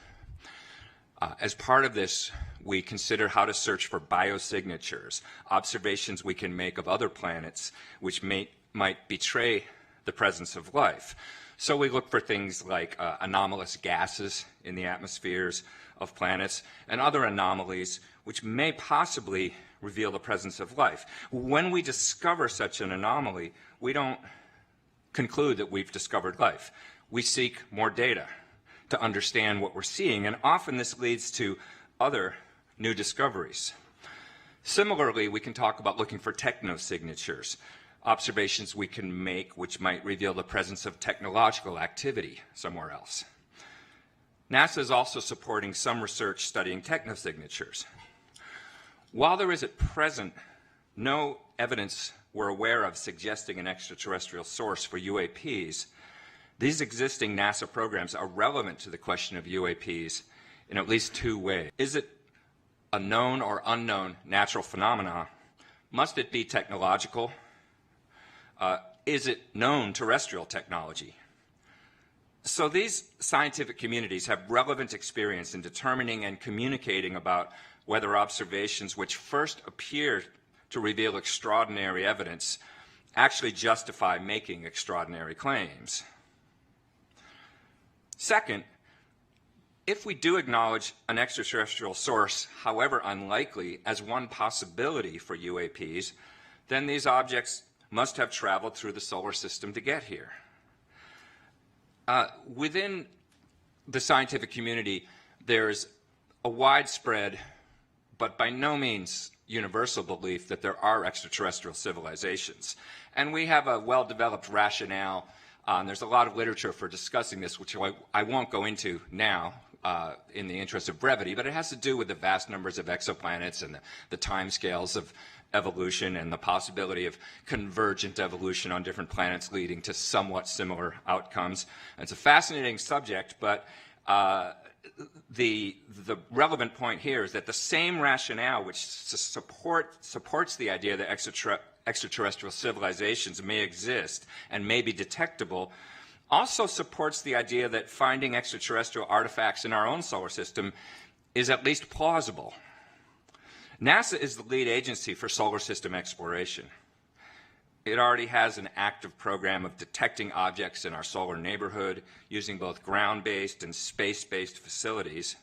As part of this, we consider how to search for biosignatures, observations we can make of other planets which might betray the presence of life. So we look for things like anomalous gases in the atmospheres of planets and other anomalies which may possibly reveal the presence of life. When we discover such an anomaly, we don't conclude that we've discovered life. We seek more data to understand what we're seeing, and often this leads to other new discoveries. Similarly, we can talk about looking for technosignatures, observations we can make which might reveal the presence of technological activity somewhere else. NASA is also supporting some research studying technosignatures. While there is at present no evidence we're aware of suggesting an extraterrestrial source for UAPs, these existing NASA programs are relevant to the question of UAPs in at least two ways. Is it a known or unknown natural phenomenon? Must it be technological? Is it known terrestrial technology? So these scientific communities have relevant experience in determining and communicating about whether observations which first appear to reveal extraordinary evidence actually justify making extraordinary claims. Second, if we do acknowledge an extraterrestrial source, however unlikely, as one possibility for UAPs, then these objects must have traveled through the solar system to get here. Within the scientific community, there's a widespread, but by no means universal belief that there are extraterrestrial civilizations. And we have a well-developed rationale. There's a lot of literature for discussing this, which I won't go into now in the interest of brevity, but it has to do with the vast numbers of exoplanets and the timescales of evolution and the possibility of convergent evolution on different planets leading to somewhat similar outcomes. And it's a fascinating subject, but the relevant point here is that the same rationale which supports the idea that extraterrestrial civilizations may exist and may be detectable also supports the idea that finding extraterrestrial artifacts in our own solar system is at least plausible. NASA is the lead agency for solar system exploration. It already has an active program of detecting objects in our solar neighborhood using both ground-based and space-based facilities,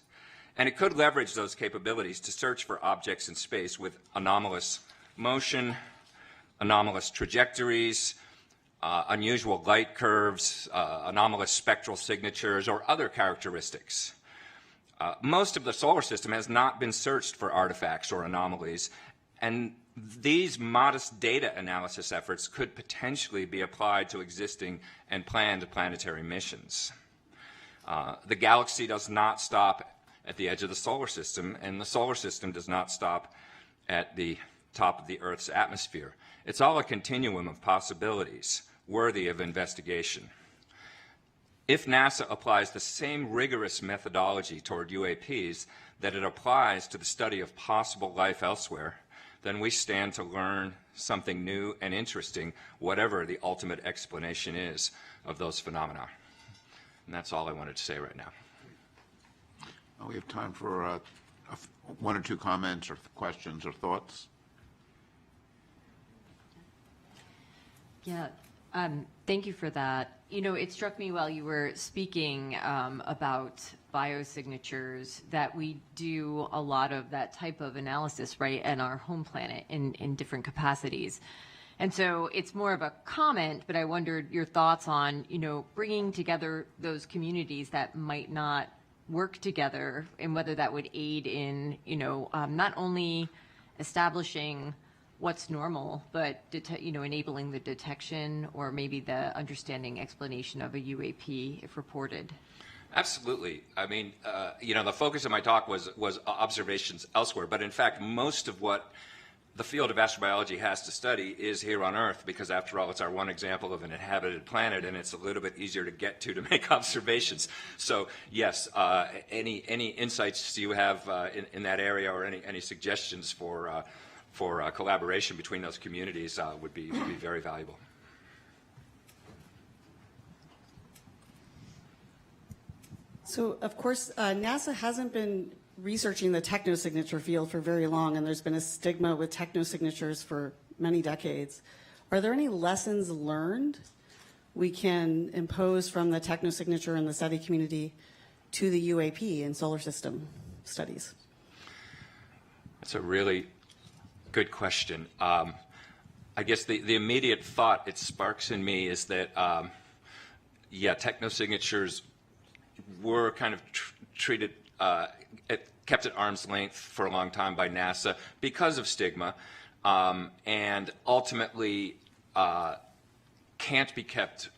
and it could leverage those capabilities to search for objects in space with anomalous motion, anomalous trajectories, unusual light curves, anomalous spectral signatures, or other characteristics. Most of the solar system has not been searched for artifacts or anomalies, and these modest data analysis efforts could potentially be applied to existing and planned planetary missions. The galaxy does not stop at the edge of the solar system, and the solar system does not stop at the top of the Earth's atmosphere. It's all a continuum of possibilities worthy of investigation. If NASA applies the same rigorous methodology toward UAPs that it applies to the study of possible life elsewhere, then we stand to learn something new and interesting, whatever the ultimate explanation is of those phenomena. And that's all I wanted to say right now. We have time for one or two comments or questions or thoughts. Yeah, thank you for that. You know, it struck me while you were speaking about biosignatures that we do a lot of that type of analysis, right, in our home planet in different capacities. And so it's more of a comment, but I wondered your thoughts on, you know, bringing together those communities that might not work together and whether that would aid in, you know, not only establishing what's normal, but enabling the detection or maybe the understanding explanation of a UAP if reported. Absolutely. I mean, the focus of my talk was observations elsewhere, but in fact, most of what the field of astrobiology has to study is here on Earth, because after all, it's our one example of an inhabited planet, and it's a little bit easier to get to make observations. So yes, any insights you have in that area, or any suggestions for collaboration between those communities would be very valuable. So, of course, NASA hasn't been researching the technosignature field for very long, and there's been a stigma with technosignatures for many decades. Are there any lessons learned we can impose from the technosignature and the study community to the UAP in solar system studies? That's a really good question. I guess the immediate thought it sparks in me is that, technosignatures were kind of treated, kept at arm's length for a long time by NASA because of stigma, and ultimately can't be kept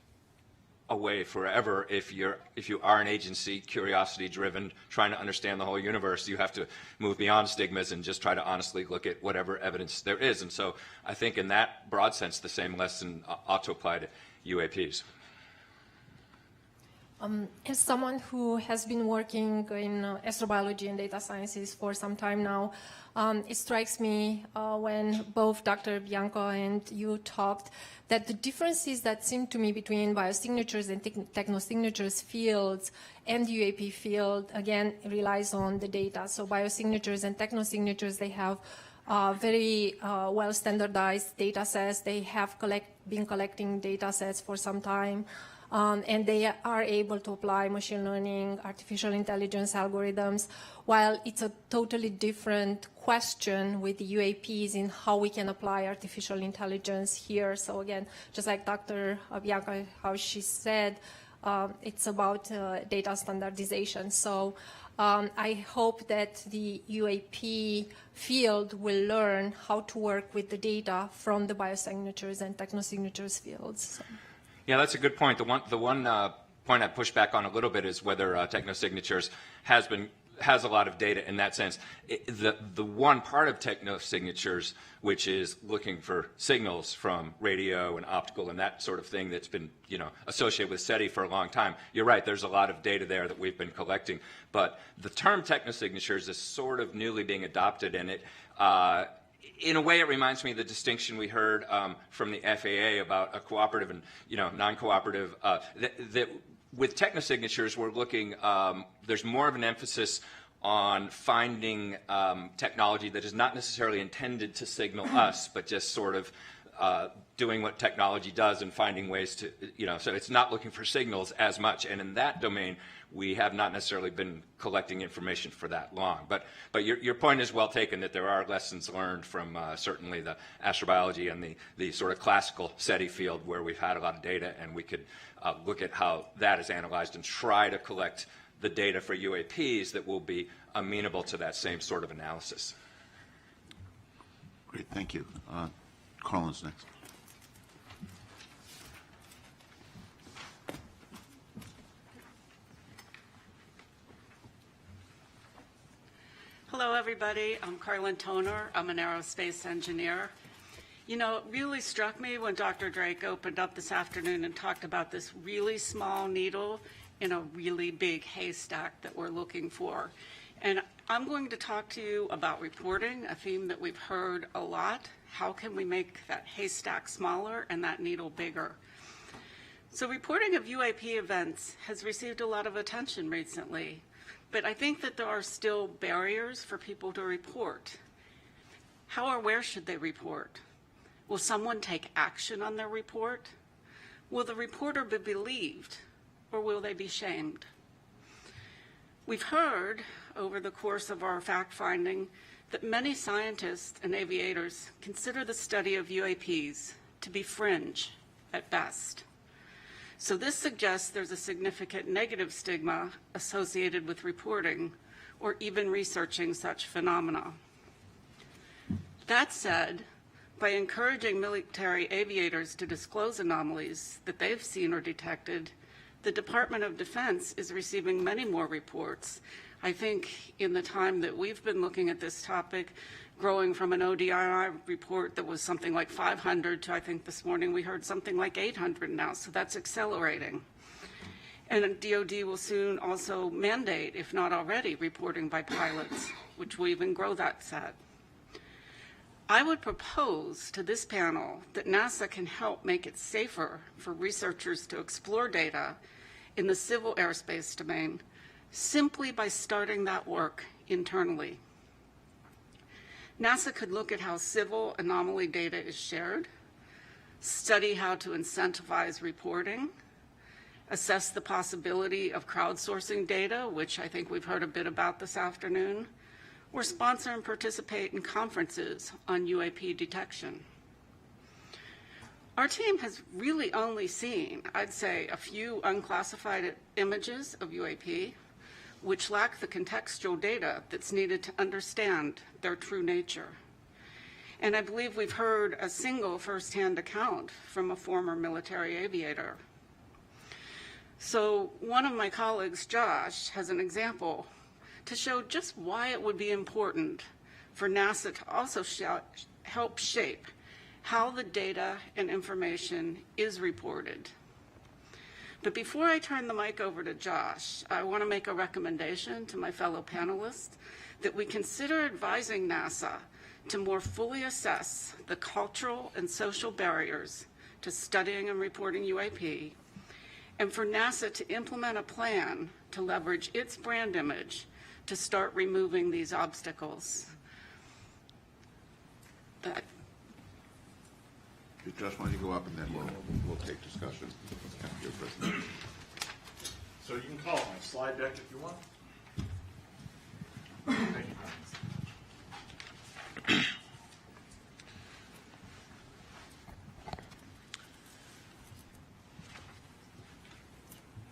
away forever if you are an agency, curiosity-driven, trying to understand the whole universe. You have to move beyond stigmas and just try to honestly look at whatever evidence there is. And so I think in that broad sense, the same lesson ought to apply to UAPs. As someone who has been working in astrobiology and data sciences for some time now, it strikes me when both Dr. Bianco and you talked that the differences that seem to me between biosignatures and technosignatures fields and the UAP field, again, relies on the data. So biosignatures and technosignatures, they have very well standardized data sets. They have been collecting data sets for some time. And they are able to apply machine learning, artificial intelligence algorithms, while it's a totally different question with the UAPs in how we can apply artificial intelligence here. So again, just like Dr. Bianca, how she said, it's about data standardization. So I hope that the UAP field will learn how to work with the data from the biosignatures and technosignatures fields. So. Yeah, that's a good point. The one point I'd push back on a little bit is whether technosignatures has a lot of data in that sense. The one part of technosignatures, which is looking for signals from radio and optical and that sort of thing that's been associated with SETI for a long time. You're right, there's a lot of data there that we've been collecting. But the term technosignatures is sort of newly being adopted, and it in a way, it reminds me of the distinction we heard from the FAA about a cooperative and non-cooperative. That with technosignatures, we're looking. There's more of an emphasis on finding technology that is not necessarily intended to signal us, but just sort of doing what technology does and finding ways to, so it's not looking for signals as much. And in that domain, we have not necessarily been collecting information for that long. But your point is well taken that there are lessons learned from certainly the astrobiology and the sort of classical SETI field where we've had a lot of data, and we could look at how that is analyzed and try to collect the data for UAPs that will be amenable to that same sort of analysis. Great, thank you. Carlin's next. Hello, everybody. I'm Carlin Toner. I'm an aerospace engineer. It really struck me when Dr. Drake opened up this afternoon and talked about this really small needle in a really big haystack that we're looking for. And I'm going to talk to you about reporting, a theme that we've heard a lot. How can we make that haystack smaller and that needle bigger? So reporting of UAP events has received a lot of attention recently. But I think that there are still barriers for people to report. How or where should they report? Will someone take action on their report? Will the reporter be believed, or will they be shamed? We've heard over the course of our fact-finding that many scientists and aviators consider the study of UAPs to be fringe at best. So this suggests there's a significant negative stigma associated with reporting or even researching such phenomena. That said, by encouraging military aviators to disclose anomalies that they've seen or detected, The Department of Defense is receiving many more reports. I think in the time that we've been looking at this topic, growing from an ODII report that was something like 500 to, I think this morning we heard something like 800 now, so that's accelerating. And DoD will soon also mandate, if not already, reporting by pilots, which will even grow that set. I would propose to this panel that NASA can help make it safer for researchers to explore data in the civil airspace domain simply by starting that work internally. NASA could look at how civil anomaly data is shared, study how to incentivize reporting, assess the possibility of crowdsourcing data, which I think we've heard a bit about this afternoon, or sponsor and participate in conferences on UAP detection. Our team has really only seen, I'd say, a few unclassified images of UAP, which lack the contextual data that's needed to understand their true nature. And I believe we've heard a single firsthand account from a former military aviator. So one of my colleagues, Josh, has an example to show just why it would be important for NASA to also help shape how the data and information is reported. But before I turn the mic over to Josh, I want to make a recommendation to my fellow panelists that we consider advising NASA to more fully assess the cultural and social barriers to studying and reporting UAP, and for NASA to implement a plan to leverage its brand image to start removing these obstacles. Josh, why don't you go up and then we'll take discussion after your presentation. So you can call it my slide deck if you want. Thank you.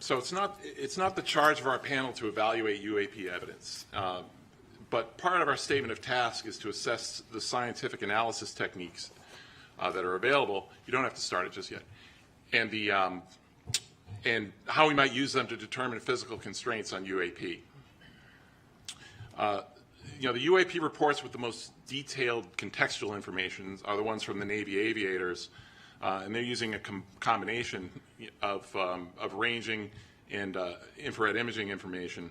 So it's not the charge of our panel to evaluate UAP evidence, but part of our statement of task is to assess the scientific analysis techniques that are available. You don't have to start it just yet, and how we might use them to determine physical constraints on UAP. The UAP reports with the most detailed contextual information are the ones from the Navy aviators, and they're using a combination of ranging and infrared imaging information.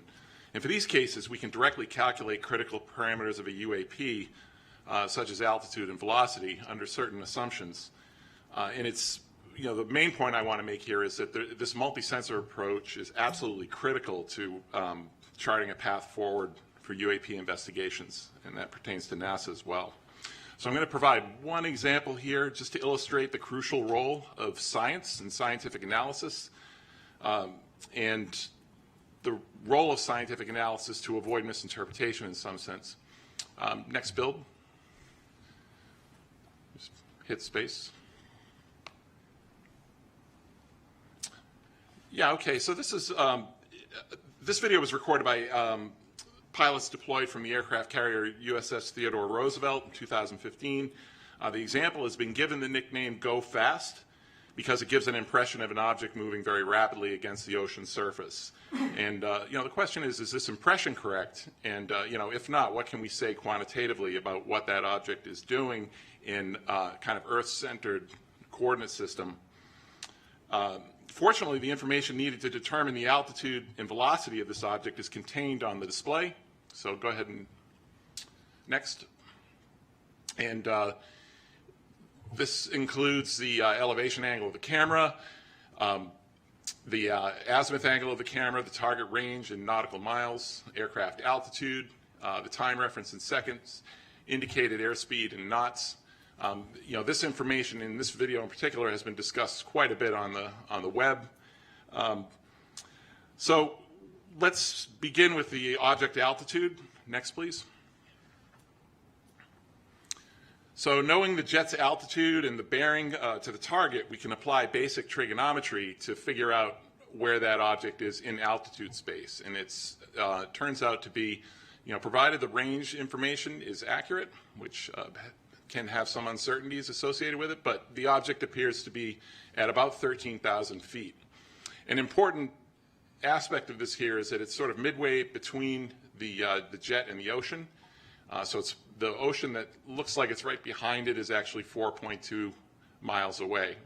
And for these cases, we can directly calculate critical parameters of a UAP, such as altitude and velocity, under certain assumptions. And it's, the main point I want to make here is that this multi-sensor approach is absolutely critical to charting a path forward for UAP investigations, and that pertains to NASA as well. So I'm going to provide one example here just to illustrate the crucial role of science and scientific analysis, and the role of scientific analysis to avoid misinterpretation in some sense. Next build. Just hit space. Yeah, okay, so this is, this video was recorded by pilots deployed from the aircraft carrier USS Theodore Roosevelt in 2015. The example has been given the nickname Go Fast because it gives an impression of an object moving very rapidly against the ocean surface. And the question is this impression correct? And if not, what can we say quantitatively about what that object is doing in kind of Earth-centered coordinate system? Fortunately, the information needed to determine the altitude and velocity of this object is contained on the display. So go ahead and next. And this includes the elevation angle of the camera, the azimuth angle of the camera, the target range in nautical miles, aircraft altitude, the time reference in seconds, indicated airspeed in knots. This information in this video in particular has been discussed quite a bit on the web. So let's begin with the object altitude. Next, please. So knowing the jet's altitude and the bearing to the target, we can apply basic trigonometry to figure out where that object is in altitude space. And it turns out to be, provided the range information is accurate, which can have some uncertainties associated with it, but the object appears to be at about 13,000 feet. An important aspect of this here is that it's sort of midway between the jet and the ocean. So it's the ocean that looks like it's right behind it is actually 4.2 miles away.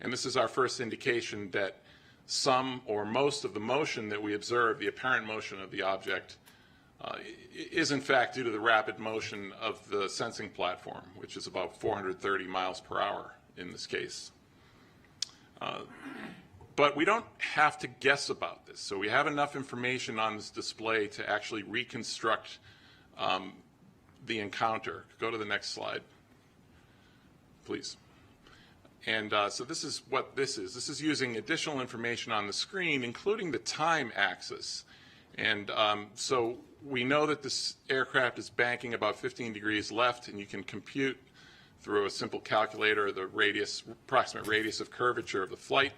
And this is our first indication that some or most of the motion that we observe, the apparent motion of the object, is in fact due to the rapid motion of the sensing platform, which is about 430 miles per hour in this case. But we don't have to guess about this. So we have enough information on this display to actually reconstruct the encounter. Go to the next slide, please. And so this is what this is. This is using additional information on the screen, including the time axis. And so we know that this aircraft is banking about 15 degrees left, and you can compute through a simple calculator the radius, approximate radius of curvature of the flight.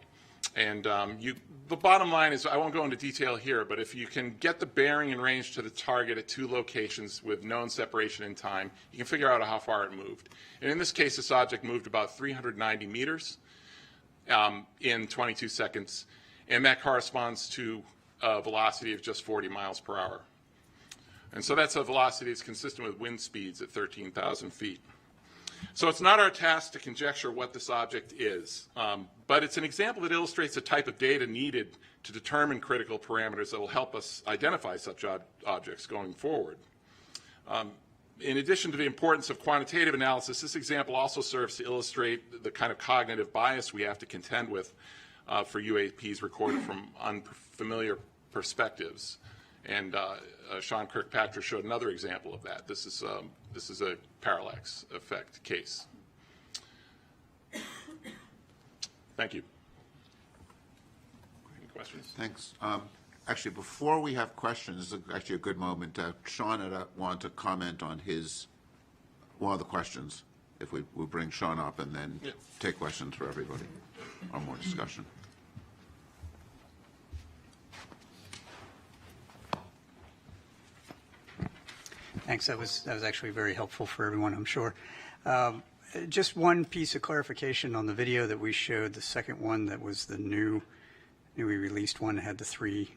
And the bottom line is, I won't go into detail here, but if you can get the bearing and range to the target at 2 locations with known separation in time, you can figure out how far it moved. And in this case, this object moved about 390 meters in 22 seconds, and that corresponds to a velocity of just 40 miles per hour. And so that's a velocity that's consistent with wind speeds at 13,000 feet. So it's not our task to conjecture what this object is, but it's an example that illustrates the type of data needed to determine critical parameters that will help us identify such objects going forward. In addition to the importance of quantitative analysis, this example also serves to illustrate the kind of cognitive bias we have to contend with for UAPs recorded from unfamiliar perspectives. And Sean Kirkpatrick showed another example of that. This is a parallax effect case. Thank you. Any questions? Thanks. Actually, before we have questions, this is actually a good moment. Sean had wanted to comment on one of the questions. If we bring Sean up and then take questions for everybody or more discussion. Thanks. That was actually very helpful for everyone, I'm sure. Just one piece of clarification on the video that we showed. The second one that was the newly released one had the 3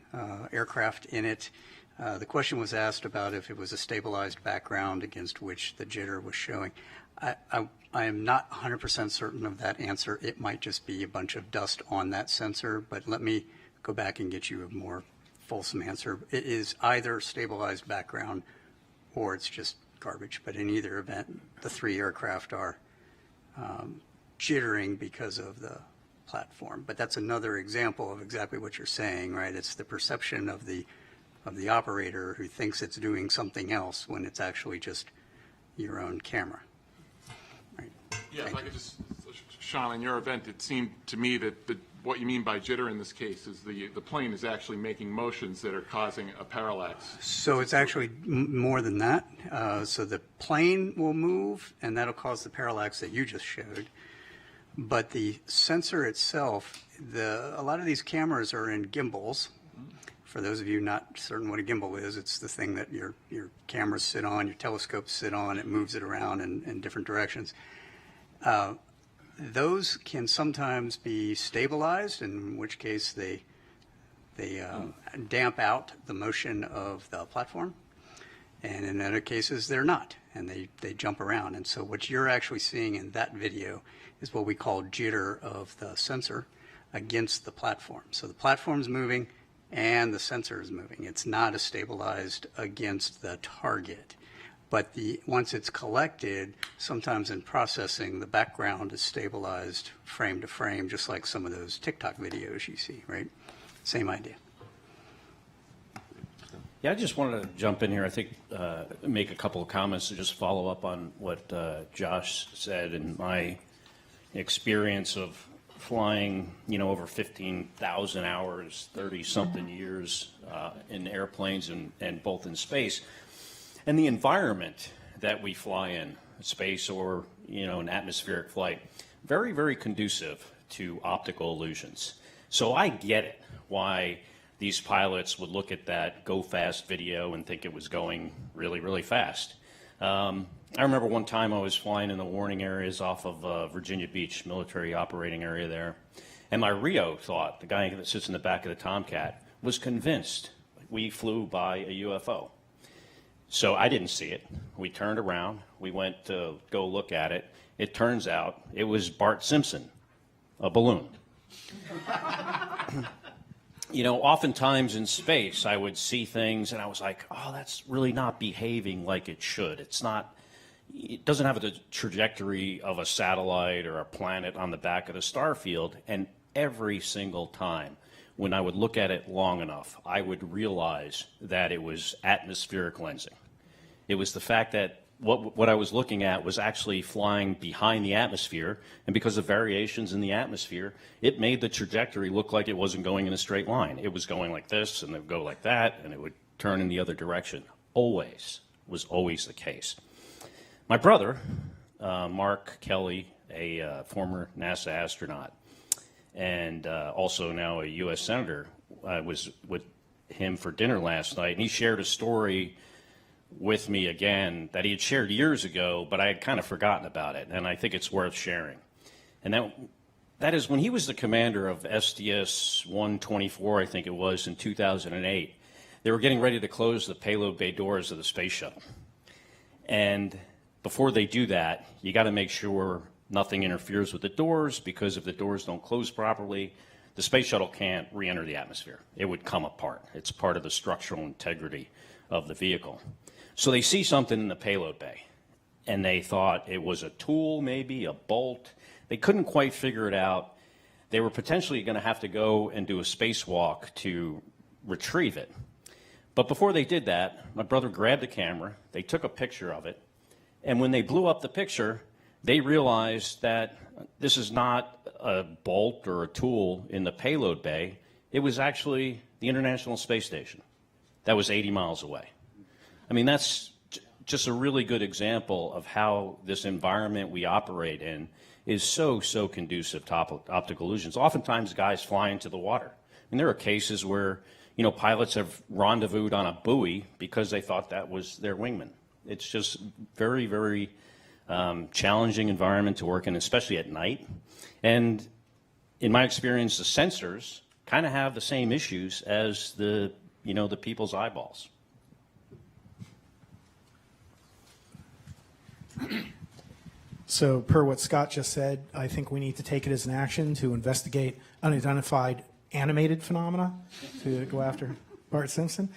aircraft in it. The question was asked about if it was a stabilized background against which the jitter was showing. I am not 100% certain of that answer. It might just be a bunch of dust on that sensor, but let me go back and get you a more fulsome answer. It is either stabilized background or it's just garbage. But in either event, the 3 aircraft are jittering because of the platform. But that's another example of exactly what you're saying, right? It's the perception of the operator who thinks it's doing something else when it's actually just your own camera. Right. Yeah, if I could just, Sean, in your event, it seemed to me that what you mean by jitter in this case is the plane is actually making motions that are causing a parallax. So it's actually more than that. So the plane will move, and that'll cause the parallax that you just showed. But the sensor itself, a lot of these cameras are in gimbals. For those of you not certain what a gimbal is, it's the thing that your cameras sit on, your telescopes sit on, it moves it around in different directions. Those can sometimes be stabilized, in which case they damp out the motion of the platform. And in other cases, they're not, and they jump around. And so what you're actually seeing in that video is what we call jitter of the sensor against the platform. So the platform's moving and the sensor is moving. It's not a stabilized against the target. But once it's collected, sometimes in processing, the background is stabilized frame to frame, just like some of those TikTok videos you see, right? Same idea. Yeah, I just wanted to jump in here. I think make a couple of comments to just follow up on what Josh said. In my experience of flying, over 15,000 hours, 30-something years in airplanes and both in space, and the environment that we fly in, space or an atmospheric flight, very, very conducive to optical illusions. So I get it why these pilots would look at that go fast video and think it was going really, really fast. I remember one time I was flying in the warning areas off of Virginia Beach military operating area there, and my Rio thought, the guy that sits in the back of the Tomcat, was convinced we flew by a UFO. So I didn't see it. We turned around. We went to go look at it. It turns out it was Bart Simpson, a balloon. You know, oftentimes in space, I would see things and I was like, oh, that's really not behaving like it should. It's not, it doesn't have the trajectory of a satellite or a planet on the back of the star field. And every single time when I would look at it long enough, I would realize that it was atmospheric lensing. It was the fact that what I was looking at was actually flying behind the atmosphere, and because of variations in the atmosphere, it made the trajectory look like it wasn't going in a straight line. It was going like this, and it would go like that, and it would turn in the other direction. Was always the case. My brother, Mark Kelly, a former NASA astronaut, and also now a U.S. Senator, was with him for dinner last night, and he shared a story with me again that he had shared years ago, but I had kind of forgotten about it, and I think it's worth sharing. And that is when he was the commander of STS-124, I think it was, in 2008, they were getting ready to close the payload bay doors of the space shuttle. And before they do that, you got to make sure nothing interferes with the doors, because if the doors don't close properly, the space shuttle can't re-enter the atmosphere. It would come apart. It's part of the structural integrity of the vehicle. So they see something in the payload bay, and they thought it was a tool, maybe a bolt. They couldn't quite figure it out. They were potentially going to have to go and do a spacewalk to retrieve it. But before they did that, my brother grabbed the camera, they took a picture of it, and when they blew up the picture, they realized that this is not a bolt or a tool in the payload bay. It was actually the International Space Station that was 80 miles away. I mean, that's just a really good example of how this environment we operate in is so conducive to optical illusions. Oftentimes, guys fly into the water. And there are cases where, you know, pilots have rendezvoused on a buoy because they thought that was their wingman. It's just very, very challenging environment to work in, especially at night. And in my experience, the sensors kind of have the same issues as the people's eyeballs. So per what Scott just said, I think we need to take it as an action to investigate unidentified animated phenomena to go after Bart Simpson.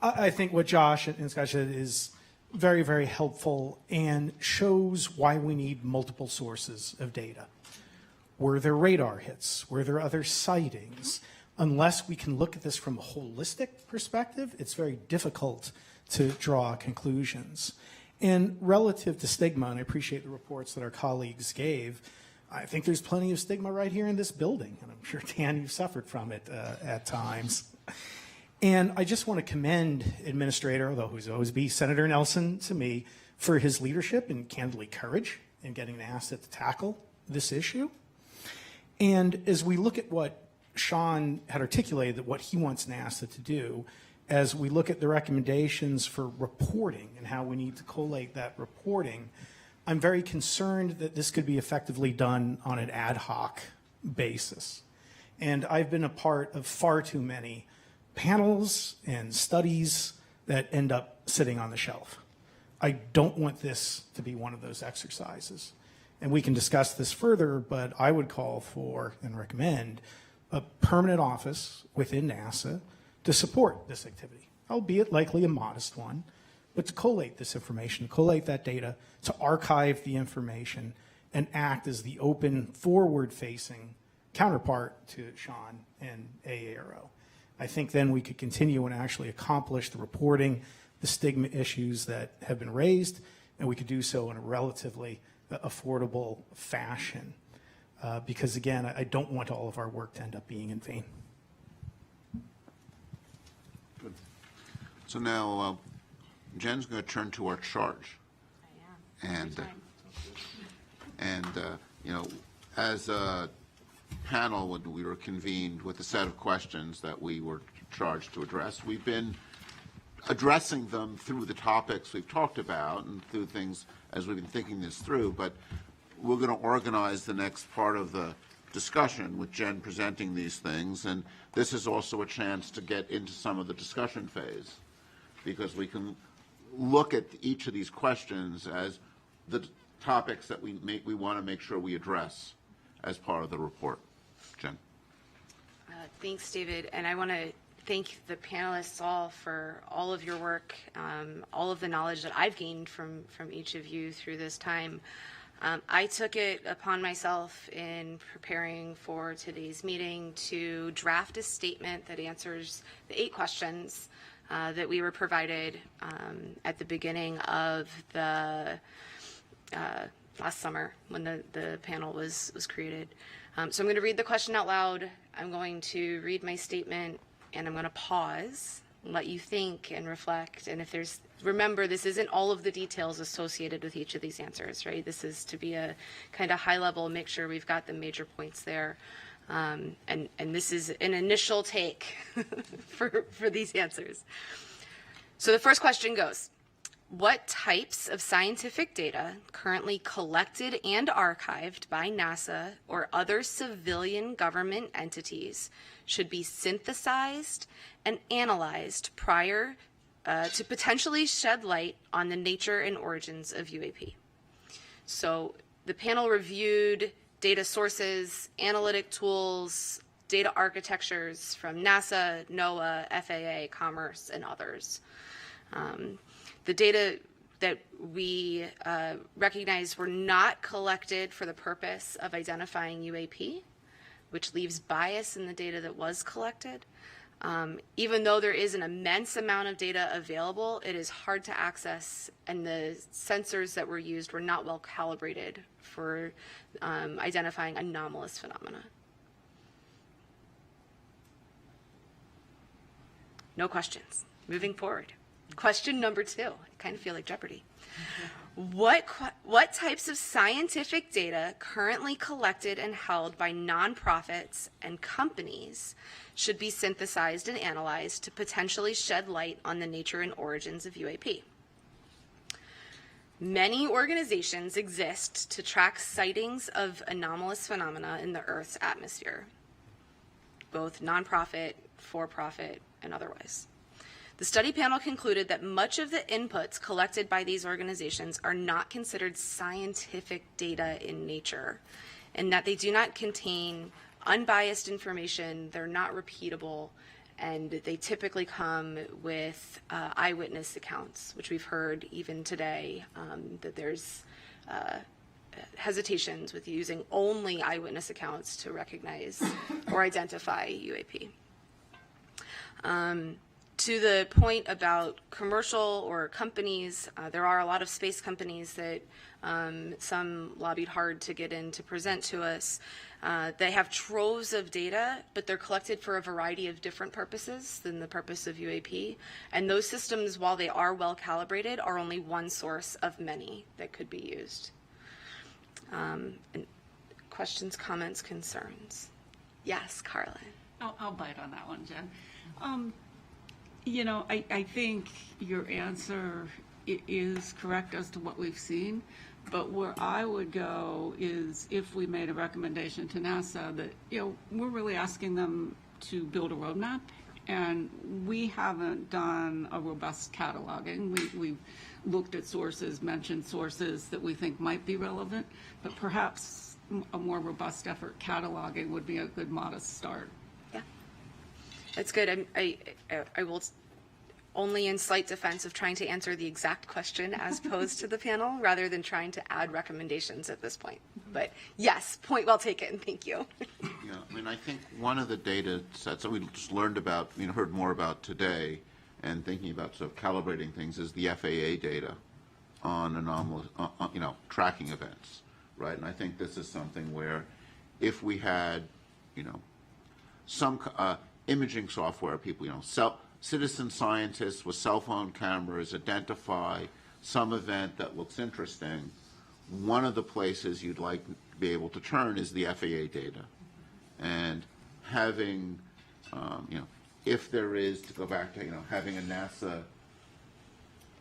I think what Josh and Scott said is very, very helpful and shows why we need multiple sources of data. Were there radar hits? Were there other sightings? Unless we can look at this from a holistic perspective, it's very difficult to draw conclusions. And relative to stigma, and I appreciate the reports that our colleagues gave, I think there's plenty of stigma right here in this building, and I'm sure, Dan, you've suffered from it at times. And I just want to commend Administrator, although he's always be Senator Nelson to me, for his leadership and candidly courage in getting NASA to tackle this issue. And as we look at what Sean had articulated, that what he wants NASA to do, as we look at the recommendations for reporting and how we need to collate that reporting, I'm very concerned that this could be effectively done on an ad hoc basis. And I've been a part of far too many panels and studies that end up sitting on the shelf. I don't want this to be one of those exercises. And we can discuss this further, but I would call for and recommend a permanent office within NASA to support this activity, albeit likely a modest one, but to collate this information, to collate that data, to archive the information, and act as the open, forward-facing counterpart to Sean and AARO. I think then we could continue and actually accomplish the reporting, the stigma issues that have been raised, and we could do so in a relatively affordable fashion. Because again, I don't want all of our work to end up being in vain. Good. So now Jen's going to turn to our charge. I am. And you know, as a panel, when we were convened with a set of questions that we were charged to address, we've been addressing them through the topics we've talked about and through things as we've been thinking this through, but we're going to organize the next part of the discussion with Jen presenting these things, and this is also a chance to get into some of the discussion phase, because we can look at each of these questions as the topics that we want to make sure we address as part of the report. Jen. Thanks, David, and I want to thank the panelists all for all of your work, all of the knowledge that I've gained from each of you through this time. I took it upon myself in preparing for today's meeting to draft a statement that answers the 8 questions that we were provided at the beginning of the last summer when the panel was created. So I'm going to read the question out loud. I'm going to read my statement, and I'm going to pause and let you think and reflect. And if there's, remember, this isn't all of the details associated with each of these answers, right? This is to be a kind of high level, make sure we've got the major points there. And this is an initial take for these answers. So the first question goes, what types of scientific data currently collected and archived by NASA or other civilian government entities should be synthesized and analyzed prior to potentially shed light on the nature and origins of UAP? So the panel reviewed data sources, analytic tools, data architectures from NASA, NOAA, FAA, Commerce, and others. The data that we recognized were not collected for the purpose of identifying UAP, which leaves bias in the data that was collected. Even though there is an immense amount of data available, it is hard to access, and the sensors that were used were not well calibrated for identifying anomalous phenomena. No questions. Moving forward. Question number 2. I kind of feel like Jeopardy. What types of scientific data currently collected and held by nonprofits and companies should be synthesized and analyzed to potentially shed light on the nature and origins of UAP? Many organizations exist to track sightings of anomalous phenomena in the Earth's atmosphere, both nonprofit, for-profit, and otherwise. The study panel concluded that much of the inputs collected by these organizations are not considered scientific data in nature, and that they do not contain unbiased information, they're not repeatable, and they typically come with eyewitness accounts, which we've heard even today, that there's hesitations with using only eyewitness accounts to recognize or identify UAP. To the point about commercial or companies, there are a lot of space companies that some lobbied hard to get in to present to us. They have troves of data, but they're collected for a variety of different purposes than the purpose of UAP. And those systems, while they are well calibrated, are only one source of many that could be used. And questions, comments, concerns? Yes, Carla. I'll bite on that one, Jen. You know, I think your answer is correct as to what we've seen, but where I would go is if we made a recommendation to NASA that, you know, we're really asking them to build a roadmap, and we haven't done a robust cataloging. We've looked at sources, mentioned sources that we think might be relevant, but perhaps a more robust effort cataloging would be a good modest start. That's good. I will, only in slight defense of trying to answer the exact question as posed to the panel, rather than trying to add recommendations at this point. But yes, point well taken. Thank you. Yeah, I mean, I think one of the data sets that we just learned about, you know, heard more about today, and thinking about sort of calibrating things, is the FAA data on anomalous, you know, tracking events, right? And I think this is something where, if we had, you know, some imaging software, people, you know, citizen scientists with cell phone cameras identify some event that looks interesting, one of the places you'd like to be able to turn is the FAA data. And having, you know, if there is, to go back to, you know, having a NASA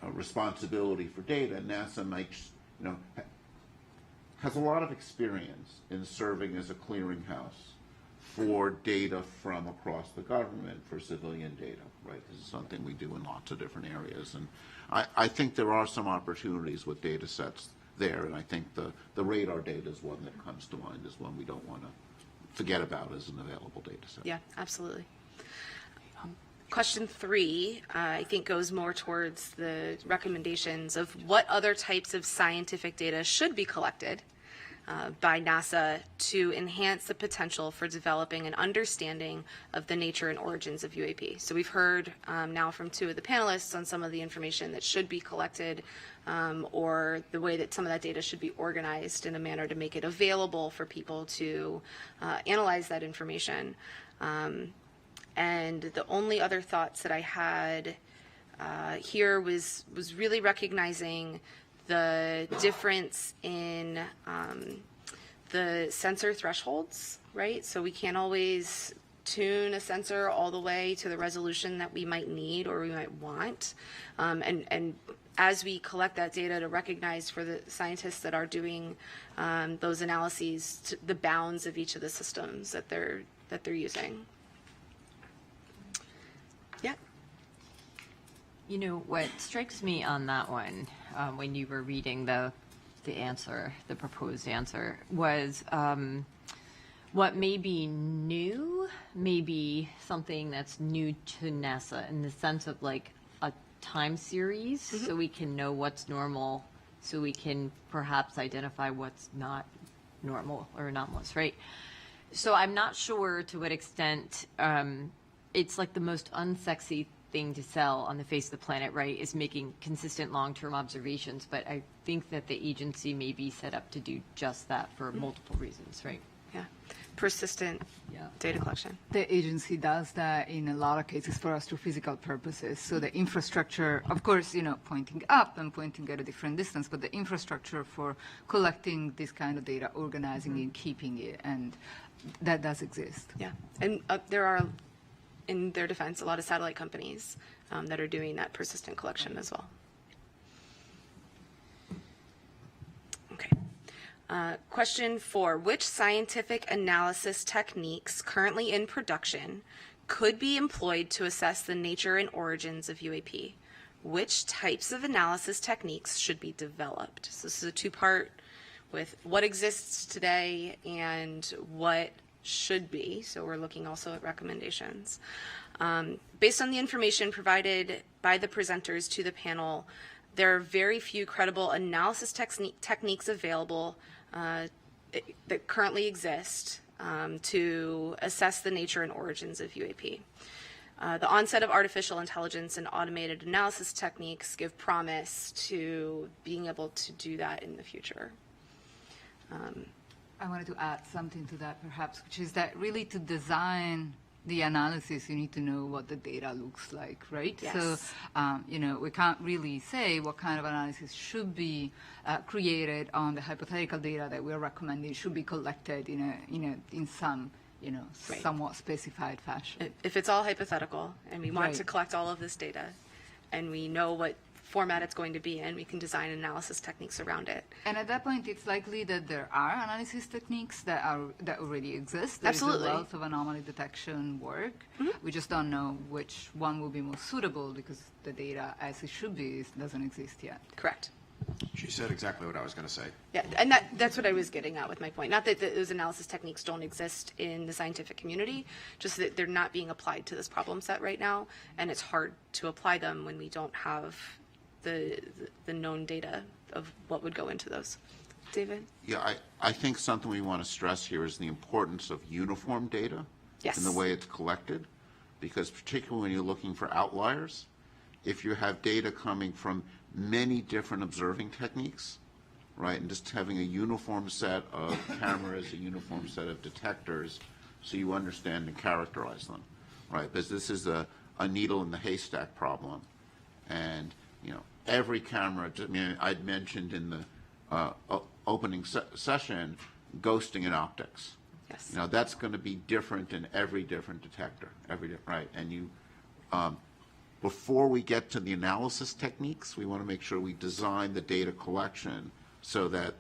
responsibility for data, NASA makes, has a lot of experience in serving as a clearinghouse for data from across the government for civilian data, right? This is something we do in lots of different areas. And I think there are some opportunities with data sets there, and I think the radar data is one that comes to mind as one we don't want to forget about as an available data set. Yeah, absolutely. Question 3, I think, goes more towards the recommendations of what other types of scientific data should be collected by NASA to enhance the potential for developing an understanding of the nature and origins of UAP. So we've heard now from 2 of the panelists on some of the information that should be collected or the way that some of that data should be organized in a manner to make it available for people to analyze that information. And the only other thoughts that I had here was really recognizing the difference in the sensor thresholds, right? So we can't always tune a sensor all the way to the resolution that we might need or we might want. And as we collect that data, to recognize for the scientists that are doing those analyses the bounds of each of the systems that they're using. Yeah. You know, what strikes me on that one, when you were reading the answer, the proposed answer, was what may be new, maybe something that's new to NASA in the sense of like a time series, so we can know what's normal, so we can perhaps identify what's not normal or anomalous, right? So I'm not sure to what extent it's like the most unsexy thing to sell on the face of the planet, right, is making consistent long-term observations. But I think that the agency may be set up to do just that for multiple reasons, right? Yeah. Persistent data collection. The agency does that in a lot of cases for astrophysical purposes. So the infrastructure, of course, pointing up and pointing at a different distance, but the infrastructure for collecting this kind of data, organizing it, keeping it, and that does exist. Yeah. And there are, in their defense, a lot of satellite companies that are doing that persistent collection as well. Okay. Question 4, which scientific analysis techniques currently in production could be employed to assess the nature and origins of UAP? Which types of analysis techniques should be developed? So this is a 2-part with what exists today and what should be. So we're looking also at recommendations. Based on the information provided by the presenters to the panel, there are very few credible analysis techniques available that currently exist to assess the nature and origins of UAP. The onset of artificial intelligence and automated analysis techniques give promise to being able to do that in the future. I wanted to add something to that, perhaps, which is that really to design the analysis, you need to know what the data looks like, right? Yes. So, we can't really say what kind of analysis should be created on the hypothetical data that we're recommending should be collected in some, Right. somewhat specified fashion. If it's all hypothetical and we want Right. to collect all of this data and we know what format it's going to be in, we can design analysis techniques around it. And at that point, it's likely that there are analysis techniques that already exist. There's Absolutely. a wealth of anomaly detection work. We just don't know which one will be most suitable because the data, as it should be, doesn't exist yet. Correct. She said exactly what I was going to say. Yeah, and that's what I was getting at with my point. Not that those analysis techniques don't exist in the scientific community, just that they're not being applied to this problem set right now, and it's hard to apply them when we don't have the known data of what would go into those. David? Yeah, I think something we want to stress here is the importance of uniform data in the way it's collected, because particularly when you're looking for outliers, if you have data coming from many different observing techniques, right, and just having a uniform set of cameras, a uniform set of detectors, so you understand and characterize them, right, because this is a needle in the haystack problem. And every camera, I'd mentioned in the opening session, ghosting in optics. Yes. That's going to be different in every different detector, right? And before we get to the analysis techniques, we want to make sure we design the data collection so that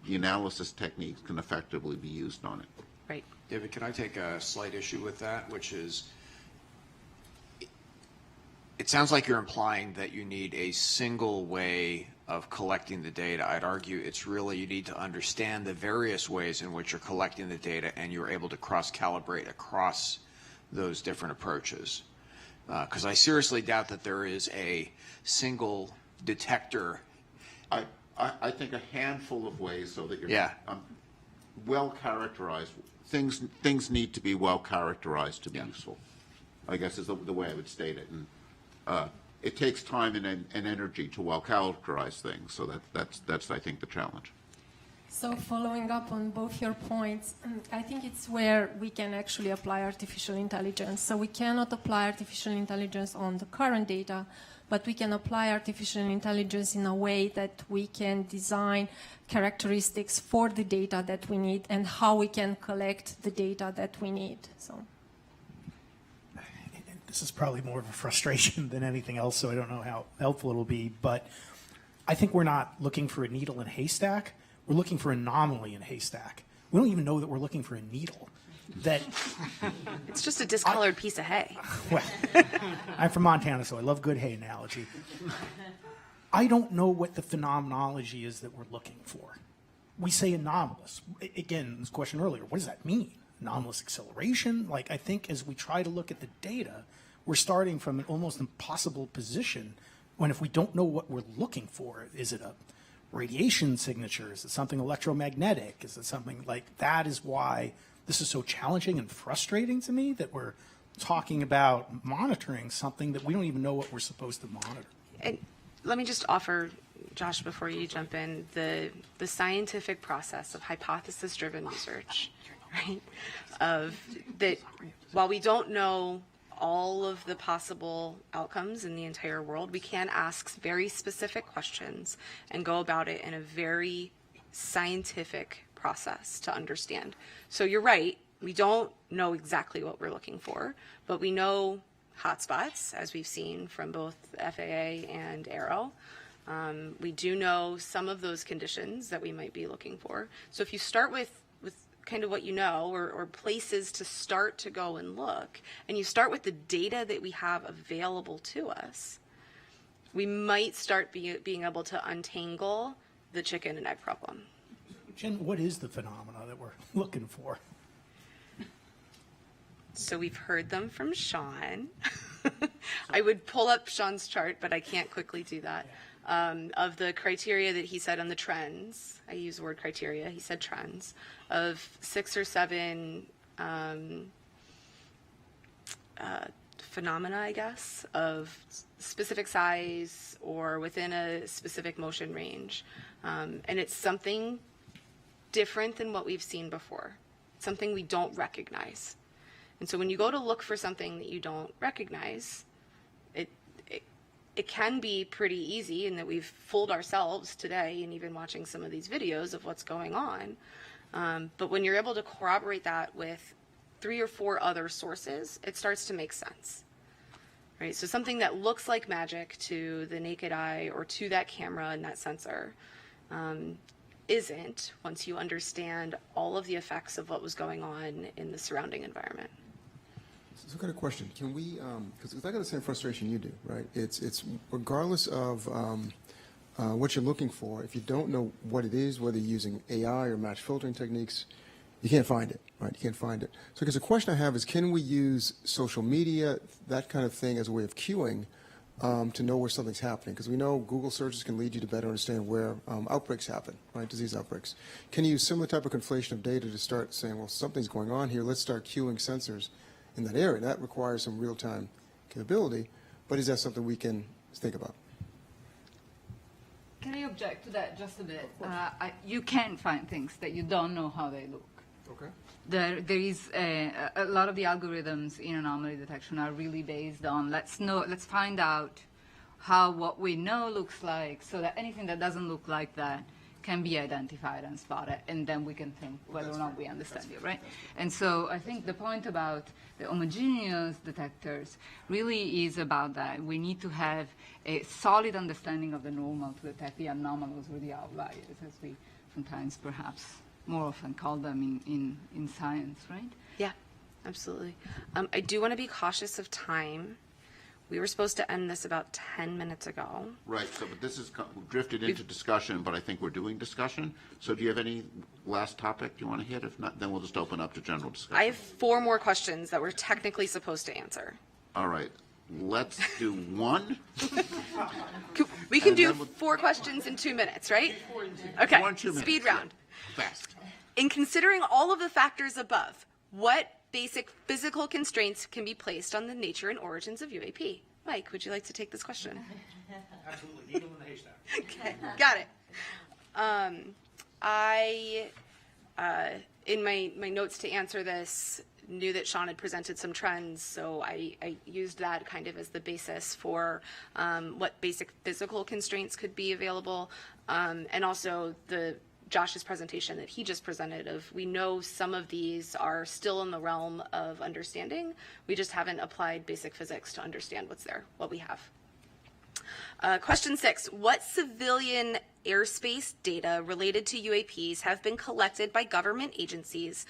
the analysis techniques can effectively be used on it. Right. David, can I take a slight issue with that, which is, it sounds like you're implying that you need a single way of collecting the data. I'd argue it's really you need to understand the various ways in which you're collecting the data and you're able to cross-calibrate across those different approaches. Because I seriously doubt that there is a single detector. I think a handful of ways so that you're well characterized. Things need to be well characterized to be useful, I guess is the way I would state it. And it takes time and energy to well characterize things, so that's I think the challenge. So following up on both your points, I think it's where we can actually apply artificial intelligence. So we cannot apply artificial intelligence on the current data, but we can apply artificial intelligence in a way that we can design characteristics for the data that we need and how we can collect the data that we need. So this is probably more of a frustration than anything else, so I don't know how helpful it'll be, but I think we're not looking for a needle in a haystack. We're looking for an anomaly in a haystack. We don't even know that we're looking for a needle. That it's just a discolored piece of hay. Well, I'm from Montana, so I love good hay analogy. I don't know what the phenomenology is that we're looking for. We say anomalous. Again, this question earlier, what does that mean? Anomalous acceleration? Like, I think as we try to look at the data, we're starting from an almost impossible position when if we don't know what we're looking for, is it a radiation signature? Is it something electromagnetic? Is it something like that? Is why this is so challenging and frustrating to me that we're talking about monitoring something that we don't even know what we're supposed to monitor. And let me just offer, Josh, before you jump in, the scientific process of hypothesis-driven research, right? Of that, while we don't know all of the possible outcomes in the entire world, we can ask very specific questions and go about it in a very scientific process to understand. So you're right, we don't know exactly what we're looking for, but we know hotspots, as we've seen from both the FAA and Aero. We do know some of those conditions that we might be looking for. So if you start with kind of what you know, or places to start to go and look, and you start with the data that we have available to us, we might start being able to untangle the chicken and egg problem. Jen, what is the phenomena that we're looking for? So we've heard them from Sean. I would pull up Sean's chart, but I can't quickly do that. Of the criteria that he said on the trends, I use the word criteria, he said trends, of 6 or 7 phenomena, I guess, of specific size or within a specific motion range. And it's something different than what we've seen before, something we don't recognize. And so when you go to look for something that you don't recognize, it can be pretty easy, in that we've fooled ourselves today and even watching some of these videos of what's going on. But when you're able to corroborate that with 3 or 4 other sources, it starts to make sense, right? So something that looks like magic to the naked eye or to that camera and that sensor isn't, once you understand all of the effects of what was going on in the surrounding environment. So I've got a question. Can we, because I got the same frustration you do, right? It's regardless of what you're looking for, if you don't know what it is, whether you're using AI or match filtering techniques, you can't find it, right? You can't find it. So because the question I have is, can we use social media, that kind of thing, as a way of queuing to know where something's happening? Because we know Google searches can lead you to better understand where outbreaks happen, right? Disease outbreaks. Can you use similar type of conflation of data to start saying, well, something's going on here, let's start queuing sensors in that area? That requires some real-time capability, but is that something we can think about? Can I object to that just a bit? You can find things that you don't know how they look. Okay. There is a lot of the algorithms in anomaly detection are really based on let's find out how what we know looks like, so that anything that doesn't look like that can be identified and spotted, and then we can think whether or not we understand it, right? And so I think the point about the homogeneous detectors really is about that. We need to have a solid understanding of the normal to detect the anomalous or the outliers, as we sometimes perhaps more often call them in science, right? Yeah, absolutely. I do want to be cautious of time. We were supposed to end this about 10 minutes ago. Right, so but this is drifted into discussion, but I think we're doing discussion. So do you have any last topic you want to hit? If not, then we'll just open up to general discussion. I have 4 more questions that we're technically supposed to answer. All right, let's do one. We can do 4 questions in 2 minutes, right? Okay, 2 minutes, speed round. Fast. In considering all of the factors above, what basic physical constraints can be placed on the nature and origins of UAP? Mike, would you like to take this question? Absolutely, needle in the haystack. Okay, got it. In my notes to answer this, knew that Sean had presented some trends, so I used that kind of as the basis for what basic physical constraints could be available, and also Josh's presentation that he just presented of, we know some of these are still in the realm of understanding. We just haven't applied basic physics to understand what's there, what we have. Question 6, what civilian airspace data related to UAPs have been collected by government agencies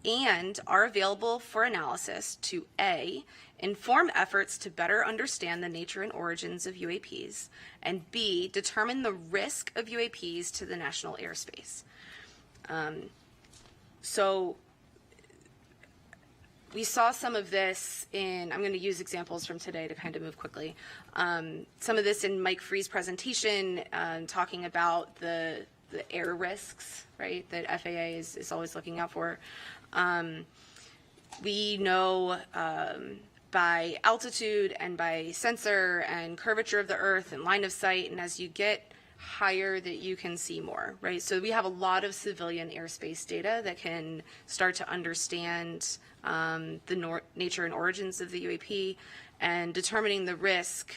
and are available for analysis to A, inform efforts to better understand the nature and origins of UAPs, and B, determine the risk of UAPs to the national airspace? So we saw some of this I'm going to use examples from today to kind of move quickly. Some of this in Mike Free's presentation, talking about the air risks, right, that FAA is always looking out for. We know by altitude and by sensor and curvature of the Earth and line of sight, and as you get higher that you can see more, right? So we have a lot of civilian airspace data that can start to understand the nature and origins of the UAP, and determining the risk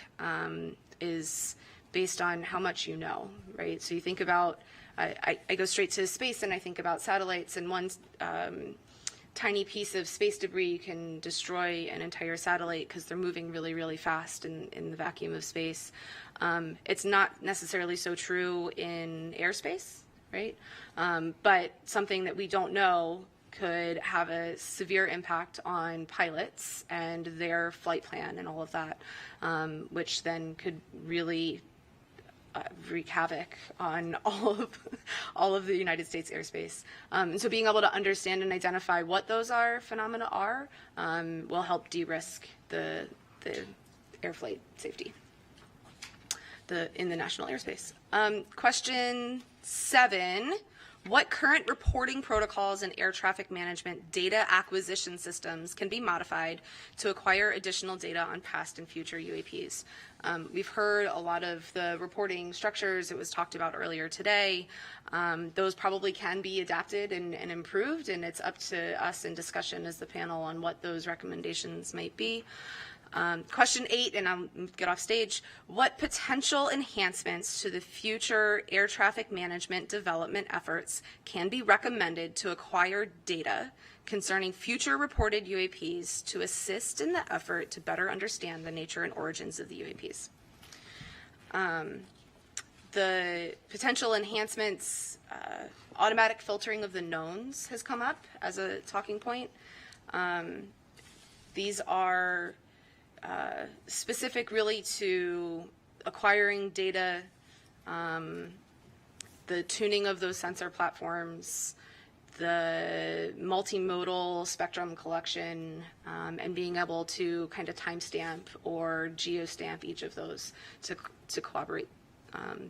is based on how much you know, right? So you think about, I go straight to space and I think about satellites, and one tiny piece of space debris can destroy an entire satellite because they're moving really, really fast in the vacuum of space. It's not necessarily so true in airspace, right? But something that we don't know could have a severe impact on pilots and their flight plan and all of that, which then could really wreak havoc on all of the United States airspace. And so being able to understand and identify what those phenomena are will help de-risk the air flight safety in the national airspace. Question 7. What current reporting protocols and air traffic management data acquisition systems can be modified to acquire additional data on past and future UAPs? We've heard a lot of the reporting structures. It was talked about earlier today. Those probably can be adapted and improved, and it's up to us in discussion as the panel on what those recommendations might be. Question 8, and I'll get off stage. What potential enhancements to the future air traffic management development efforts can be recommended to acquire data concerning future reported UAPs to assist in the effort to better understand the nature and origins of the UAPs? The potential enhancements, automatic filtering of the knowns has come up as a talking point. These are specific really to acquiring data, the tuning of those sensor platforms, the multimodal spectrum collection, and being able to kind of timestamp or geostamp each of those to corroborate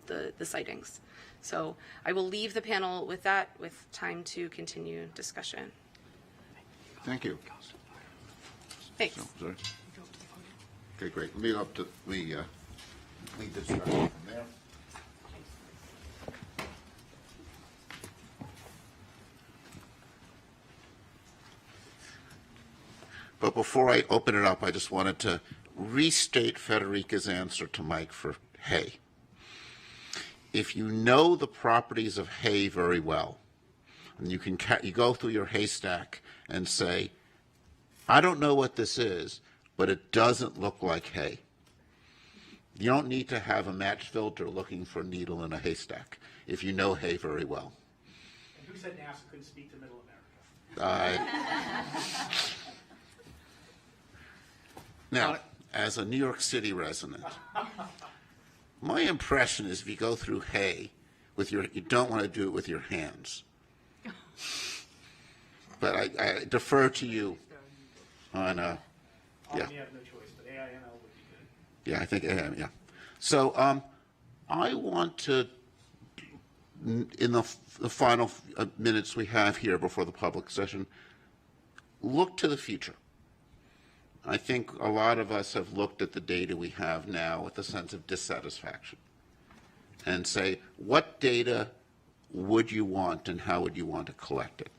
the sightings. So I will leave the panel with that, with time to continue discussion. Thank you. Thanks. Sorry. Okay, great. Let me go up to lead the discussion from there. But before I open it up, I just wanted to restate Federica's answer to Mike for hay. if you know the properties of hay very well, and you go through your haystack and say, I don't know what this is, but it doesn't look like hay. You don't need to have a match filter looking for a needle in a haystack if you know hay very well. And who said NASA couldn't speak to Middle America? Now, as a New York City resident, my impression is if you go through hay you don't want to do it with your hands. But I defer to you on, yeah. You have no choice, but AIML would be good. Yeah, I think, yeah. So I want to, in the final minutes we have here before the public session, look to the future. I think a lot of us have looked at the data we have now with a sense of dissatisfaction and say, what data would you want and how would you want to collect it?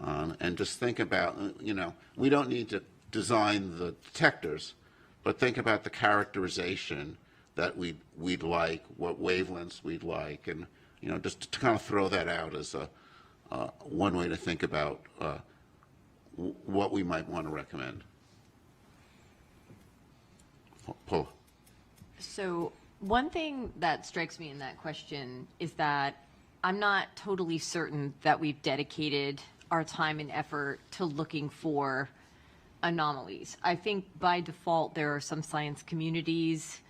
And just think about, we don't need to design the detectors, but think about the characterization that we'd like, what wavelengths we'd like, and just to kind of throw that out as one way to think about what we might want to recommend. Paula. So one thing that strikes me in that question is that I'm not totally certain that we've dedicated our time and effort to looking for anomalies. I think by default there are some science communities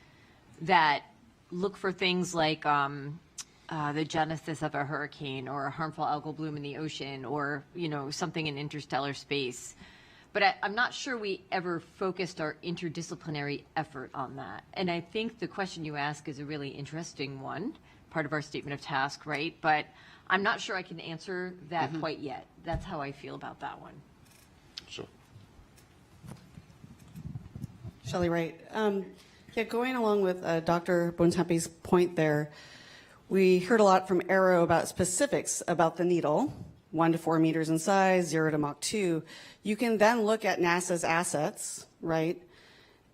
that look for things like the genesis of a hurricane or a harmful algal bloom in the ocean or something in interstellar space. But I'm not sure we ever focused our interdisciplinary effort on that. And I think the question you ask is a really interesting one, part of our statement of task, right? But I'm not sure I can answer that quite yet. That's how I feel about that one. Sure. Shelley Wright. Yeah, going along with Dr. Bontempi's point there, we heard a lot from Arrow about specifics about the needle, 1 to 4 meters in size, 0 to Mach 2. You can then look at NASA's assets, right,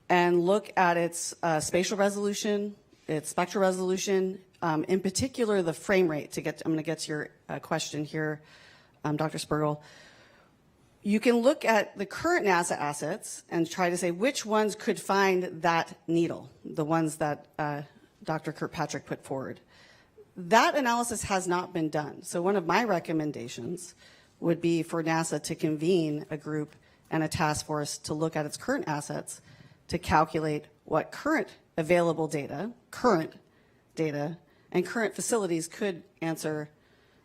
and look at its spatial resolution, its spectral resolution, in particular the frame rate. I'm going to get to your question here, Dr. Spergel. You can look at the current NASA assets and try to say which ones could find that needle, the ones that Dr. Kirkpatrick put forward. That analysis has not been done. So one of my recommendations would be for NASA to convene a group and a task force to look at its current assets to calculate what current available data, and current facilities could answer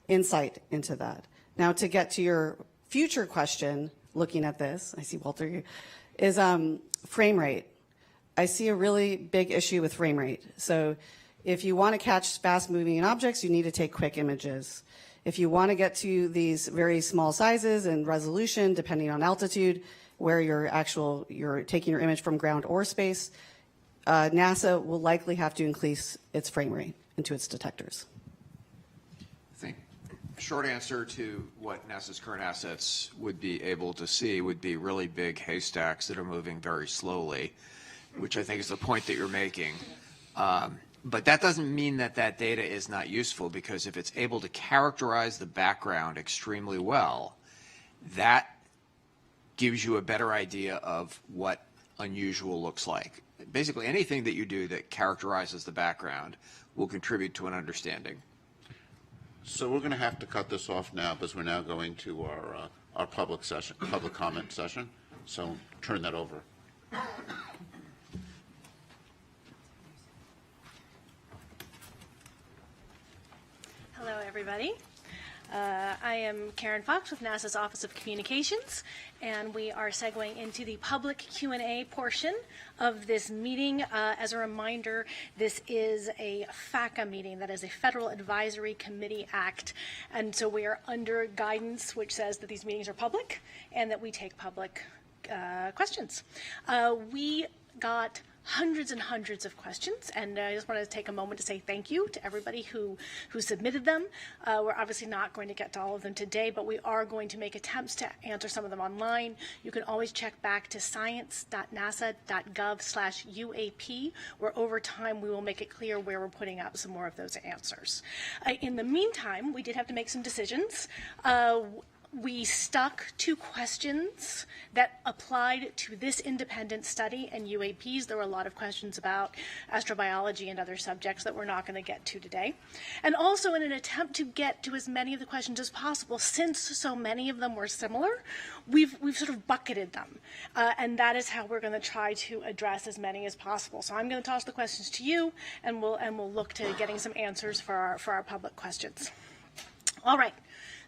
insight into that. Now, to get to your future question, looking at this, I see Walter, is frame rate. I see a really big issue with frame rate. So if you want to catch fast-moving objects, you need to take quick images. If you want to get to these very small sizes and resolution, depending on altitude, where you're taking your image from ground or space, NASA will likely have to increase its frame rate into its detectors. I think short answer to what NASA's current assets would be able to see would be really big haystacks that are moving very slowly, which I think is the point that you're making. But that doesn't mean that that data is not useful, because if it's able to characterize the background extremely well, that gives you a better idea of what unusual looks like. Basically, anything that you do that characterizes the background will contribute to an understanding. So we're going to have to cut this off now because we're now going to our public comment session. So turn that over. Hello, everybody. I am Karen Fox with NASA's Office of Communications, and we are segueing into the public Q&A portion of this meeting. As a reminder, this is a FACA meeting, that is a Federal Advisory Committee Act, and so we are under guidance which says that these meetings are public and that we take public questions. We got hundreds and hundreds of questions, and I just want to take a moment to say thank you to everybody who submitted them. We're obviously not going to get to all of them today, but we are going to make attempts to answer some of them online. You can always check back to science.nasa.gov/UAP, where over time we will make it clear where we're putting out some more of those answers. In the meantime, we did have to make some decisions. We stuck to questions that applied to this independent study and UAPs. There were a lot of questions about astrobiology and other subjects that we're not going to get to today. And also in an attempt to get to as many of the questions as possible, since so many of them were similar, we've sort of bucketed them. And that is how we're going to try to address as many as possible. So I'm going to toss the questions to you, and we'll look to getting some answers for our public questions. All right.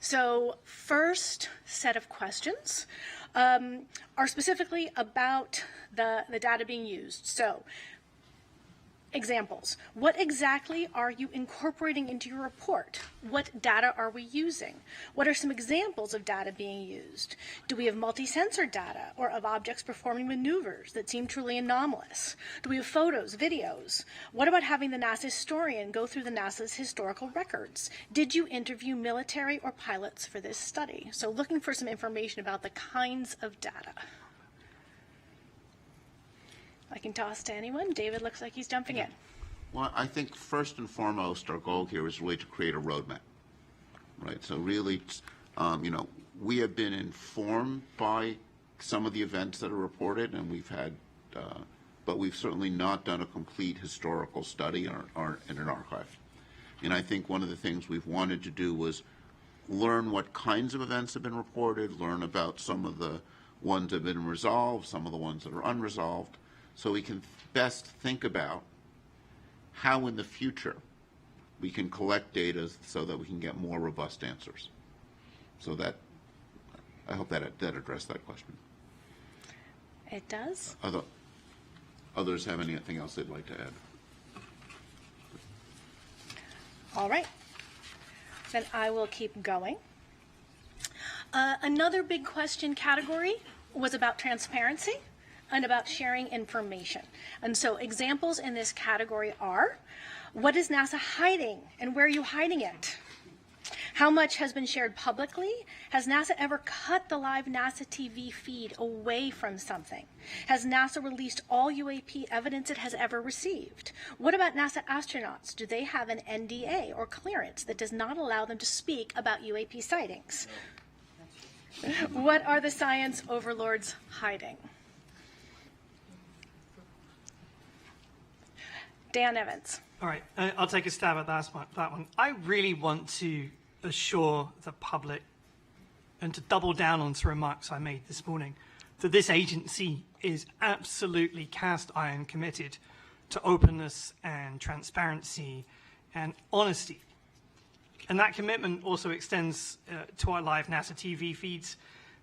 So first set of questions are specifically about the data being used. So examples. What exactly are you incorporating into your report? What data are we using? What are some examples of data being used? Do we have multi-sensor data or of objects performing maneuvers that seem truly anomalous? Do we have photos, videos? What about having the NASA historian go through the NASA's historical records? Did you interview military or pilots for this study? So looking for some information about the kinds of data. I can toss to anyone. David looks like he's jumping in. Well, I think first and foremost, our goal here is really to create a roadmap, right? So really, we have been informed by some of the events that are reported, and we've had, but we've certainly not done a complete historical study or in an archive. And I think one of the things we've wanted to do was learn what kinds of events have been reported, learn about some of the ones that have been resolved, some of the ones that are unresolved, so we can best think about how in the future we can collect data so that we can get more robust answers. So that, I hope that addressed that question. It does. Others have anything else they'd like to add? All right. Then I will keep going. Another big question category was about transparency and about sharing information. And so examples in this category are, what is NASA hiding and where are you hiding it? How much has been shared publicly? Has NASA ever cut the live NASA TV feed away from something? Has NASA released all UAP evidence it has ever received? What about NASA astronauts? Do they have an NDA or clearance that does not allow them to speak about UAP sightings? What are the science overlords hiding? Dan Evans. All right, I'll take a stab at that one. I really want to assure the public and to double down on some remarks I made this morning that this agency is absolutely cast iron committed to openness and transparency and honesty. And that commitment also extends to our live NASA TV feeds.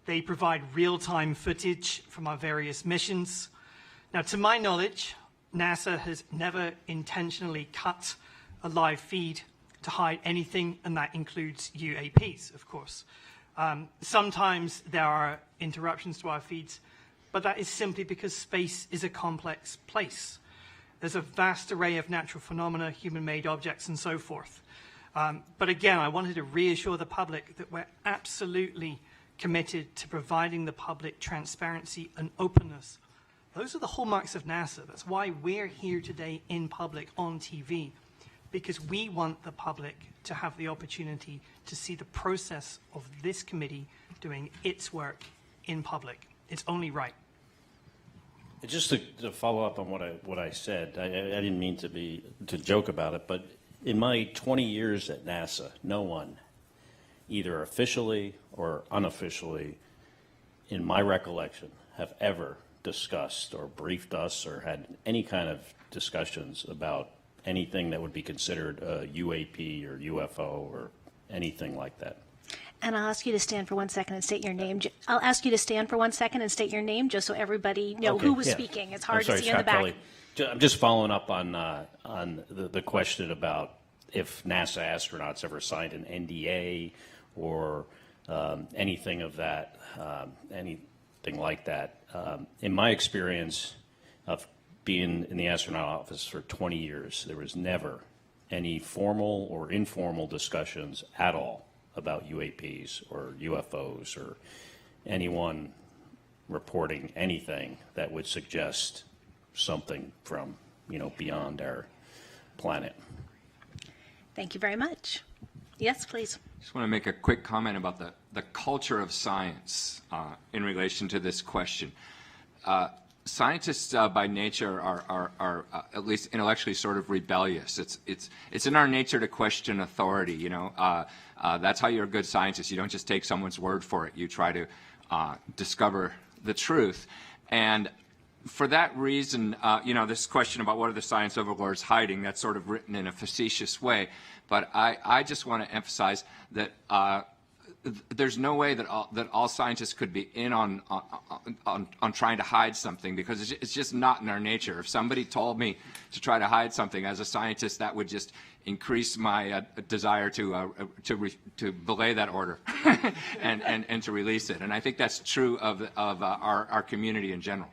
They provide real-time footage from our various missions. Now, to my knowledge, NASA has never intentionally cut a live feed to hide anything, and that includes UAPs, of course. Sometimes there are interruptions to our feeds, but that is simply because space is a complex place. There's a vast array of natural phenomena, human-made objects, and so forth. But again, I wanted to reassure the public that we're absolutely committed to providing the public transparency and openness. Those are the hallmarks of NASA. That's why we're here today in public on TV, because we want the public to have the opportunity to see the process of this committee doing its work in public. It's only right. Just to follow up on what I said, I didn't mean to joke about it, but in my 20 years at NASA, no one, either officially or unofficially, in my recollection, have ever discussed or briefed us or had any kind of discussions about anything that would be considered a UAP or UFO or anything like that. And I'll ask you to stand for 1 second and state your name. I'll ask you to stand for 1 second and state your name just so everybody know who was speaking. It's hard to see in the back. Kelly. I'm just following up on the question about if NASA astronauts ever signed an NDA or anything of that, anything like that. In my experience of being in the astronaut office for 20 years, there was never any formal or informal discussions at all about UAPs or UFOs or anyone reporting anything that would suggest something from, beyond our planet. Thank you very much. Yes, please. Just want to make a quick comment about the culture of science in relation to this question. Scientists by nature are at least intellectually sort of rebellious. It's in our nature to question authority. That's how you're a good scientist. You don't just take someone's word for it. You try to discover the truth. And for that reason, this question about what are the science overlords hiding, that's sort of written in a facetious way. But I just want to emphasize that there's no way that all scientists could be in on trying to hide something, because it's just not in our nature. If somebody told me to try to hide something as a scientist, that would just increase my desire to belay that order and to release it. And I think that's true of our community in general.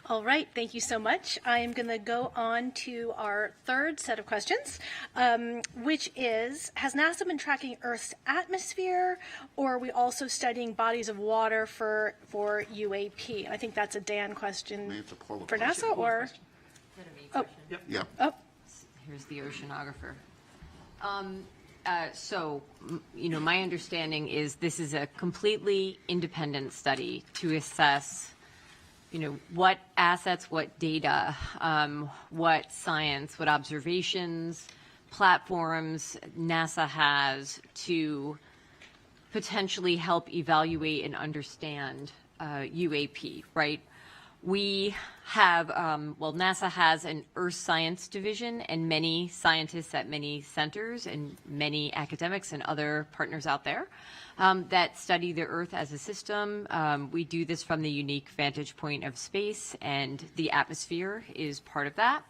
All right, thank you so much. I am going to go on to our third set of questions, which is, has NASA been tracking Earth's atmosphere, or are we also studying bodies of water for UAP? And I think that's a Dan question for NASA, or? Oh, yeah. Oh. Here's the oceanographer. So, my understanding is this is a completely independent study to assess what assets, what data, what science, what observations, platforms NASA has to potentially help evaluate and understand UAP, right? We have, NASA has an Earth Science division and many scientists at many centers and many academics and other partners out there that study the Earth as a system. We do this from the unique vantage point of space, and the atmosphere is part of that.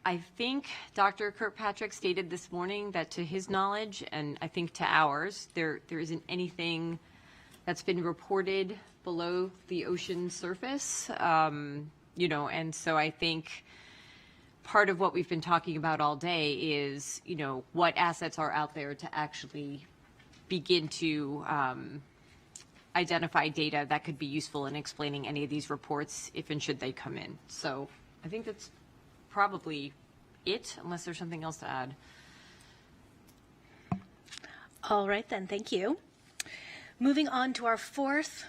I think Dr. Kirkpatrick stated this morning that to his knowledge, and I think to ours, there isn't anything that's been reported below the ocean surface, and so I think part of what we've been talking about all day is, what assets are out there to actually begin to identify data that could be useful in explaining any of these reports if and should they come in. So I think that's probably it, unless there's something else to add. All right, then. Thank you. Moving on to our fourth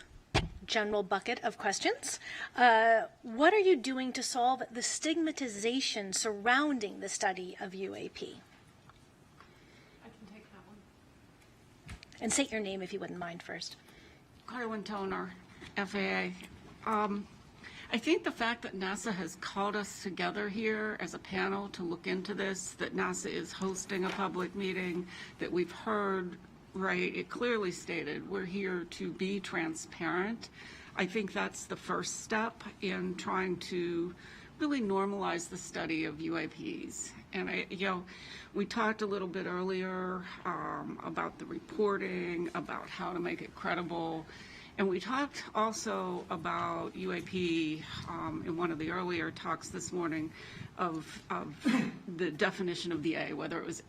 general bucket of questions. What are you doing to solve the stigmatization surrounding the study of UAP? I can take that one. And state your name if you wouldn't mind first. Carlin Toner, FAA. I think the fact that NASA has called us together here as a panel to look into this, that NASA is hosting a public meeting, that we've heard, right, it clearly stated we're here to be transparent. I think that's the first step in trying to really normalize the study of UAPs. And we talked a little bit earlier about the reporting, about how to make it credible. And we talked also about UAP in one of the earlier talks this morning of the definition of the A, whether it was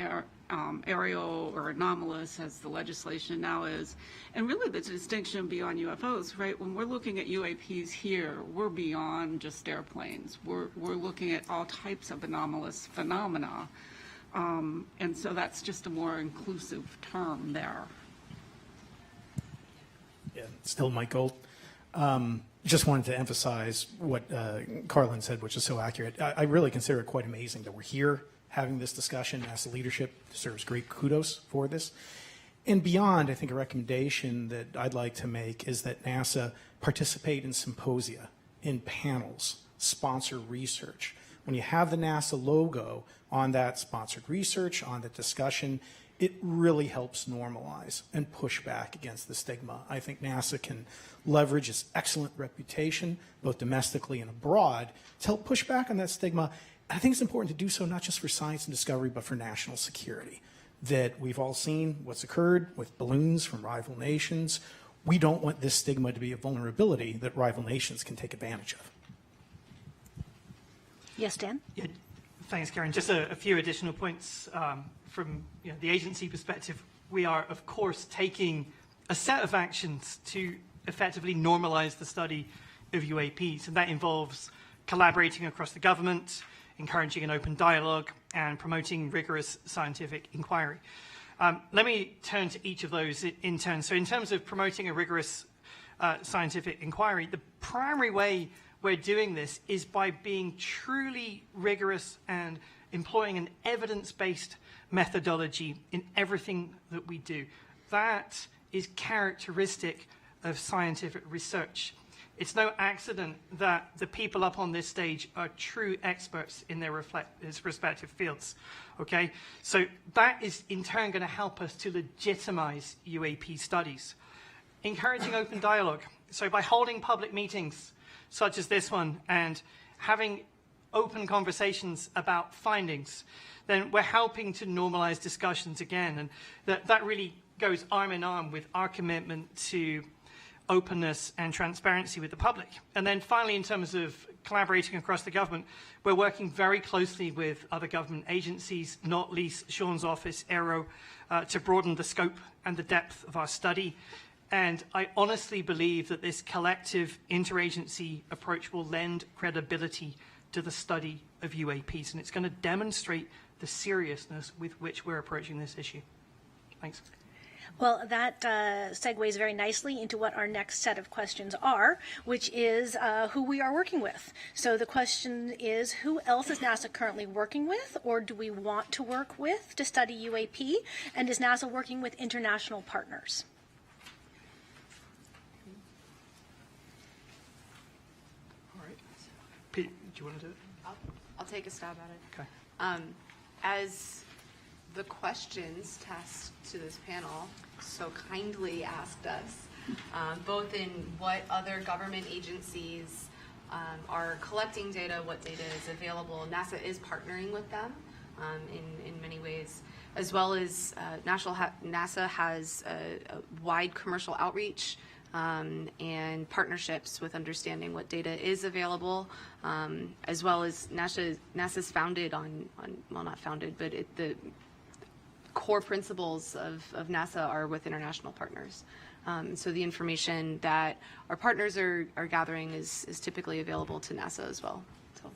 aerial or anomalous, as the legislation now is, and really the distinction beyond UFOs, right? When we're looking at UAPs here, we're beyond just airplanes. We're looking at all types of anomalous phenomena, and so that's just a more inclusive term there. Yeah, still Michael. Just wanted to emphasize what Carlin said, which is so accurate. I really consider it quite amazing that we're here having this discussion. NASA leadership deserves great kudos for this. And beyond, I think a recommendation that I'd like to make is that NASA participate in symposia, in panels, sponsor research. When you have the NASA logo on that sponsored research, on the discussion, it really helps normalize and push back against the stigma. I think NASA can leverage its excellent reputation, both domestically and abroad, to help push back on that stigma. I think it's important to do so not just for science and discovery, but for national security. That we've all seen what's occurred with balloons from rival nations. we don't want this stigma to be a vulnerability that rival nations can take advantage of. Yes, Dan? Yeah, thanks, Karen. Just a few additional points from the agency perspective. We are, of course, taking a set of actions to effectively normalize the study of UAPs, and that involves collaborating across the government, encouraging an open dialogue, and promoting rigorous scientific inquiry. Let me turn to each of those in turn. So in terms of promoting a rigorous scientific inquiry, the primary way we're doing this is by being truly rigorous and employing an evidence-based methodology in everything that we do. That is characteristic of scientific research. It's no accident that the people up on this stage are true experts in their respective fields, okay? So that is in turn going to help us to legitimize UAP studies. Encouraging open dialogue. So by holding public meetings such as this one and having open conversations about findings, then we're helping to normalize discussions again. And that really goes arm in arm with our commitment to openness and transparency with the public. And then finally, in terms of collaborating across the government, we're working very closely with other government agencies, not least Sean's office, Aero, to broaden the scope and the depth of our study. And I honestly believe that this collective interagency approach will lend credibility to the study of UAPs, and it's going to demonstrate the seriousness with which we're approaching this issue. Thanks. Well, that segues very nicely into what our next set of questions are, which is who we are working with. So the question is, who else is NASA currently working with, or do we want to work with to study UAP? And is NASA working with international partners? All right. Pete, do you want to do it? I'll take a stab at it. Okay. As the questions tasked to this panel so kindly asked us, both in what other government agencies are collecting data, what data is available. NASA is partnering with them in many ways, as well as NASA has a wide commercial outreach and partnerships with understanding what data is available, as well as NASA's founded on well, not founded, but the core principles of NASA are with international partners. So the information that our partners are gathering is typically available to NASA as well. So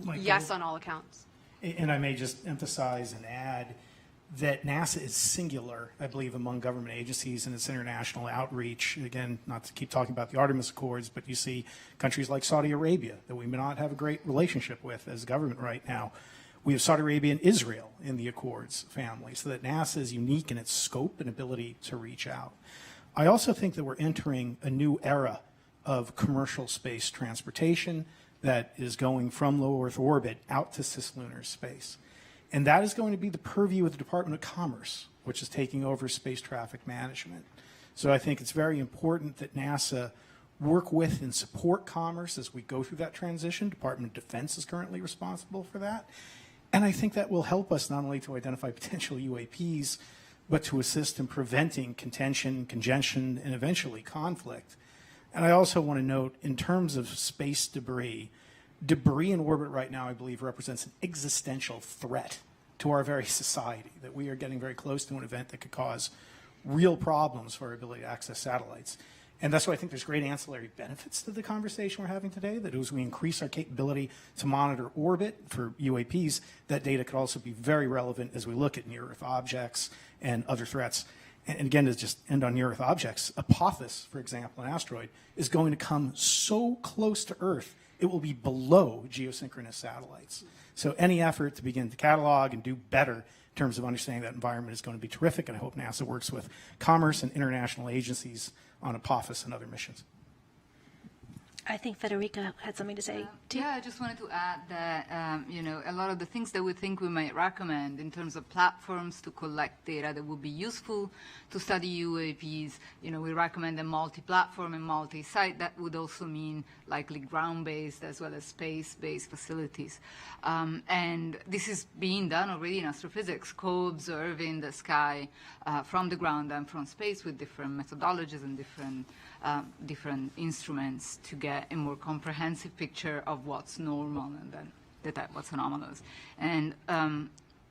Michael, yes, on all accounts. And I may just emphasize and add that NASA is singular, I believe, among government agencies in its international outreach. Again, not to keep talking about the Artemis Accords, but you see countries like Saudi Arabia that we may not have a great relationship with as a government right now. We have Saudi Arabia and Israel in the Accords family, so that NASA is unique in its scope and ability to reach out. I also think that we're entering a new era of commercial space transportation that is going from low Earth orbit out to cislunar space. And that is going to be the purview of the Department of Commerce, which is taking over space traffic management. So I think it's very important that NASA work with and support commerce as we go through that transition. Department of Defense is currently responsible for that. And I think that will help us not only to identify potential UAPs, but to assist in preventing contention, congestion, and eventually conflict. And I also want to note, in terms of space debris in orbit right now, I believe, represents an existential threat to our very society, that we are getting very close to an event that could cause real problems for our ability to access satellites. And that's why I think there's great ancillary benefits to the conversation we're having today, that as we increase our capability to monitor orbit for UAPs, that data could also be very relevant as we look at near-Earth objects and other threats. And again, to just end on near-Earth objects, Apophis, for example, an asteroid, is going to come so close to Earth, it will be below geosynchronous satellites. So any effort to begin to catalog and do better in terms of understanding that environment is going to be terrific, and I hope NASA works with commerce and international agencies on Apophis and other missions. I think Federica had something to say, too. Yeah, I just wanted to add that, a lot of the things that we think we might recommend in terms of platforms to collect data that would be useful to study UAPs, we recommend a multi-platform and multi-site. That would also mean likely ground-based as well as space-based facilities. And this is being done already in astrophysics, co-observing the sky from the ground and from space with different methodologies and different instruments to get a more comprehensive picture of what's normal and then detect what's anomalous. And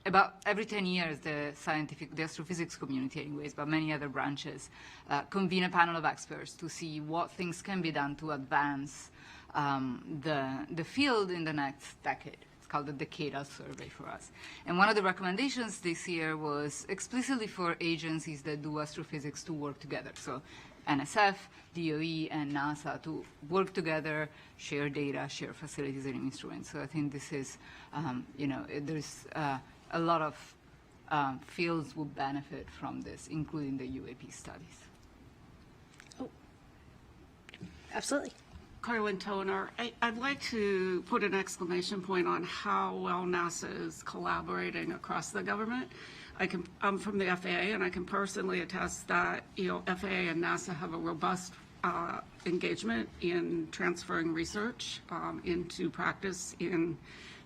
about every 10 years, the astrophysics community anyways, but many other branches, convene a panel of experts to see what things can be done to advance the field in the next decade. It's called the Decadal Survey for us. And one of the recommendations this year was explicitly for agencies that do astrophysics to work together. So NSF, DOE, and NASA to work together, share data, share facilities and instruments. So I think this is, there's a lot of fields will benefit from this, including the UAP studies. Oh, absolutely. Carlin Toner, I'd like to put an exclamation point on how well NASA is collaborating across the government. I'm from the FAA, and I can personally attest that FAA and NASA have a robust engagement in transferring research into practice in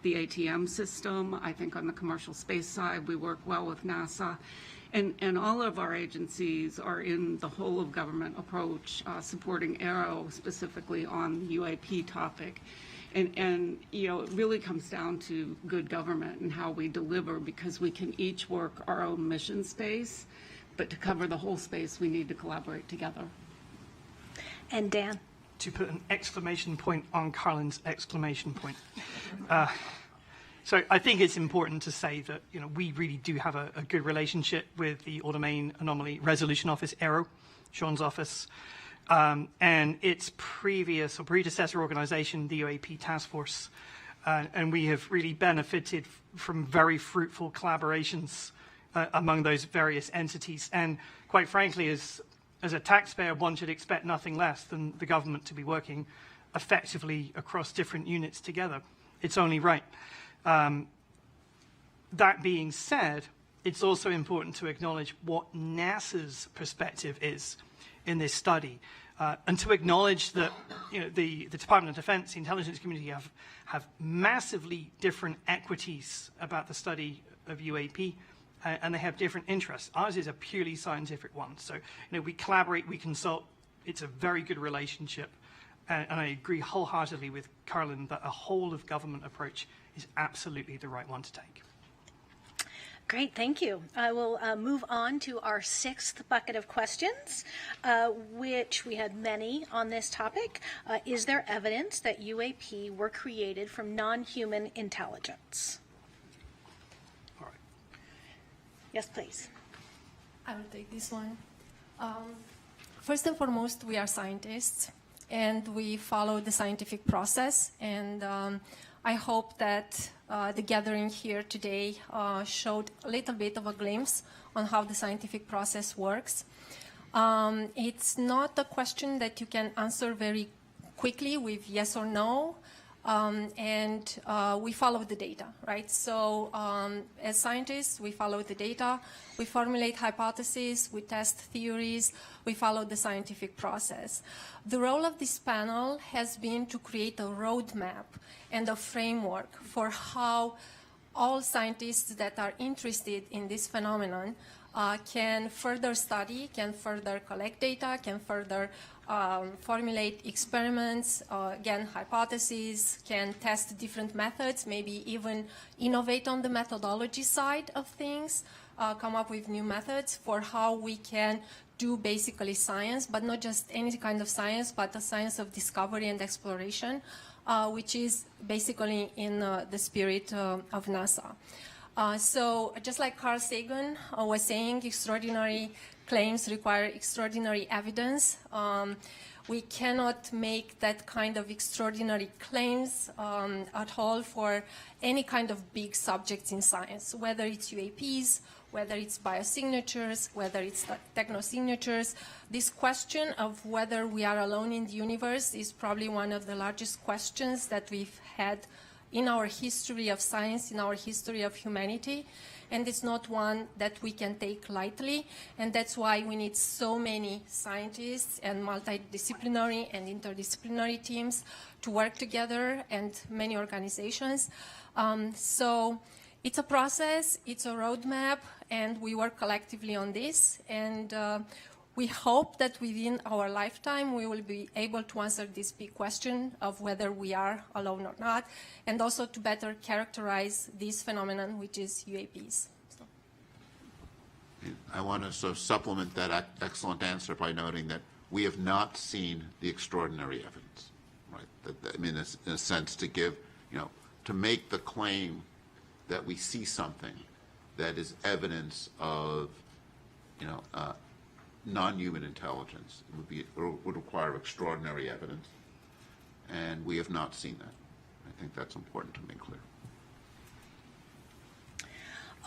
the ATM system. I think on the commercial space side, we work well with NASA. And all of our agencies are in the whole of government approach, supporting Aero specifically on the UAP topic. And it really comes down to good government and how we deliver, because we can each work our own mission space, but to cover the whole space, we need to collaborate together. And Dan? To put an exclamation point on Carlin's exclamation point. So I think it's important to say that we really do have a good relationship with the Domain Anomaly Resolution Office, Aero, Sean's office, and its previous or predecessor organization, the UAP Task Force. And we have really benefited from very fruitful collaborations among those various entities. And quite frankly, as a taxpayer, one should expect nothing less than the government to be working effectively across different units together. It's only right. That being said, it's also important to acknowledge what NASA's perspective is in this study, and to acknowledge that the Department of Defense, the intelligence community have massively different equities about the study of UAP, and they have different interests. Ours is a purely scientific one. So we collaborate, we consult. It's a very good relationship, and I agree wholeheartedly with Carlin that a whole of government approach is absolutely the right one to take. Great, thank you. I will move on to our sixth bucket of questions, which we had many on this topic. Is there evidence that UAP were created from non-human intelligence? All right. Yes, please. I will take this one. First and foremost, we are scientists, and we follow the scientific process, and I hope that the gathering here today showed a little bit of a glimpse on how the scientific process works. It's not a question that you can answer very quickly with yes or no, and we follow the data, right? So as scientists, we follow the data, we formulate hypotheses, we test theories, we follow the scientific process. The role of this panel has been to create a roadmap and a framework for how all scientists that are interested in this phenomenon can further study, can further collect data, can further formulate experiments, again, hypotheses, can test different methods, maybe even innovate on the methodology side of things, come up with new methods for how we can do basically science, but not just any kind of science, but the science of discovery and exploration, which is basically in the spirit of NASA. So just like Carl Sagan was saying, extraordinary claims require extraordinary evidence. We cannot make that kind of extraordinary claims at all for any kind of big subjects in science, whether it's UAPs, whether it's biosignatures, whether it's technosignatures. This question of whether we are alone in the universe is probably one of the largest questions that we've had in our history of science, in our history of humanity. And it's not one that we can take lightly. And that's why we need so many scientists and multidisciplinary and interdisciplinary teams to work together, and many organizations. So it's a process, it's a roadmap, and we work collectively on this. And we hope that within our lifetime, we will be able to answer this big question of whether we are alone or not, and also to better characterize this phenomenon, which is UAPs. So. I want to sort of supplement that excellent answer by noting that we have not seen the extraordinary evidence, right? I mean, in a sense, to give, to make the claim that we see something that is evidence of, non-human intelligence would require extraordinary evidence, and we have not seen that. I think that's important to make clear.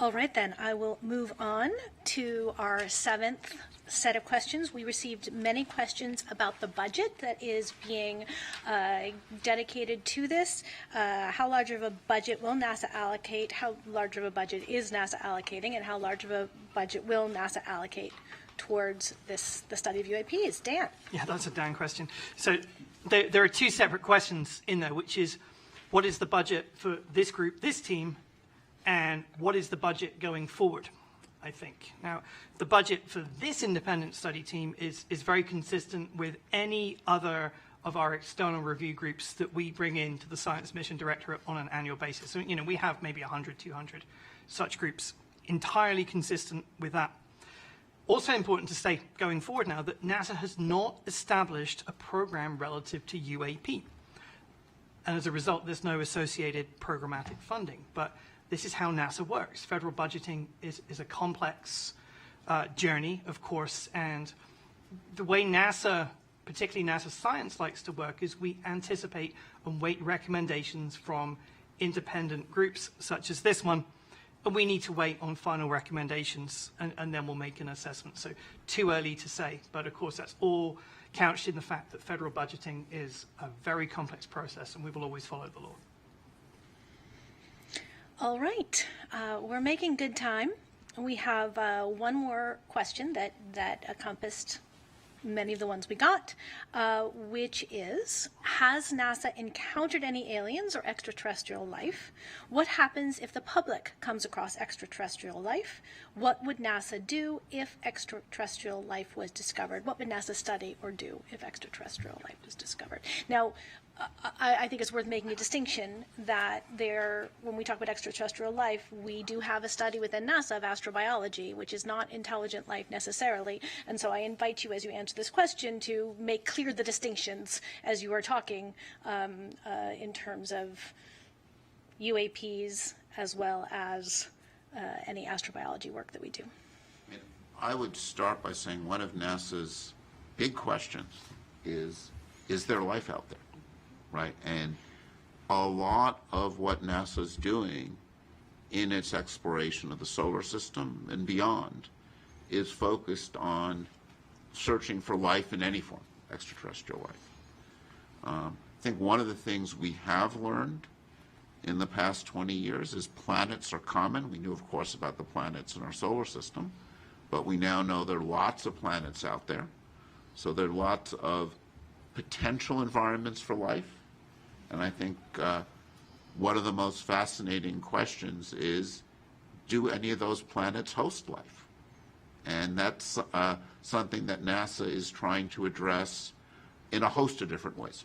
All right, then, I will move on to our seventh set of questions. We received many questions about the budget that is being dedicated to this. How large of a budget will NASA allocate? How large of a budget is NASA allocating? And how large of a budget will NASA allocate towards the study of UAPs? Dan? Yeah, that's a Dan question. So there are two separate questions in there, which is, what is the budget for this group, this team, and what is the budget going forward, I think. Now, the budget for this independent study team is very consistent with any other of our external review groups that we bring into the Science Mission Directorate on an annual basis. So, we have maybe 100, 200 such groups, entirely consistent with that. Also important to say going forward now that NASA has not established a program relative to UAP. And as a result, there's no associated programmatic funding. But this is how NASA works. Federal budgeting is a complex journey, of course, and the way NASA, particularly NASA Science, likes to work is we anticipate and wait recommendations from independent groups such as this one, and we need to wait on final recommendations, and then we'll make an assessment. So too early to say, but of course that's all couched in the fact that federal budgeting is a very complex process, and we will always follow the law. All right, we're making good time. We have one more question that encompassed many of the ones we got, which is, has NASA encountered any aliens or extraterrestrial life? What happens if the public comes across extraterrestrial life? What would NASA do if extraterrestrial life was discovered? What would NASA study or do if extraterrestrial life was discovered? Now, I think it's worth making a distinction that when we talk about extraterrestrial life, we do have a study within NASA of astrobiology, which is not intelligent life necessarily. And so I invite you, as you answer this question, to make clear the distinctions as you are talking in terms of UAPs as well as any astrobiology work that we do. I would start by saying one of NASA's big questions is there life out there? Right, and a lot of what NASA's doing in its exploration of the solar system and beyond is focused on searching for life in any form, extraterrestrial life. I think one of the things we have learned in the past 20 years is planets are common. We knew, of course, about the planets in our solar system, but we now know there are lots of planets out there. So there are lots of potential environments for life. And I think one of the most fascinating questions is, do any of those planets host life? And that's something that NASA is trying to address in a host of different ways,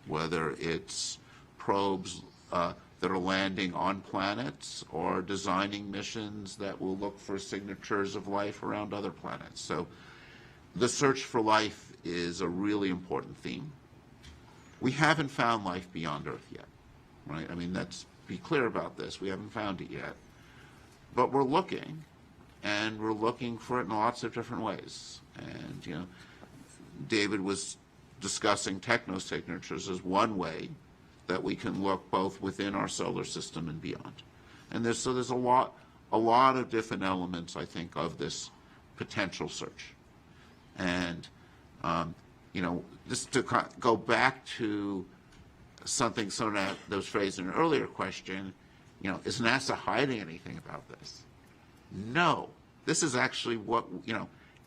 whether it's probes that are landing on planets or designing missions that will look for signatures of life around other planets. So the search for life is a really important theme. We haven't found life beyond Earth yet, right? I mean, let's be clear about this. We haven't found it yet. But we're looking, and we're looking for it in lots of different ways. And, David was discussing technosignatures as one way that we can look both within our solar system and beyond. And there's a lot a lot of different elements, I think, of this potential search. And, just to go back to something that was phrased in an earlier question, is NASA hiding anything about this? No. This is actually what,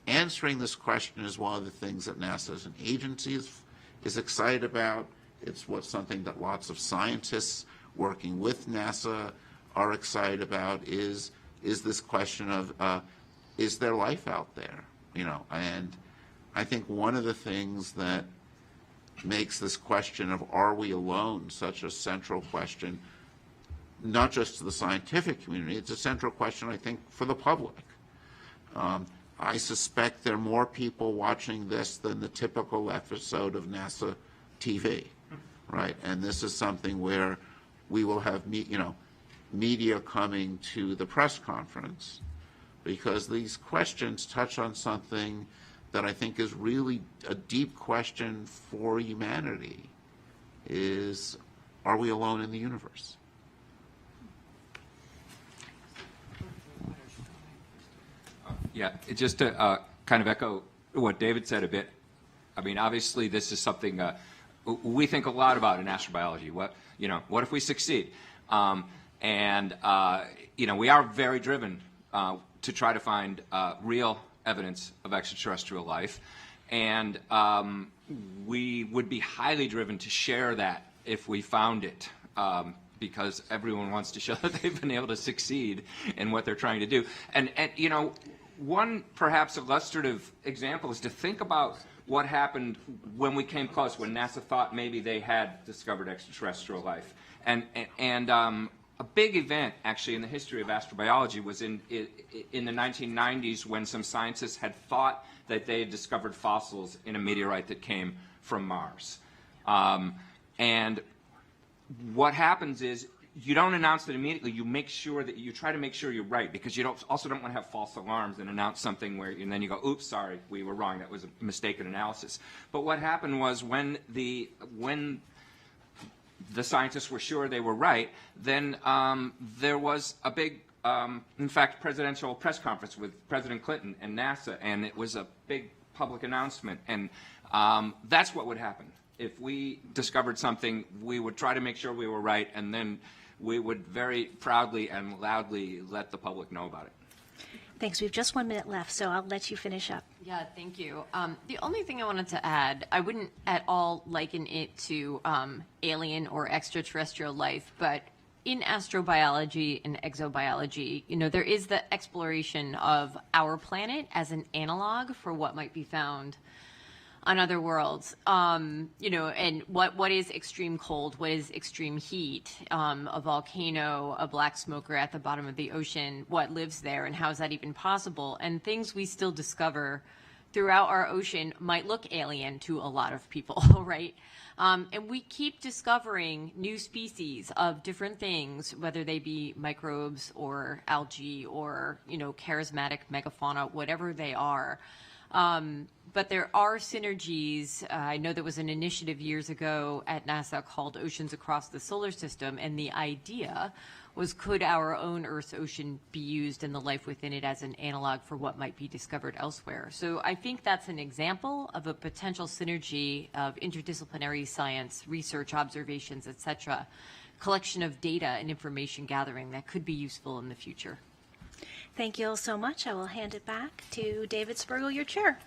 answering this question is one of the things that NASA as an agency is excited about. It's something that lots of scientists working with NASA are excited about is this question of, is there life out there? And I think one of the things that makes this question of are we alone such a central question, not just to the scientific community, it's a central question, I think, for the public. I suspect there are more people watching this than the typical episode of NASA TV, right? And this is something where we will have, media coming to the press conference because these questions touch on something that I think is really a deep question for humanity is, are we alone in the universe? Yeah, just to kind of echo what David said a bit, I mean, obviously this is something we think a lot about in astrobiology. What if we succeed? We are very driven to try to find real evidence of extraterrestrial life, and we would be highly driven to share that if we found it, because everyone wants to show that they've been able to succeed in what they're trying to do. And one perhaps illustrative example is to think about what happened when we came close, when NASA thought maybe they had discovered extraterrestrial life. And a big event, actually, in the history of astrobiology was in the 1990s when some scientists had thought that they had discovered fossils in a meteorite that came from Mars. And what happens is you don't announce it immediately. You try to make sure you're right, because you also don't want to have false alarms and announce something and then you go, oops, sorry, we were wrong. That was a mistaken analysis. But what happened was when the scientists were sure they were right, then there was a big, in fact, presidential press conference with President Clinton and NASA, and it was a big public announcement. And that's what would happen. If we discovered something, we would try to make sure we were right, and then we would very proudly and loudly let the public know about it. Thanks. We have just 1 minute left, so I'll let you finish up. Yeah, thank you. The only thing I wanted to add, I wouldn't at all liken it to alien or extraterrestrial life, but in astrobiology and exobiology, there is the exploration of our planet as an analog for what might be found on other worlds, and what is extreme cold, what is extreme heat, a volcano, a black smoker at the bottom of the ocean, what lives there, and how is that even possible? And things we still discover throughout our ocean might look alien to a lot of people, right? And we keep discovering new species of different things, whether they be microbes or algae or, charismatic megafauna, whatever they are. But there are synergies. I know there was an initiative years ago at NASA called Oceans Across the Solar System, and the idea was, could our own Earth's ocean be used and the life within it as an analog for what might be discovered elsewhere? So I think that's an example of a potential synergy of interdisciplinary science, research, observations, etc., collection of data and information gathering that could be useful in the future. Thank you all so much. I will hand it back to David Spergel, your chair.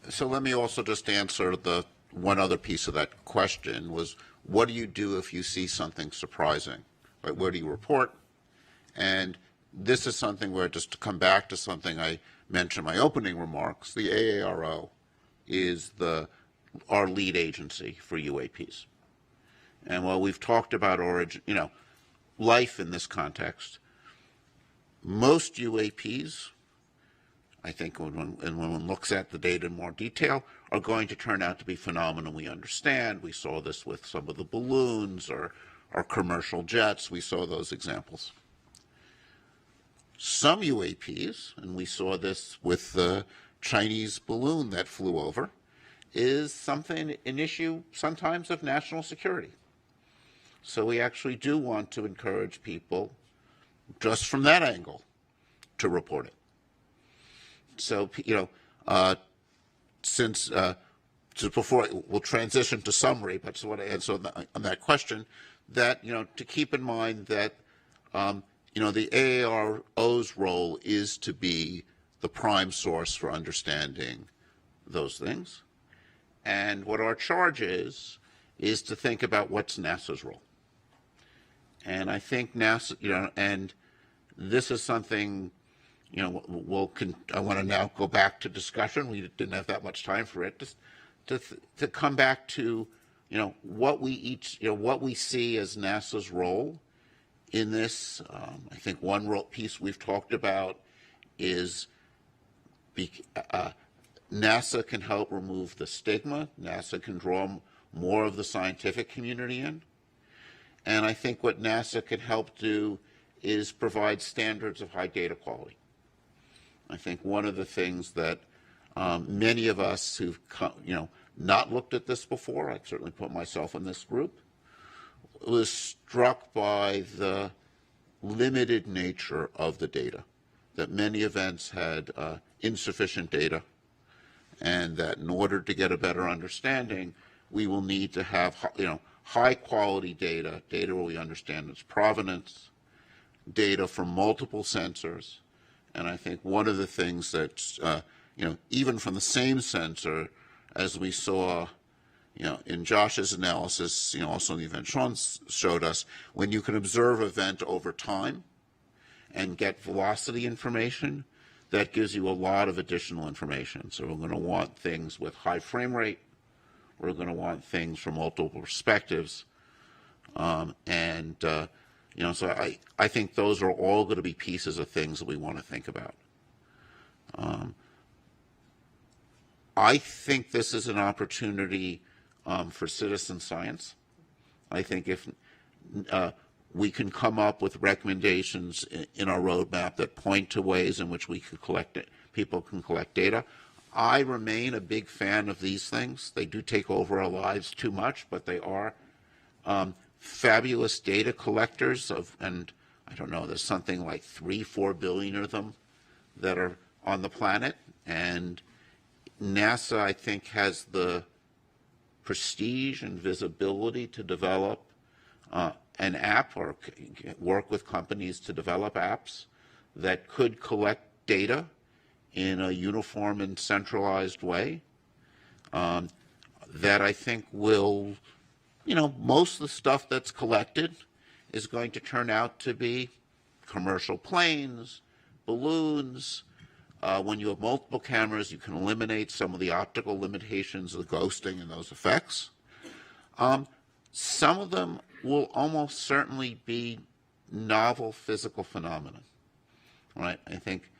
So let me also just answer the one other piece of that question was, what do you do if you see something surprising? Right? Where do you report? And this is something where, just to come back to something I mentioned in my opening remarks, the AARO is our lead agency for UAPs. And while we've talked about life in this context, most UAPs, I think when one looks at the data in more detail, are going to turn out to be phenomena we understand. We saw this with some of the balloons or commercial jets. We saw those examples. Some UAPs, and we saw this with the Chinese balloon that flew over, is an issue sometimes of national security. So we actually do want to encourage people, just from that angle, to report it. So, just before we'll transition to summary, but just want to answer on that question, that, to keep in mind that, the AARO's role is to be the prime source for understanding those things. And what our charge is to think about what's NASA's role. And I think NASA, and this is something, I want to now go back to discussion. We didn't have that much time for it. Just to come back to, what we see as NASA's role in this. I think one piece we've talked about is NASA can help remove the stigma. NASA can draw more of the scientific community in. And I think what NASA can help do is provide standards of high data quality. I think one of the things that many of us who've not looked at this before, I'd certainly put myself in this group, was struck by the limited nature of the data, that many events had insufficient data, and that in order to get a better understanding, we will need to have high quality data where we understand its provenance, data from multiple sensors. And I think one of the things that, even from the same sensor, as we saw, in Josh's analysis, also in the event Sean showed us, when you can observe an event over time and get velocity information, that gives you a lot of additional information. So we're going to want things with high frame rate. We're going to want things from multiple perspectives. So I think those are all going to be pieces of things that we want to think about. I think this is an opportunity for citizen science. I think if we can come up with recommendations in our roadmap that point to ways in which we could collect it, people can collect data. I remain a big fan of these things. They do take over our lives too much, but they are fabulous data collectors and I don't know, there's something like 3-4 billion of them that are on the planet. And NASA, I think, has the prestige and visibility to develop an app or work with companies to develop apps that could collect data in a uniform and centralized way that I think will, most of the stuff that's collected is going to turn out to be commercial planes, balloons. When you have multiple cameras, you can eliminate some of the optical limitations of ghosting and those effects. Some of them will almost certainly be novel physical phenomena, right? I think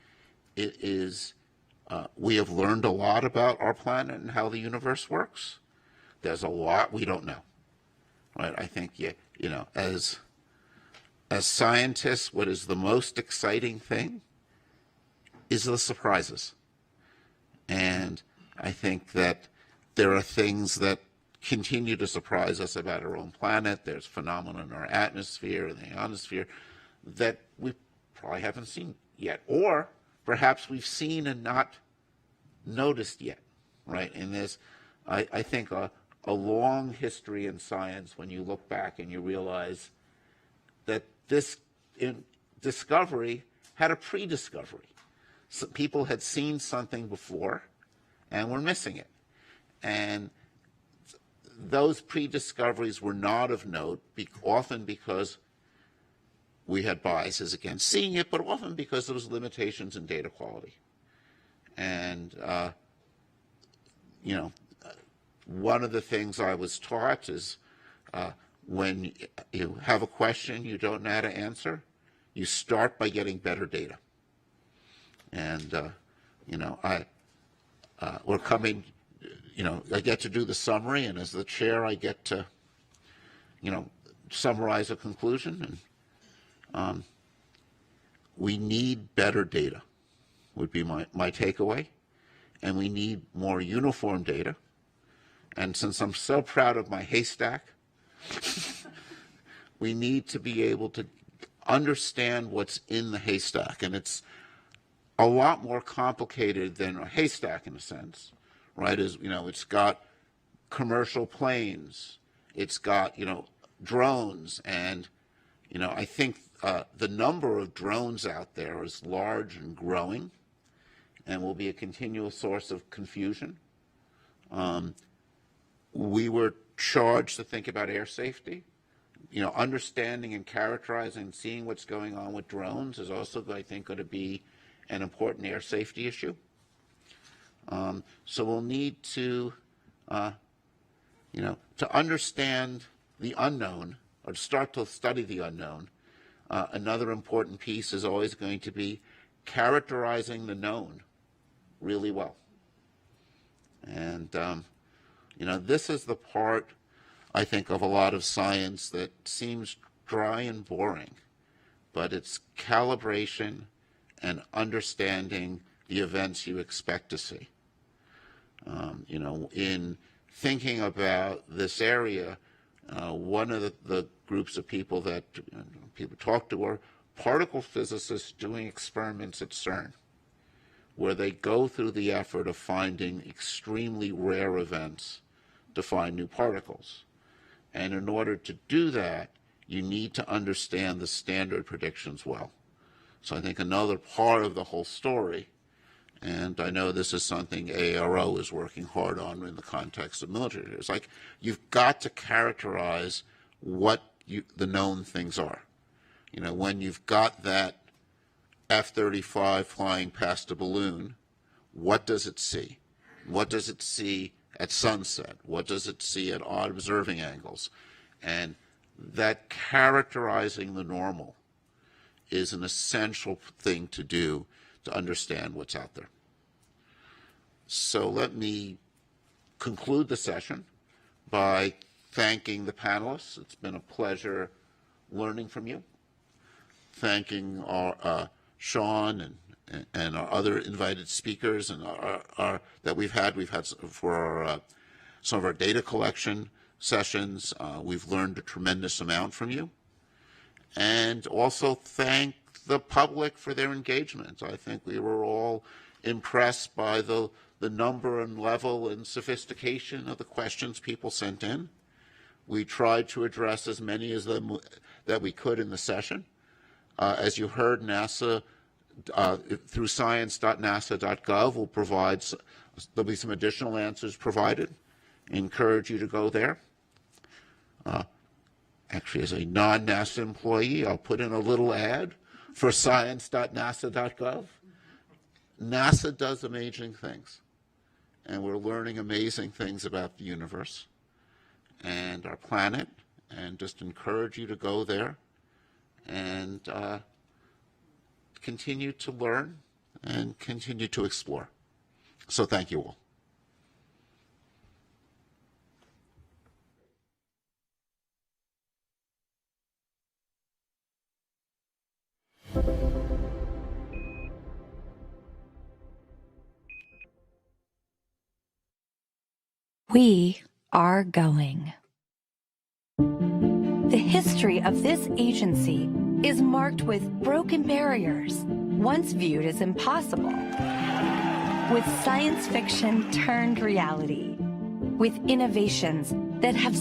it is, we have learned a lot about our planet and how the universe works. There's a lot we don't know, right? I think, as scientists, what is the most exciting thing is the surprises. And I think that there are things that continue to surprise us about our own planet. There's phenomena in our atmosphere and the ionosphere that we probably haven't seen yet, or perhaps we've seen and not noticed yet, right? And there's, I think, a long history in science when you look back and you realize that this discovery had a pre-discovery. So people had seen something before and were missing it. And those pre-discoveries were not of note, often because we had biases against seeing it, but often because there was limitations in data quality. And, one of the things I was taught is when you have a question you don't know how to answer, you start by getting better data. And, we're coming, I get to do the summary, and as the chair, I get to, summarize a conclusion. And we need better data, would be my takeaway. And we need more uniform data. And since I'm so proud of my haystack, we need to be able to understand what's in the haystack. And it's a lot more complicated than a haystack in a sense, right? It's got commercial planes, it's got, drones, and, I think the number of drones out there is large and growing and will be a continual source of confusion. We were charged to think about air safety. Understanding and characterizing and seeing what's going on with drones is also, I think, going to be an important air safety issue. So we'll need to, to understand the unknown, or to start to study the unknown. Another important piece is always going to be characterizing the known really well. And, this is the part, I think, of a lot of science that seems dry and boring, but it's calibration and understanding the events you expect to see. In thinking about this area, one of the groups of people that people talk to are particle physicists doing experiments at CERN, where they go through the effort of finding extremely rare events to find new particles. And in order to do that, you need to understand the standard predictions well. So I think another part of the whole story, and I know this is something AARO is working hard on in the context of military, it's like you've got to characterize what the known things are. When you've got that F-35 flying past a balloon, what does it see? What does it see at sunset? What does it see at odd observing angles? And that characterizing the normal is an essential thing to do to understand what's out there. So let me conclude the session by thanking the panelists. It's been a pleasure learning from you. Thanking our Sean and our other invited speakers and our that we've had for some of our data collection sessions. We've learned a tremendous amount from you. And also thank the public for their engagement. I think we were all impressed by the number and level and sophistication of the questions people sent in. We tried to address as many as them that we could in the session. As you heard, NASA, through science.nasa.gov, will provide, there'll be some additional answers provided. Encourage you to go there. Actually, as a non-NASA employee, I'll put in a little ad for science.nasa.gov. NASA does amazing things, and we're learning amazing things about the universe and our planet, and just encourage you to go there and continue to learn and continue to explore. So thank you all. We are going. The history of this agency is marked with broken barriers, once viewed as impossible, with science fiction turned reality, with innovations that have